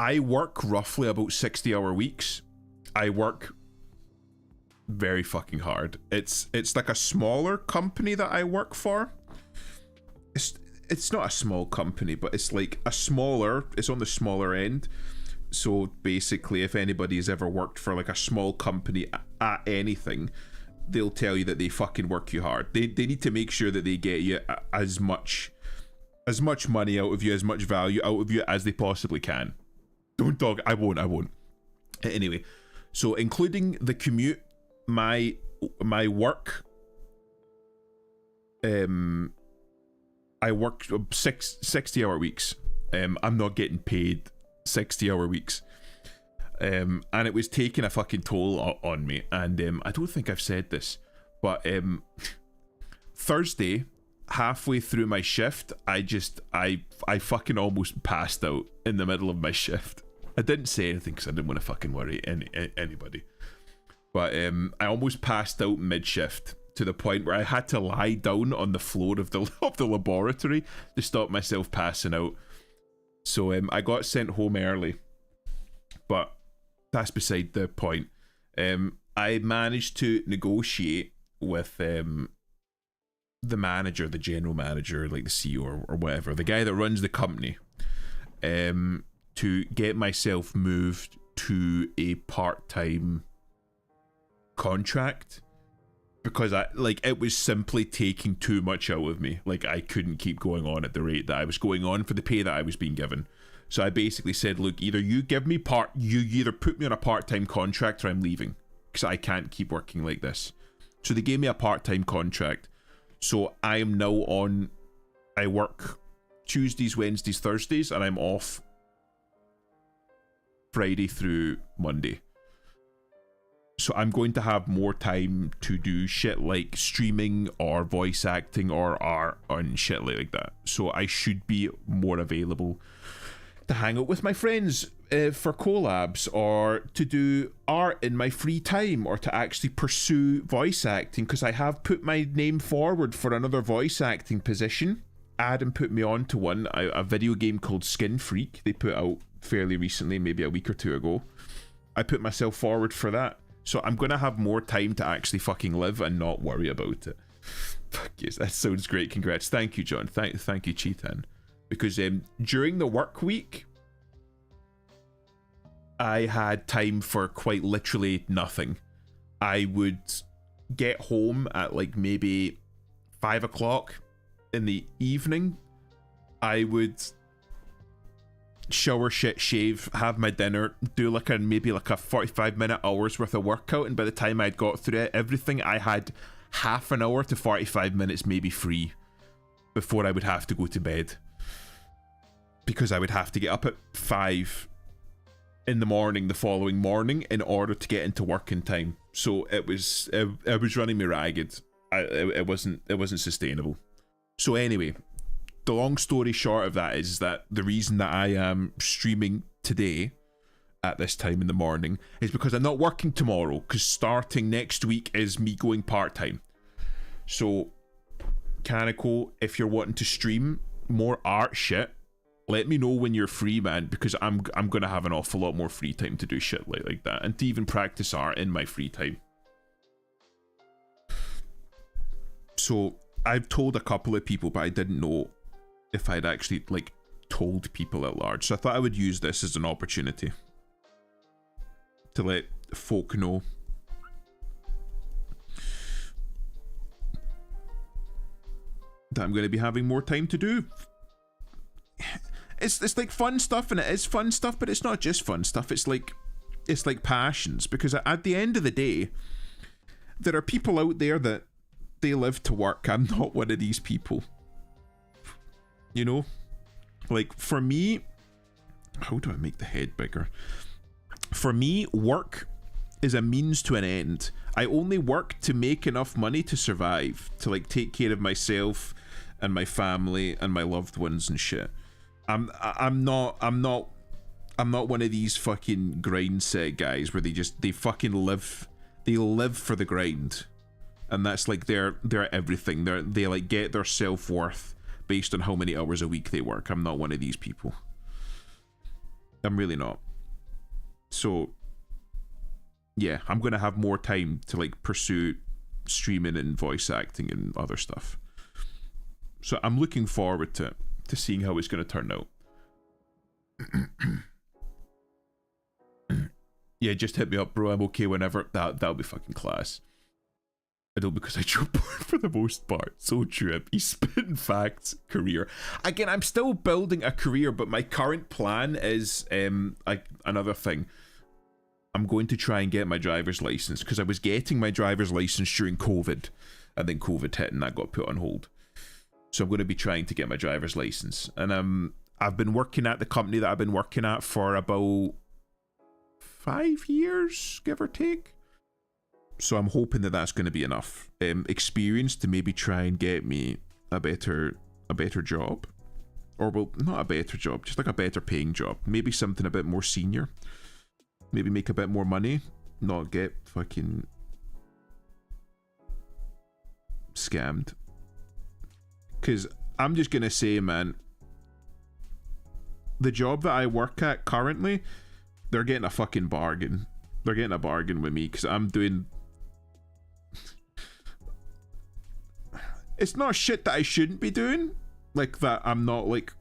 I work roughly about 60-hour weeks. I work very fucking hard. It's like a smaller company that I work for. It's not a small company, but it's like it's on the smaller end. So basically, if anybody's ever worked for like a small company at anything, they'll tell you that they fucking work you hard. They need to make sure that they get you as much money out of you, as much value out of you as they possibly can. Don't dog. I won't. Anyway, so including the commute, my work, I work 60-hour weeks. I'm not getting paid 60-hour weeks. And it was taking a fucking toll on me. And I don't think I've said this, but Thursday, halfway through my shift, I fucking almost passed out in the middle of my shift. I didn't say anything because I didn't want to fucking worry anybody. But I almost passed out mid-shift, to the point where I had to lie down on the floor of the laboratory to stop myself passing out. So I got sent home early, but that's beside the point. I managed to negotiate with the manager, the general manager, like the CEO or whatever, the guy that runs the company, to get myself moved to a part-time contract. Because it was simply taking too much out of me. Like, I couldn't keep going on at the rate that I was going on for the pay that I was being given. So I basically said, look, either you give me you either put me on a part-time contract or I'm leaving, because I can't keep working like this. So they gave me a part-time contract. So I am now I work Tuesdays, Wednesdays, Thursdays, and I'm off Friday through Monday. So I'm going to have more time to do shit like streaming or voice acting or art and shit like that. So I should be more available to hang out with my friends for collabs, or to do art in my free time, or to actually pursue voice acting, because I have put my name forward for another voice acting position Adam put me on to one, a video game called Skin Freak. They put out fairly recently, maybe a week or two ago. I put myself forward for that. So I'm going to have more time to actually fucking live and not worry about it. Fuck yes, that sounds great. Congrats. Thank you, John. Thank you, Cheetan. Because during the work week, I had time for quite literally nothing. I would get home at like maybe 5 o'clock in the evening. I would shower, shit, shave, have my dinner, do like maybe a 45-minute hours worth of workout, and by the time I'd got through everything, I had half an hour to 45 minutes maybe free before I would have to go to bed, because I would have to get up at 5 in the morning the following morning in order to get into work in time. So it was running me ragged. It wasn't sustainable. So anyway, the long story short of that is that the reason that I am streaming today at this time in the morning is because I'm not working tomorrow, because starting next week is me going part-time. So Kaneko, if you're wanting to stream more art shit, let me know when you're free, man, because I'm gonna have an awful lot more free time to do shit like that, and to even practice art in my free time. So I've told a couple of people, but I didn't know if I'd actually like told people at large. So I thought I would use this as an opportunity to let folk know. That I'm going to be having more time to do. It's like fun stuff, and it is fun stuff, but it's not just fun stuff. It's like passions, because at the end of the day, there are people out there that they live to work. I'm not one of these people. You know? Like, for me, how do I make the head bigger? For me, work is a means to an end. I only work to make enough money to survive, to like take care of myself and my family and my loved ones and shit. I'm not one of these fucking grind set guys where they fucking live for the grind, and that's like their everything. They like get their self-worth based on how many hours a week they work. I'm not one of these people. I'm really not. So yeah, I'm gonna have more time to like pursue streaming and voice acting and other stuff. So I'm looking forward to seeing how it's gonna turn out. Yeah, just hit me up, bro. I'm okay whenever. That'll be fucking class. I know, because I joke for the most part. So true. He's spitting facts. Career. Again, I'm still building a career, but my current plan is another thing. I'm going to try and get my driver's license, because I was getting my driver's license during COVID, and then COVID hit and that got put on hold. So I'm going to be trying to get my driver's license, and I've been working at the company that I've been working at for about 5 years, give or take. So I'm hoping that that's going to be enough experience to maybe try and get me a better job, or well, not a better job, just like a better paying job. Maybe something a bit more senior. Maybe make a bit more money, not get fucking scammed. Because I'm just gonna say, man, the job that I work at currently, they're getting a fucking bargain. They're getting a bargain with me, because I'm doing... It's not shit that I shouldn't be doing, like that I'm not like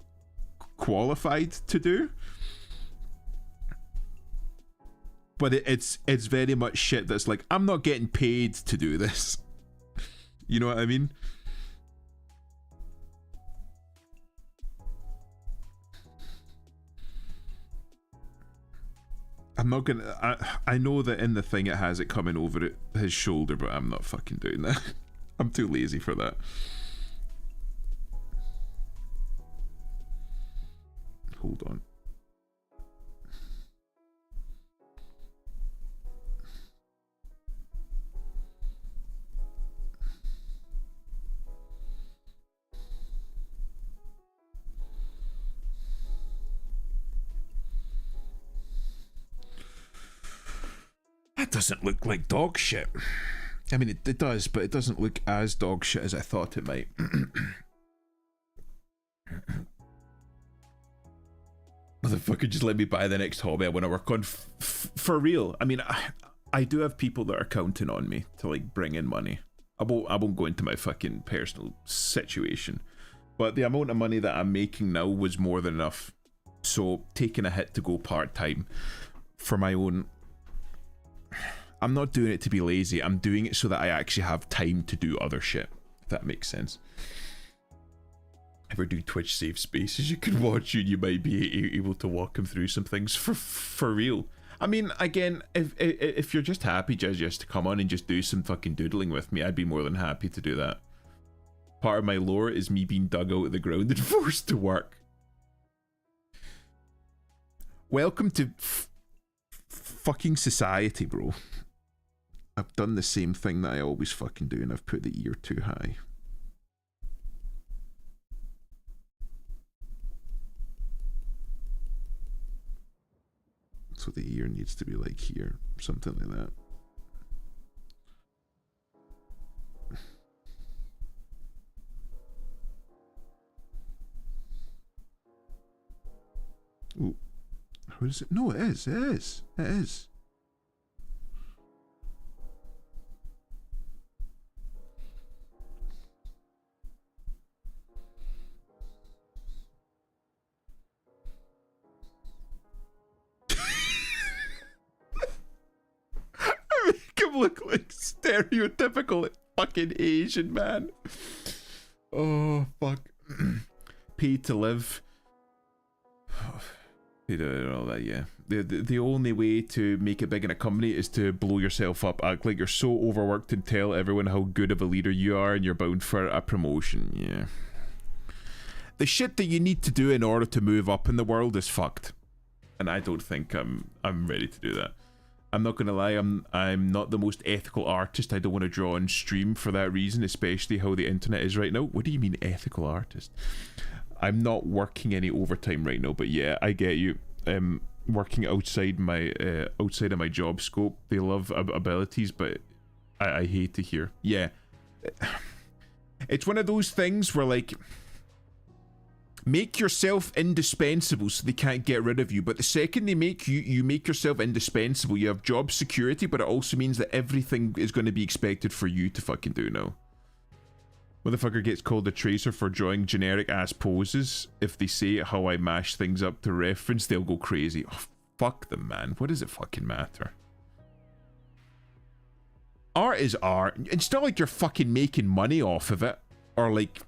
qualified to do. But it's very much shit that's like, I'm not getting paid to do this. You know what I mean? I'm not gonna... I know that in the thing it has it coming over his shoulder, but I'm not fucking doing that. I'm too lazy for that. Hold on. That doesn't look like dog shit. I mean, it does, but it doesn't look as dog shit as I thought it might. fucking just let me buy the next hobby I want to work on. For real. I mean, I do have people that are counting on me to like bring in money. I won't go into my fucking personal situation, but the amount of money that I'm making now was more than enough. So taking a hit to go part-time for my own, I'm not doing it to be lazy. I'm doing it so that I actually have time to do other shit, if that makes sense. If we do Twitch safe spaces, you can watch you and you might be able to walk him through some things for real. I mean, again, if you're just happy just to come on and just do some fucking doodling with me, I'd be more than happy to do that. Part of my lore is me being dug out of the ground and forced to work. Welcome to fucking society, bro. I've done the same thing that I always fucking do, and I've put the ear too high. So the ear needs to be like here, something like that. Ooh. How is it? No, it is. It is. It is. Look like stereotypical fucking Asian man. Oh fuck. Pay to live. You know all that, yeah. The only way to make it big in a company is to blow yourself up, act like you're so overworked, and tell everyone how good of a leader you are, and you're bound for a promotion. Yeah. The shit that you need to do in order to move up in the world is fucked, and I don't think I'm ready to do that. I'm not gonna lie, I'm not the most ethical artist. I don't want to draw on stream for that reason, especially how the internet is right now. What do you mean ethical artist? I'm not working any overtime right now, but yeah, I get you. Working outside of my job scope. They love abilities, but I hate to hear. Yeah, it's one of those things where like, make yourself indispensable so they can't get rid of you, but the second they make you make yourself indispensable, you have job security, but it also means that everything is going to be expected for you to fucking do now. Motherfucker gets called a tracer for drawing generic ass poses. If they say how I mash things up to reference, they'll go crazy. Oh, fuck them, man. What does it fucking matter? Art is art. It's not like you're fucking making money off of it, or like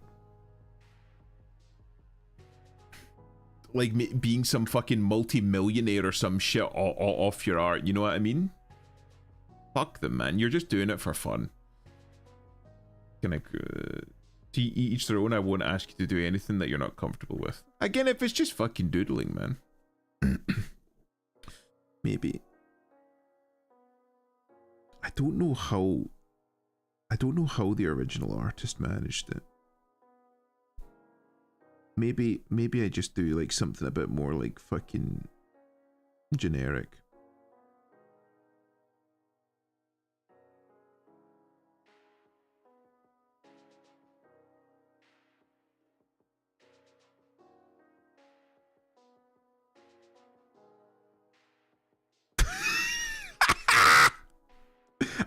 being some fucking multi-millionaire or some shit off your art, you know what I mean? Fuck them, man. You're just doing it for fun. Can I to each their own? I won't ask you to do anything that you're not comfortable with. Again, if it's just fucking doodling, man. Maybe. I don't know how the original artist managed it. Maybe I just do like something a bit more like fucking generic.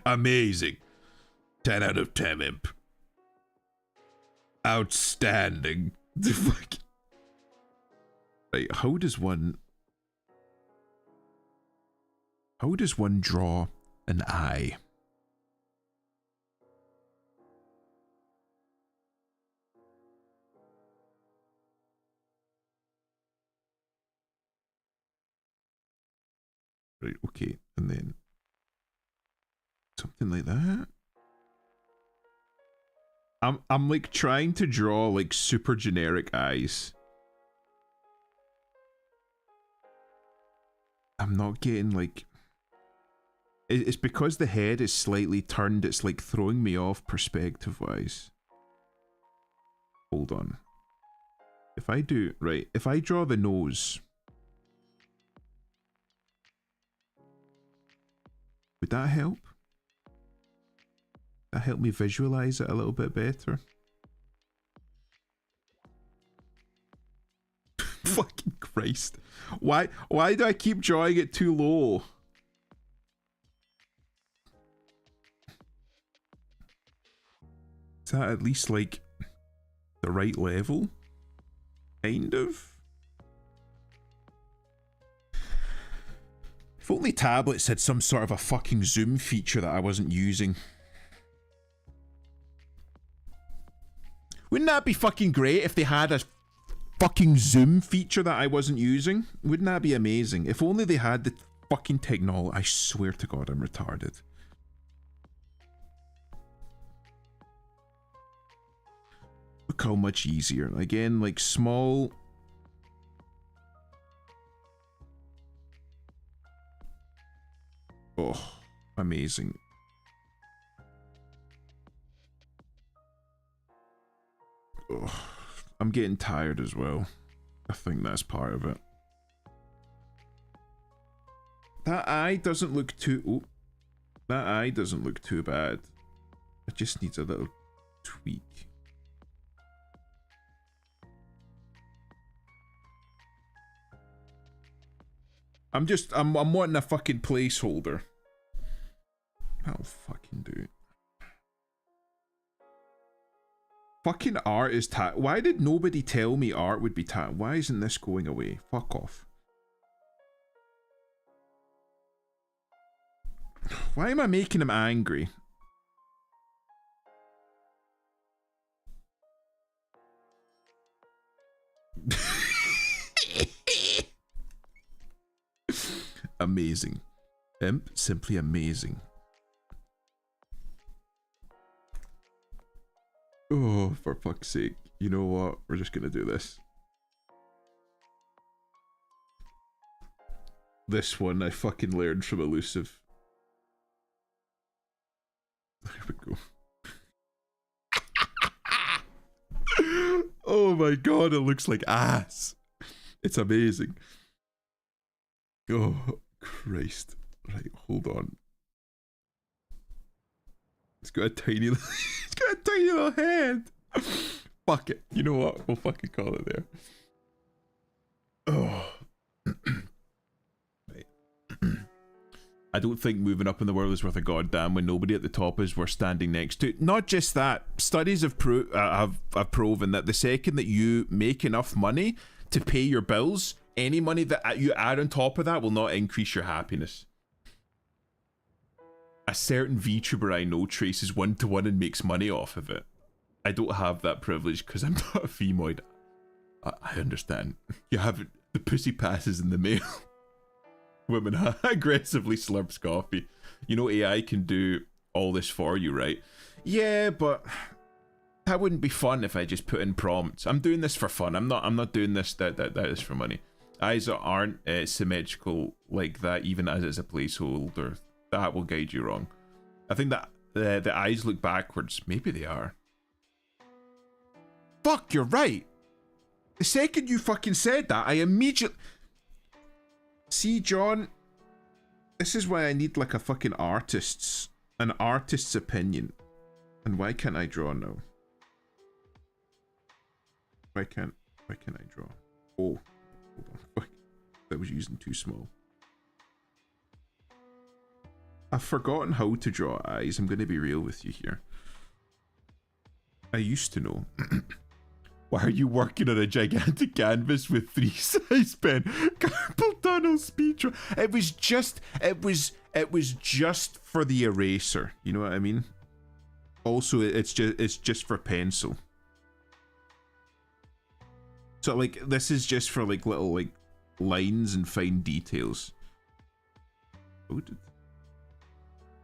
Amazing. 10 out of 10, imp. Outstanding. Right, how does one draw an eye? Right, okay, and then something like that. I'm like trying to draw like super generic eyes. I'm not getting like, it's because the head is slightly turned, it's like throwing me off perspective wise. Hold on. If I do, right, if I draw the nose, would that help? That help me visualize it a little bit better? Fucking Christ. Why do I keep drawing it too low? Is that at least like the right level? Kind of. If only tablets had some sort of a fucking zoom feature that I wasn't using. Wouldn't that be fucking great if they had a fucking zoom feature that I wasn't using? Wouldn't that be amazing? If only they had the fucking technology. I swear to God, I'm retarded. Look how much easier. Again, like small. Oh, amazing. Oh, I'm getting tired as well. I think that's part of it. That eye doesn't look too... Oh, that eye doesn't look too bad. It just needs a little tweak. I'm wanting a fucking placeholder. That'll fucking do it. Fucking art is why did nobody tell me art would be why isn't this going away? Fuck off. Why am I making him angry? Amazing. Imp, simply amazing. Oh, for fuck's sake. You know what? We're just gonna do this. This one I fucking learned from Elusive. There we go. Oh my god, it looks like ass. It's amazing. Oh, Christ. Right, hold on. It's got a tiny it's got a tiny little head. Fuck it. You know what? We'll fucking call it there. Oh. Right. I don't think moving up in the world is worth a goddamn when nobody at the top is worth standing next to. Not just that. Studies have proven that the second that you make enough money to pay your bills, any money that you add on top of that will not increase your happiness. A certain VTuber I know traces 1-to-1 and makes money off of it. I don't have that privilege because I'm not a femoid. I understand. You have the pussy passes in the mail. Women aggressively slurps coffee. You know AI can do all this for you, right? Yeah, but that wouldn't be fun if I just put in prompts. I'm doing this for fun. I'm not doing this that is for money. Eyes aren't symmetrical like that, even as it's a placeholder. That will guide you wrong. I think that the eyes look backwards. Maybe they are. Fuck, you're right. The second you fucking said that, I immediately... See, John, this is why I need like a fucking an artist's opinion. And why can't I draw now? Why can't I draw? Oh, hold on. That was using too small. I've forgotten how to draw eyes. I'm going to be real with you here. I used to know. Why are you working on a gigantic canvas with 3 size pen? Carpal tunnel speed draw. It was just for the eraser. You know what I mean? Also, it's just for pencil. So like this is just for like little like lines and fine details.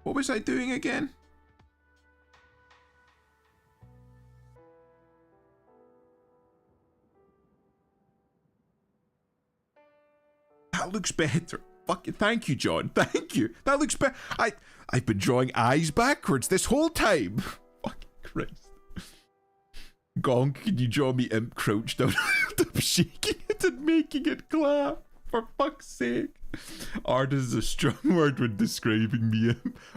What was I doing again? That looks better. Fucking thank you, John. Thank you. That looks better. I've been drawing eyes backwards this whole time. Fucking Christ. Gong, can you draw me Imp crouched down? I'm shaking it and making it clap. For fuck's sake. Art is a strong word when describing me.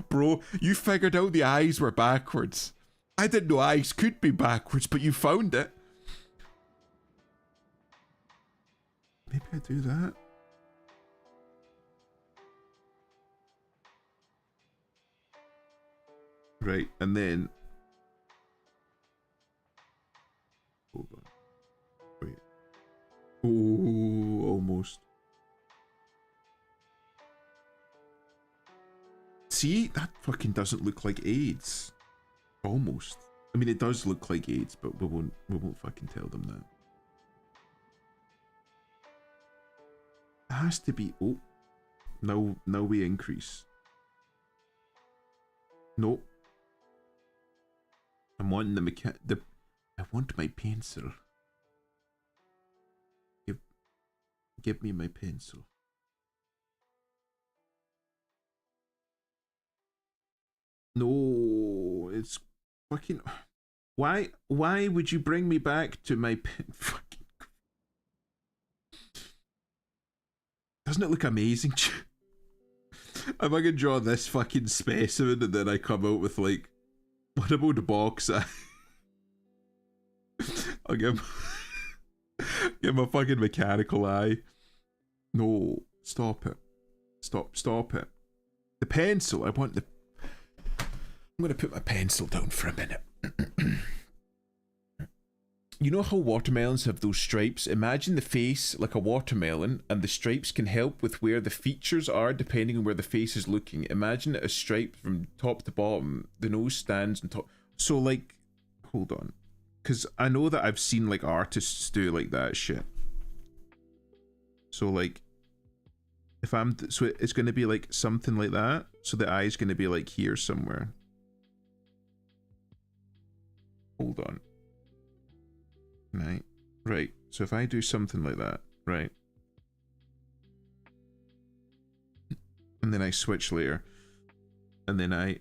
Bro, you figured out the eyes were backwards. I didn't know eyes could be backwards, but you found it. Maybe I do that. Right, and then... Hold on. Wait. Oh, almost. See? That fucking doesn't look like AIDS. Almost. I mean, it does look like AIDS, but we won't fucking tell them that. It has to be... Oh. Now we increase. Nope. I'm wanting I want my pencil. Give me my pencil. No, it's fucking... Why would you bring me back to my pen? Fucking... Doesn't it look amazing? I'm gonna draw this fucking specimen and then I come out with like... What about the box? I'll give him a fucking mechanical eye. No, stop it. Stop it. The pencil, I want the... I'm gonna put my pencil down for a minute. You know how watermelons have those stripes? Imagine the face like a watermelon, and the stripes can help with where the features are depending on where the face is looking. Imagine a stripe from top to bottom. The nose stands on top. So like, hold on. Because I know that I've seen like artists do like that shit. So like, if I'm, so it's going to be like something like that. So the eye's going to be like here somewhere. Hold on. Right. So if I do something like that, right? And then I switch layer. And then I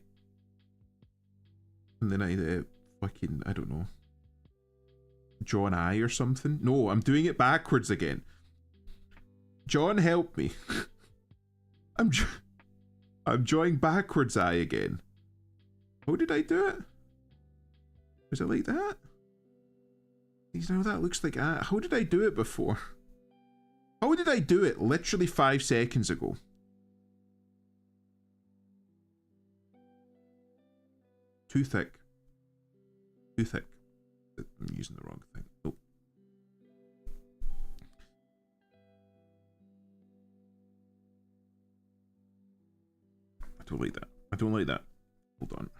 fucking, I don't know. Draw an eye or something? No, I'm doing it backwards again. John, help me. I'm drawing backwards eye again. How did I do it? Was it like that? Now that looks like that. How did I do it before? How did I do it literally 5 seconds ago? Too thick. Too thick. I'm using the wrong thing. Nope. I don't like that. I don't like that. Hold on.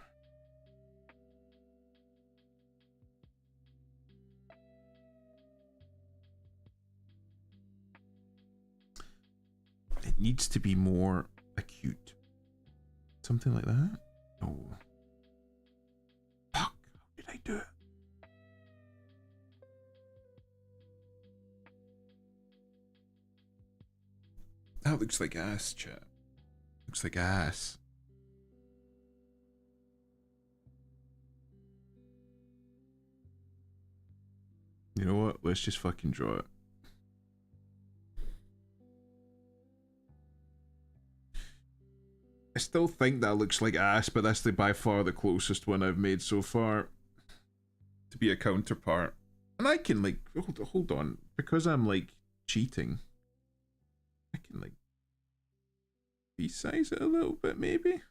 It needs to be more acute. Something like that? No. Fuck. How did I do it? That looks like ass, chat. Looks like ass. You know what? Let's just fucking draw it. I still think that looks like ass, but that's by far the closest one I've made so far to be a counterpart. And I can like, hold on, because I'm like cheating, I can like resize it a little bit maybe.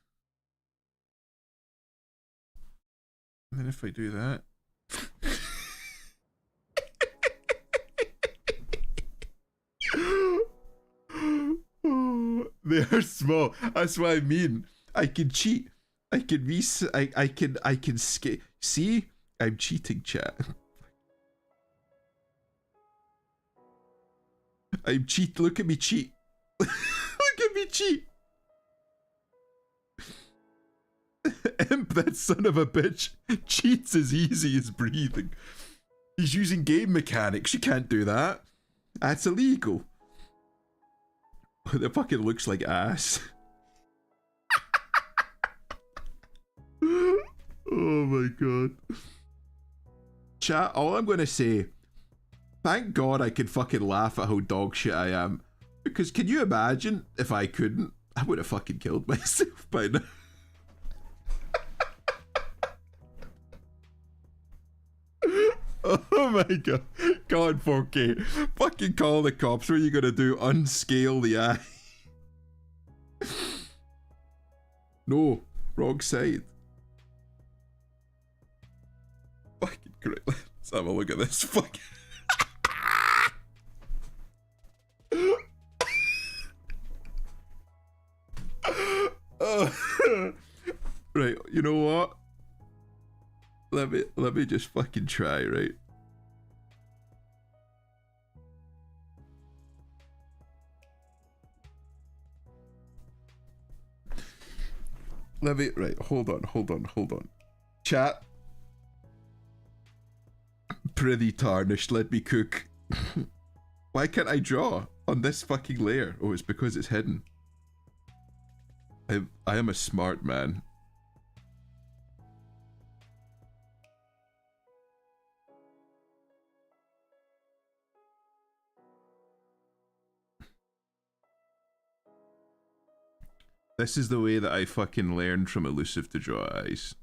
And then if I do that. They are small. That's what I mean. I can cheat. I can I can skate. See? I'm cheating, chat. I'm cheat. Look at me cheat. Look at me cheat. Imp, that son of a bitch, cheats as easy as breathing. He's using game mechanics. You can't do that. That's illegal. That fucking looks like ass. Oh my god. Chat, all I'm gonna say, thank god I can fucking laugh at how dog shit I am. Because can you imagine if I couldn't? I would have fucking killed myself by now. Oh my god. Come on, 4K. Fucking call the cops. What are you gonna do? Unscale the eye? No, wrong side. Fucking great. Let's have a look at this. Fucking. Right, you know what? Let me just fucking try, right? Right, hold on. Chat. Pretty tarnished, let me cook. Why can't I draw on this fucking layer? Oh, it's because it's hidden. I am a smart man. This is the way that I fucking learned from Elusive to draw eyes.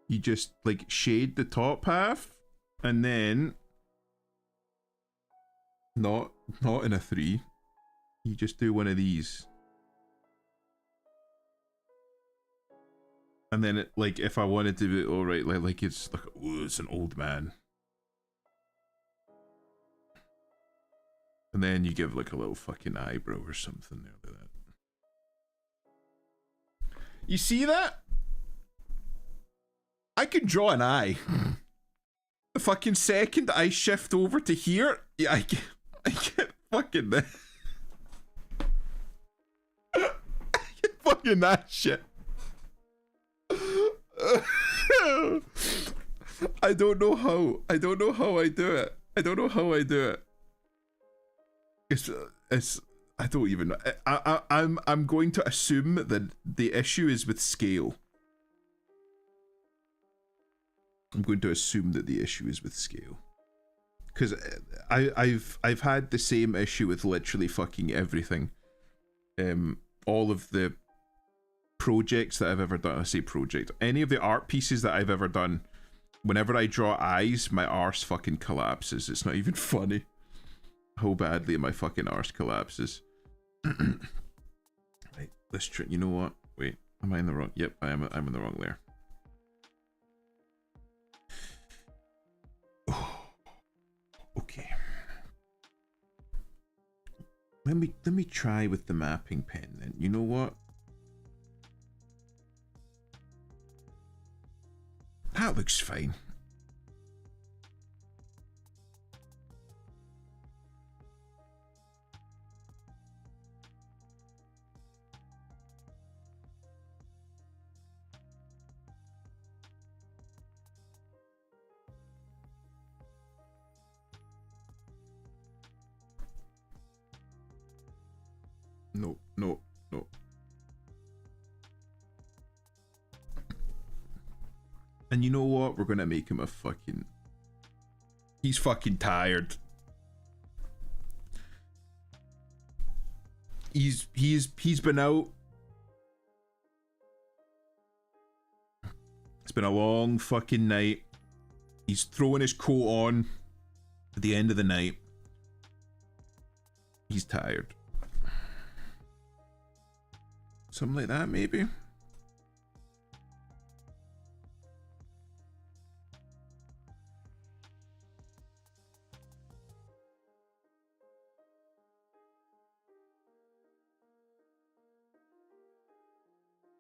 You just like shade the top half and then not in a 3. You just do one of these. And then it, like if I wanted to be alright, like it's like, ooh, it's an old man. And then you give like a little fucking eyebrow or something there like that. You see that? I can draw an eye. The fucking second I shift over to here, yeah, I get fucking that. I get fucking that shit. I don't know how I do it. It's I don't even know. I'm going to assume that the issue is with scale. Because I've had the same issue with literally fucking everything. All of the projects that I've ever done, I say project, any of the art pieces that I've ever done, whenever I draw eyes, my arse fucking collapses. It's not even funny how badly my fucking arse collapses. Right, let's try. You know what? Wait, am I in the wrong? Yep, I'm in the wrong layer. Okay. Let me try with the mapping pen then. You know what? That looks fine. No. And you know what? We're gonna make him a fucking... He's fucking tired. He's been out. It's been a long fucking night. He's throwing his coat on at the end of the night. He's tired. Something like that, maybe?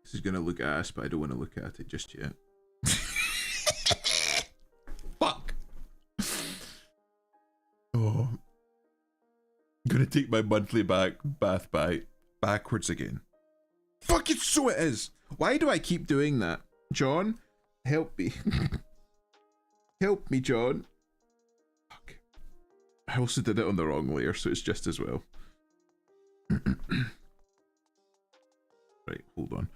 This is gonna look ass, but I don't want to look at it just yet. Fuck. Oh. I'm gonna take my monthly bath backwards again. Fuck it, so it is. Why do I keep doing that? John, help me. Help me, John. Fuck. I also did it on the wrong layer, so it's just as well. Right, hold on.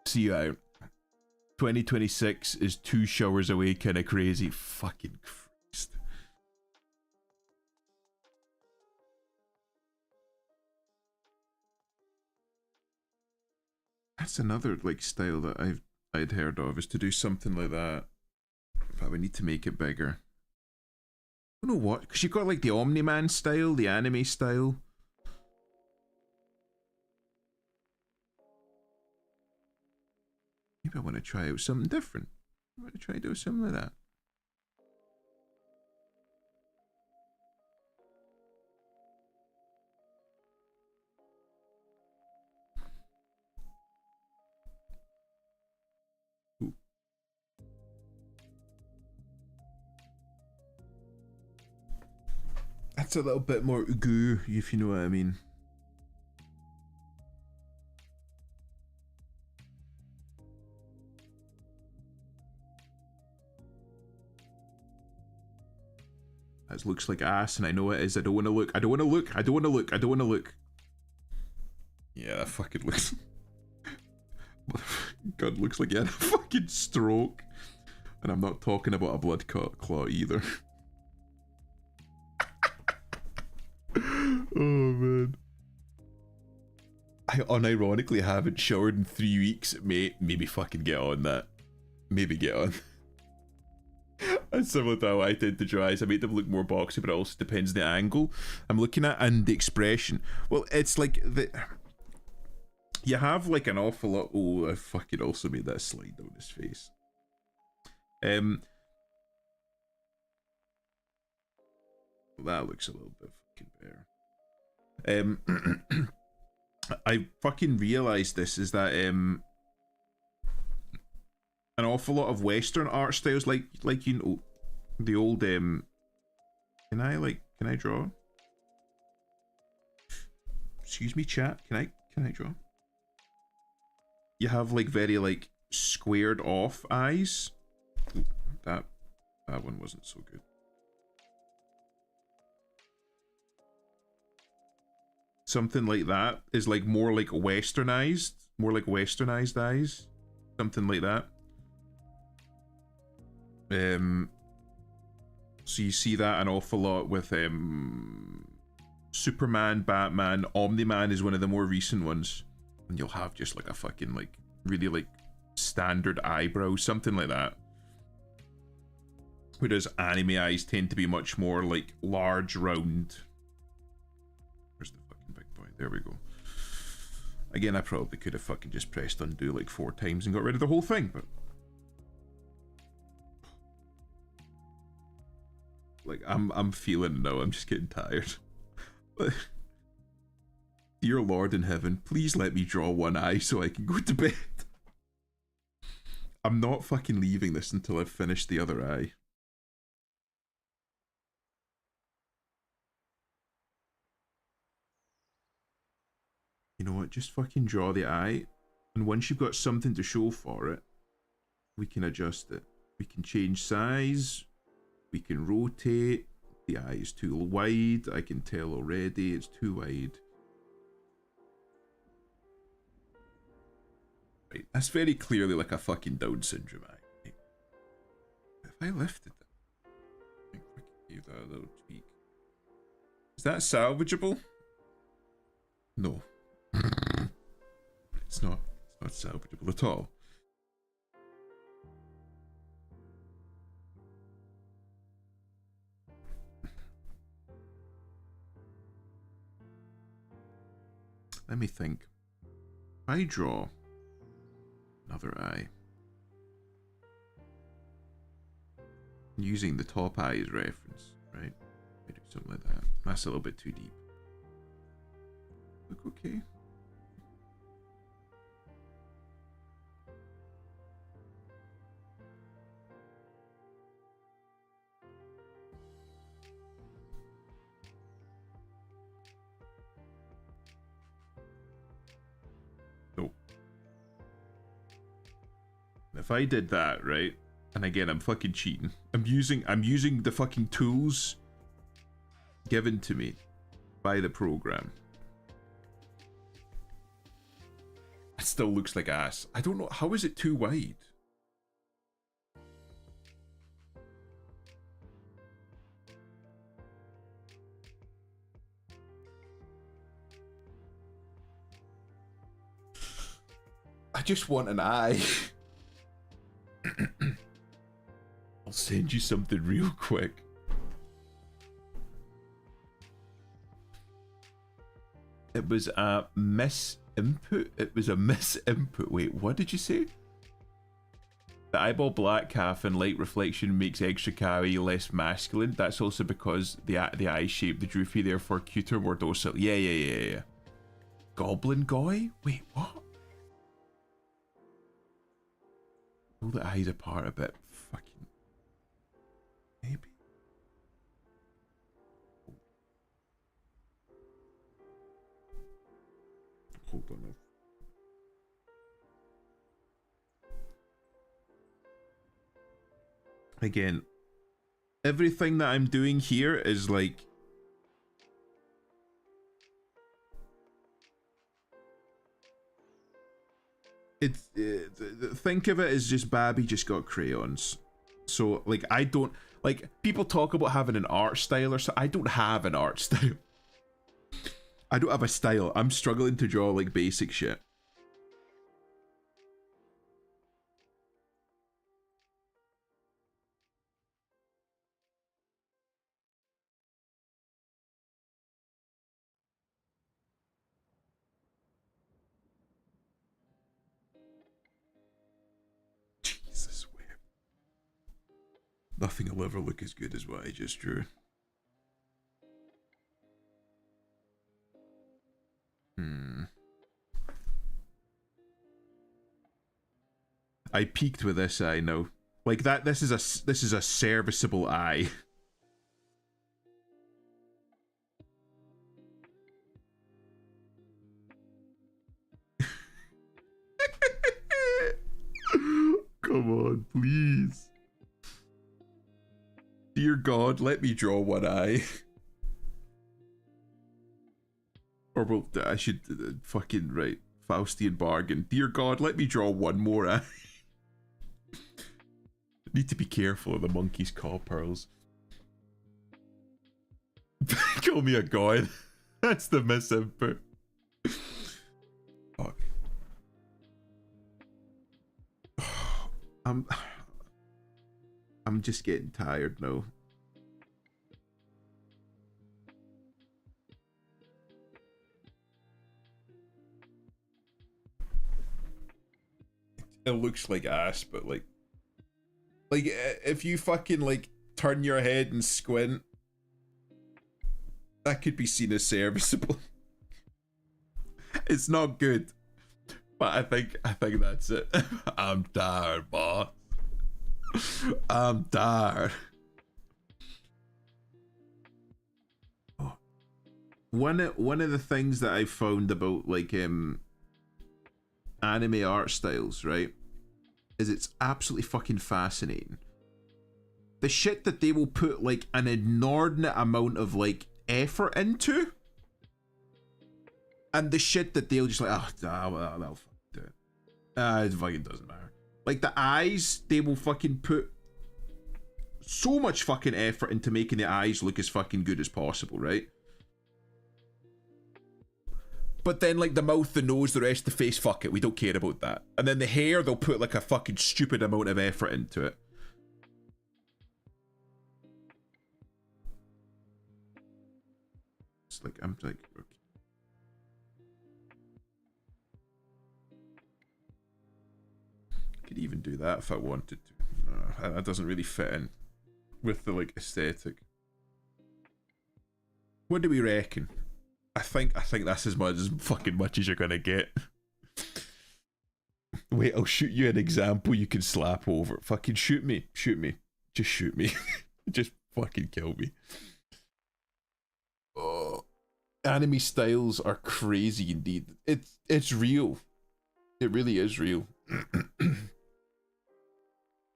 See you out. 2026 is 2 showers away, kinda crazy. Fucking Christ. That's another like style that I'd heard of, is to do something like that. But we need to make it bigger. I don't know what, because you've got like the Omni-Man style, the anime style. Maybe I want to try out something different. I want to try to do something like that. Ooh. That's a little bit more goo, if you know what I mean. That looks like ass, and I know it is. I don't want to look. I don't want to look. I don't want to look. I don't want to look. Yeah, that fucking looks. God, looks like he had a fucking stroke. And I'm not talking about a blood clot either. Oh man. I unironically haven't showered in 3 weeks. Maybe fucking get on that. Maybe get on. And similar to how I tend to draw eyes, I make them look more boxy, but it also depends on the angle I'm looking at and the expression. Well, it's like you have like an awful lot. Oh, I fucking also made that slide down his face. That looks a little bit fucking better. I fucking realized this is that an awful lot of Western art styles, like you know, the old can I draw? Excuse me, chat. Can I draw? You have like very like squared off eyes. Ooh, that one wasn't so good. Something like that is like more like westernized eyes. Something like that. So you see that an awful lot with Superman, Batman, Omni-Man is one of the more recent ones. And you'll have just like a fucking like really like standard eyebrows, something like that. Whereas anime eyes tend to be much more like large, round. Where's the fucking big boy? There we go. Again, I probably could have fucking just pressed undo like 4 times and got rid of the whole thing, but like I'm feeling it now. I'm just getting tired. Dear Lord in heaven, please let me draw one eye so I can go to bed. I'm not fucking leaving this until I've finished the other eye. You know what? Just fucking draw the eye, and once you've got something to show for it, we can adjust it. We can change size. We can rotate. The eye is too wide. I can tell already it's too wide. Right, that's very clearly like a fucking Down syndrome eye. If I lifted that, I think we could give that a little tweak. Is that salvageable? No. It's not salvageable at all. Let me think. If I draw another eye using the top eye as reference, right? I do something like that. That's a little bit too deep. Look okay. Nope. If I did that, right? And again, I'm fucking cheating. I'm using the fucking tools given to me by the program. It still looks like ass. I don't know. How is it too wide? I just want an eye. I'll send you something real quick. It was a misinput. It was a misinput. Wait, what did you say? The eyeball black half and light reflection makes extra kawaii less masculine. That's also because the eye shape, the droopy, therefore cuter, more docile. Yeah. Goblin Goy? Wait, what? Pull the eyes apart a bit. Fucking. Maybe. Hold on. Again, everything that I'm doing here is like think of it as just Babby just got crayons. So like I don't like people talk about having an art style or so. I don't have an art style. I don't have a style. I'm struggling to draw like basic shit. Jesus, weird. Nothing will ever look as good as what I just drew. I peaked with this eye now. Like that. This is a serviceable eye. Come on, please. Dear God, let me draw one eye. Or well, I should fucking write Faustian bargain. Dear God, let me draw one more eye. Need to be careful of the monkey's caw pearls. Call me a god. That's the misinput. Fuck. I'm just getting tired now. It looks like ass, but like if you fucking like turn your head and squint, that could be seen as serviceable. It's not good, but I think that's it. I'm tired, boss. I'm tired. Oh. One of the things that I found about like anime art styles, right, is it's absolutely fucking fascinating. The shit that they will put like an inordinate amount of like effort into, and the shit that they'll just like, well, they'll fucking do it. It fucking doesn't matter. Like the eyes, they will fucking put so much fucking effort into making the eyes look as fucking good as possible, right? But then like the mouth, the nose, the rest of the face, fuck it, we don't care about that. And then the hair, they'll put like a fucking stupid amount of effort into it. It's like, I'm like, okay. Could even do that if I wanted to. That doesn't really fit in with the like aesthetic. What do we reckon? I think that's as fucking much as you're gonna get. Wait, I'll shoot you an example you can slap over. Fucking shoot me. Just shoot me. Just fucking kill me. Oh, anime styles are crazy indeed. It's real. It really is real.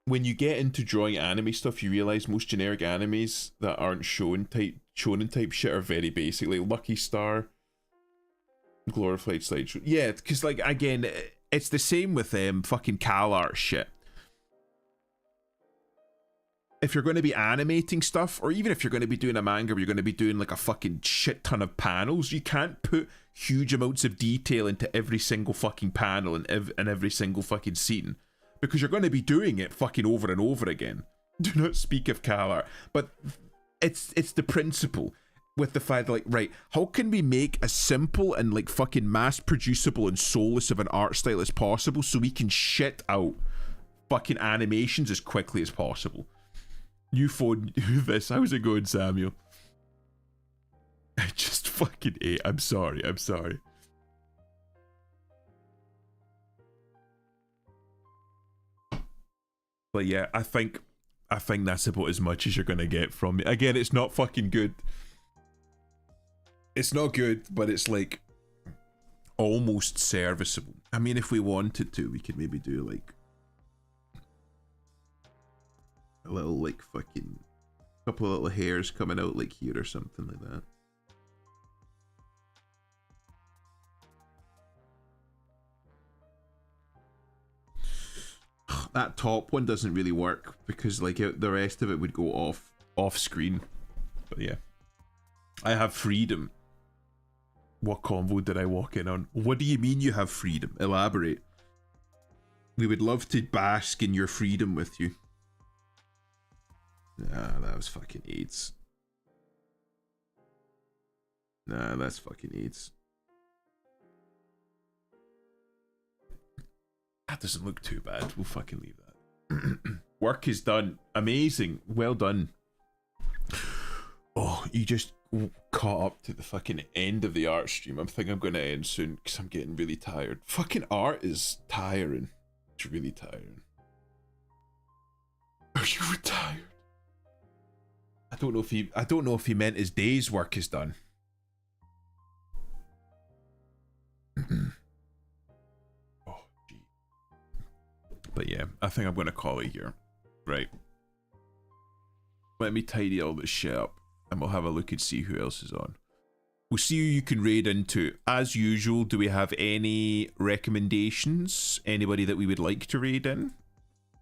When you get into drawing anime stuff, you realize most generic animes that aren't shonen type shit are very basic, like Lucky Star, glorified slideshow. Yeah, because like again, it's the same with fucking Cal art shit. If you're going to be animating stuff, or even if you're going to be doing a manga where you're going to be doing like a fucking shit ton of panels, you can't put huge amounts of detail into every single fucking panel and every single fucking scene, because you're going to be doing it fucking over and over again. Do not speak of Kalar. But it's the principle with the fact that, like, right, how can we make as simple and like fucking mass producible and soulless of an art style as possible so we can shit out fucking animations as quickly as possible? You phone this. How's it going, Samuel? I just fucking ate. I'm sorry. But yeah, I think that's about as much as you're gonna get from me. Again, it's not fucking good. It's not good, but it's like almost serviceable. I mean, if we wanted to, we could maybe do like a little like fucking couple of little hairs coming out like here or something like that. That top one doesn't really work because like the rest of it would go off screen. But yeah, I have freedom. What convo did I walk in on? What do you mean you have freedom? Elaborate. We would love to bask in your freedom with you. Nah, that was fucking AIDS. Nah, that's fucking AIDS. That doesn't look too bad. We'll fucking leave that. Work is done. Amazing. Well done. Oh, you just caught up to the fucking end of the art stream. I think I'm going to end soon because I'm getting really tired. Fucking art is tiring. It's really tiring. Are you retired? I don't know if he meant his day's work is done. Oh, gee. But yeah, I think I'm going to call it here. Right. Let me tidy all this shit up and we'll have a look and see who else is on. We'll see who you can raid into. As usual, do we have any recommendations? Anybody that we would like to raid in?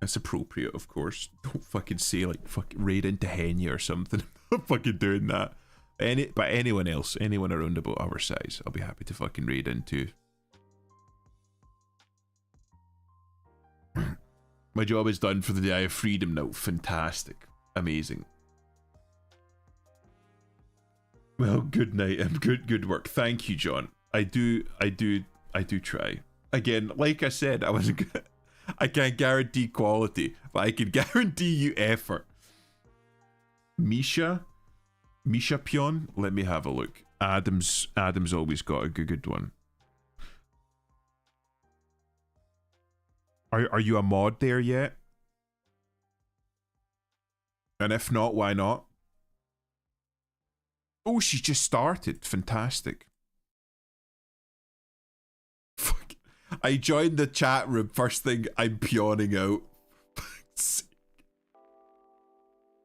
That's appropriate, of course. Don't fucking say like fucking raid into Henya or something. I'm not fucking doing that. But anyone else, anyone around about our size, I'll be happy to fucking raid into. My job is done for the day. I have freedom now. Fantastic. Amazing. Well, good night and good work. Thank you, John. I do try. Again, like I said, I can't guarantee quality, but I can guarantee you effort. Misha Pion, let me have a look. Adam's always got a good one. Are you a mod there yet? And if not, why not? Oh, she just started. Fantastic. Fuck. I joined the chat room. First thing, I'm pawning out.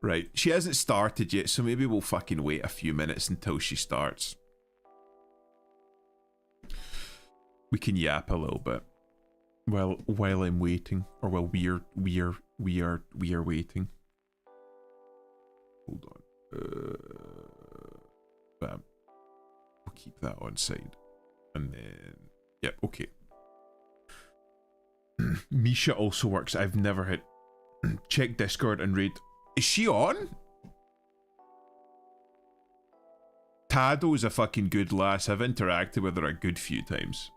Right. She hasn't started yet, so maybe we'll fucking wait a few minutes until she starts. We can yap a little bit. While I'm waiting. Or while we are waiting. Hold on. Bam. We'll keep that on side. And then... Yep, okay. Misha also works. I've never had... Check Discord and raid. Is she on? Tado is a fucking good lass. I've interacted with her a good few times.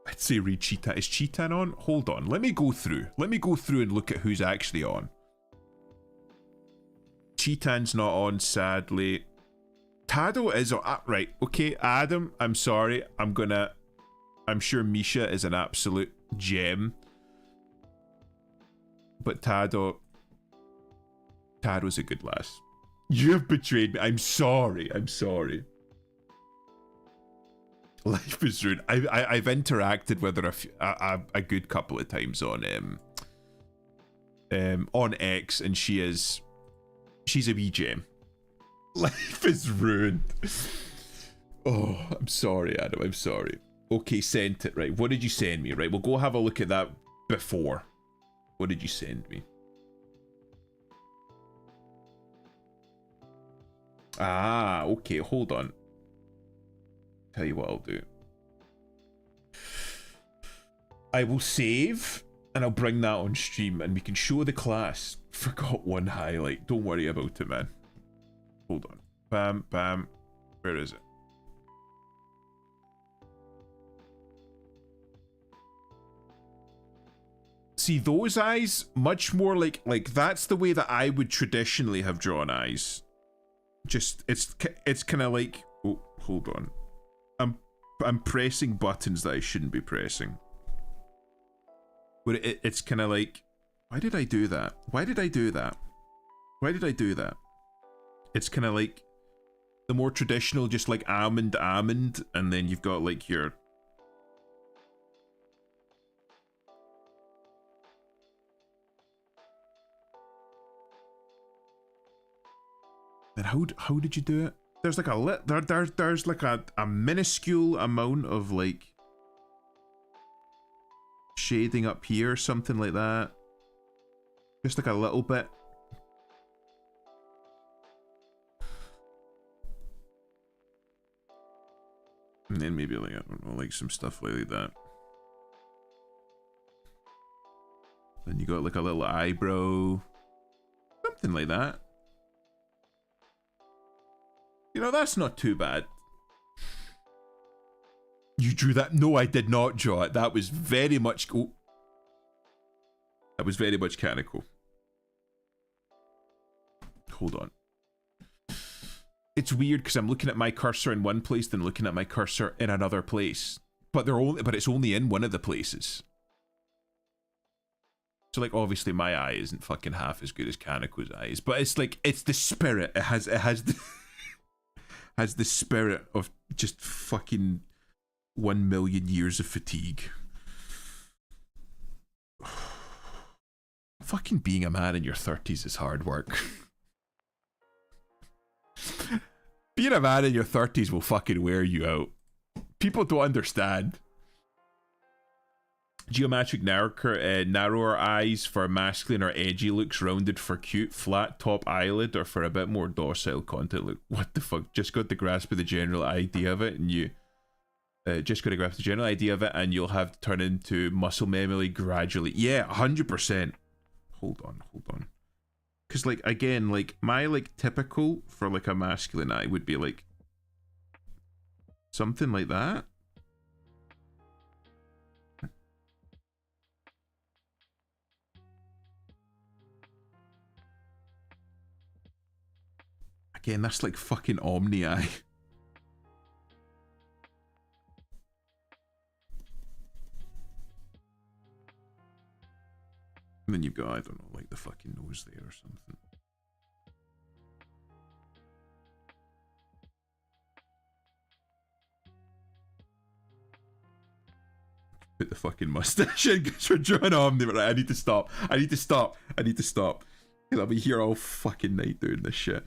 I'd say read Cheetah. Is Cheetah on? Hold on. Let me go through. Let me go through and look at who's actually on. Cheetah's not on, sadly. Tado is on. Right, okay, Adam, I'm sorry. I'm sure Misha is an absolute gem. But Tado's a good lass. You've betrayed me. I'm sorry. Life is ruined. I've interacted with her a good couple of times on X, and she's a wee gem. Life is ruined. Oh, I'm sorry, Adam. I'm sorry. Okay, sent it. Right. What did you send me? Right. We'll go have a look at that before. What did you send me? Ah, okay. Hold on. Tell you what I'll do. I will save And I'll bring that on stream and we can show the class. Forgot one highlight. Don't worry about it, man. Hold on. Bam, bam. Where is it? See, those eyes, much more like that's the way that I would traditionally have drawn eyes. Just, it's kind of like, oh, hold on. I'm pressing buttons that I shouldn't be pressing. But it's kind of like, why did I do that? Why did I do that? Why did I do that? It's kind of like the more traditional, just like almond, and then you've got like your... Then how did you do it? There's like there's like a minuscule amount of like shading up here, something like that. Just like a little bit. And then maybe like, I don't know, like some stuff like that. Then you got like a little eyebrow. Something like that. You know, that's not too bad. You drew that? No, I did not draw it. That was very much... Oh. That was very much Kaneko. Hold on. It's weird because I'm looking at my cursor in one place then looking at my cursor in another place. But it's only in one of the places. So like obviously my eye isn't fucking half as good as Kaneko's eyes. But it's like, it's the spirit. It has the... has the spirit of just fucking 1 million years of fatigue. Fucking being a man in your 30s is hard work. Being a man in your 30s will fucking wear you out. People don't understand. Geometric narrower eyes for masculine or edgy looks, rounded for cute, flat top eyelid or for a bit more docile content look. What the fuck? Just got the grasp of the general idea of it and you... just got to grasp the general idea of it and you'll have to turn into muscle memory gradually. Yeah, 100%. Hold on. Because like, again, like my like typical for like a masculine eye would be like... something like that. Again, that's like fucking Omni Eye. And then you've got, I don't know, like the fucking nose there or something. Put the fucking mustache in because we're drawing Omni. Right, I need to stop. I'll be here all fucking night doing this shit.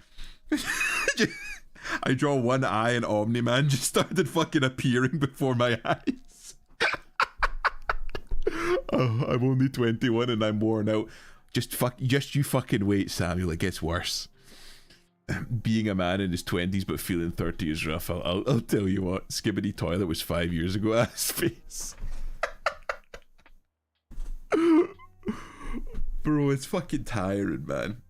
I draw one eye and Omni-Man just started fucking appearing before my eyes. Oh, I'm only 21 and I'm worn out. Just you fucking wait, Samuel, it gets worse. Being a man in his 20s but feeling 30 is rough. I'll tell you what, Skibidi Toilet was 5 years ago at his face. Bro, it's fucking tiring, man.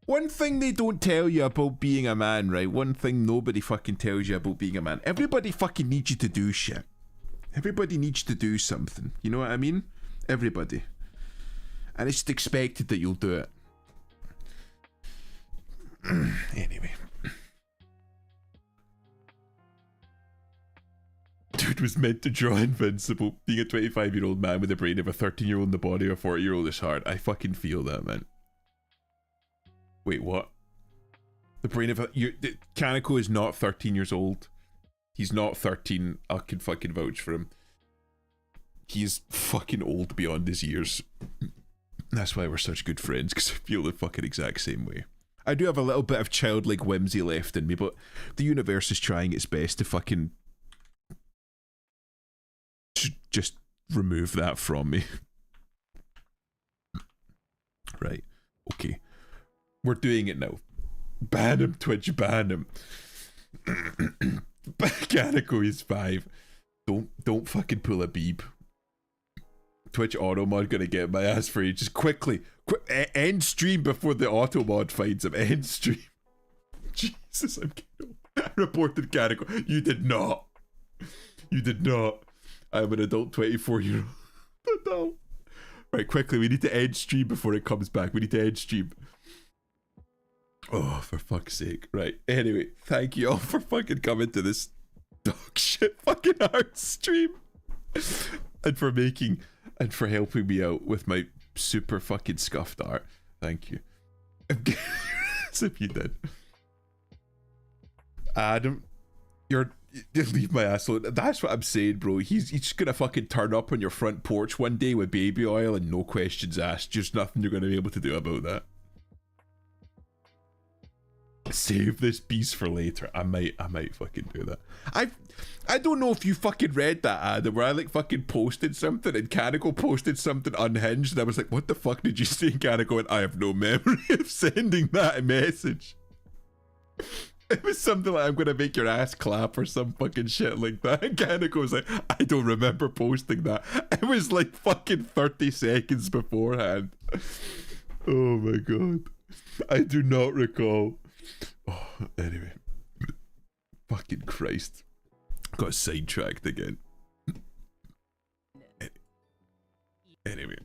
One thing they don't tell you about being a man, right? One thing nobody fucking tells you about being a man. Everybody fucking needs you to do shit. Everybody needs to do something. You know what I mean? Everybody. And it's just expected that you'll do it. Anyway. Dude was meant to draw Invincible. Being a 25-year-old man with the brain of a 13-year-old and the body of a 40-year-old is hard. I fucking feel that, man. Wait, what? The brain of a... Kaneko is not 13 years old. He's not 13. I can fucking vouch for him. He's fucking old beyond his years. That's why we're such good friends, because I feel the fucking exact same way. I do have a little bit of childlike whimsy left in me, but the universe is trying its best to fucking... just remove that from me. Right. Okay. We're doing it now. Ban him, Twitch, ban him. Kaneko is 5. Don't fucking pull a beep. Twitch auto mod gonna get my ass free. Just quickly, end stream before the auto mod finds him. End stream. Jesus, I'm getting old. Reported category. You did not. You did not. I'm an adult 24-year-old adult. Right, quickly, we need to end stream before it comes back. We need to end stream. Oh, for fuck's sake. Right, anyway, thank you all for fucking coming to this dog shit fucking art stream. And for making, and for helping me out with my super fucking scuffed art. Thank you. As if you did. Adam, you leave my ass alone. That's what I'm saying, bro. He's just gonna fucking turn up on your front porch one day with baby oil and no questions asked. Just nothing you're gonna be able to do about that. Save this piece for later. I might fucking do that. I don't know if you fucking read that ad where I like fucking posted something and Canico posted something unhinged and I was like, what the fuck did you say? Canico went, I have no memory of sending that message. It was something like, I'm gonna make your ass clap or some fucking shit like that. And Canico was like, I don't remember posting that. It was like fucking 30 seconds beforehand. Oh my god. I do not recall. Oh, anyway. Fucking Christ. Got sidetracked again. Anyway.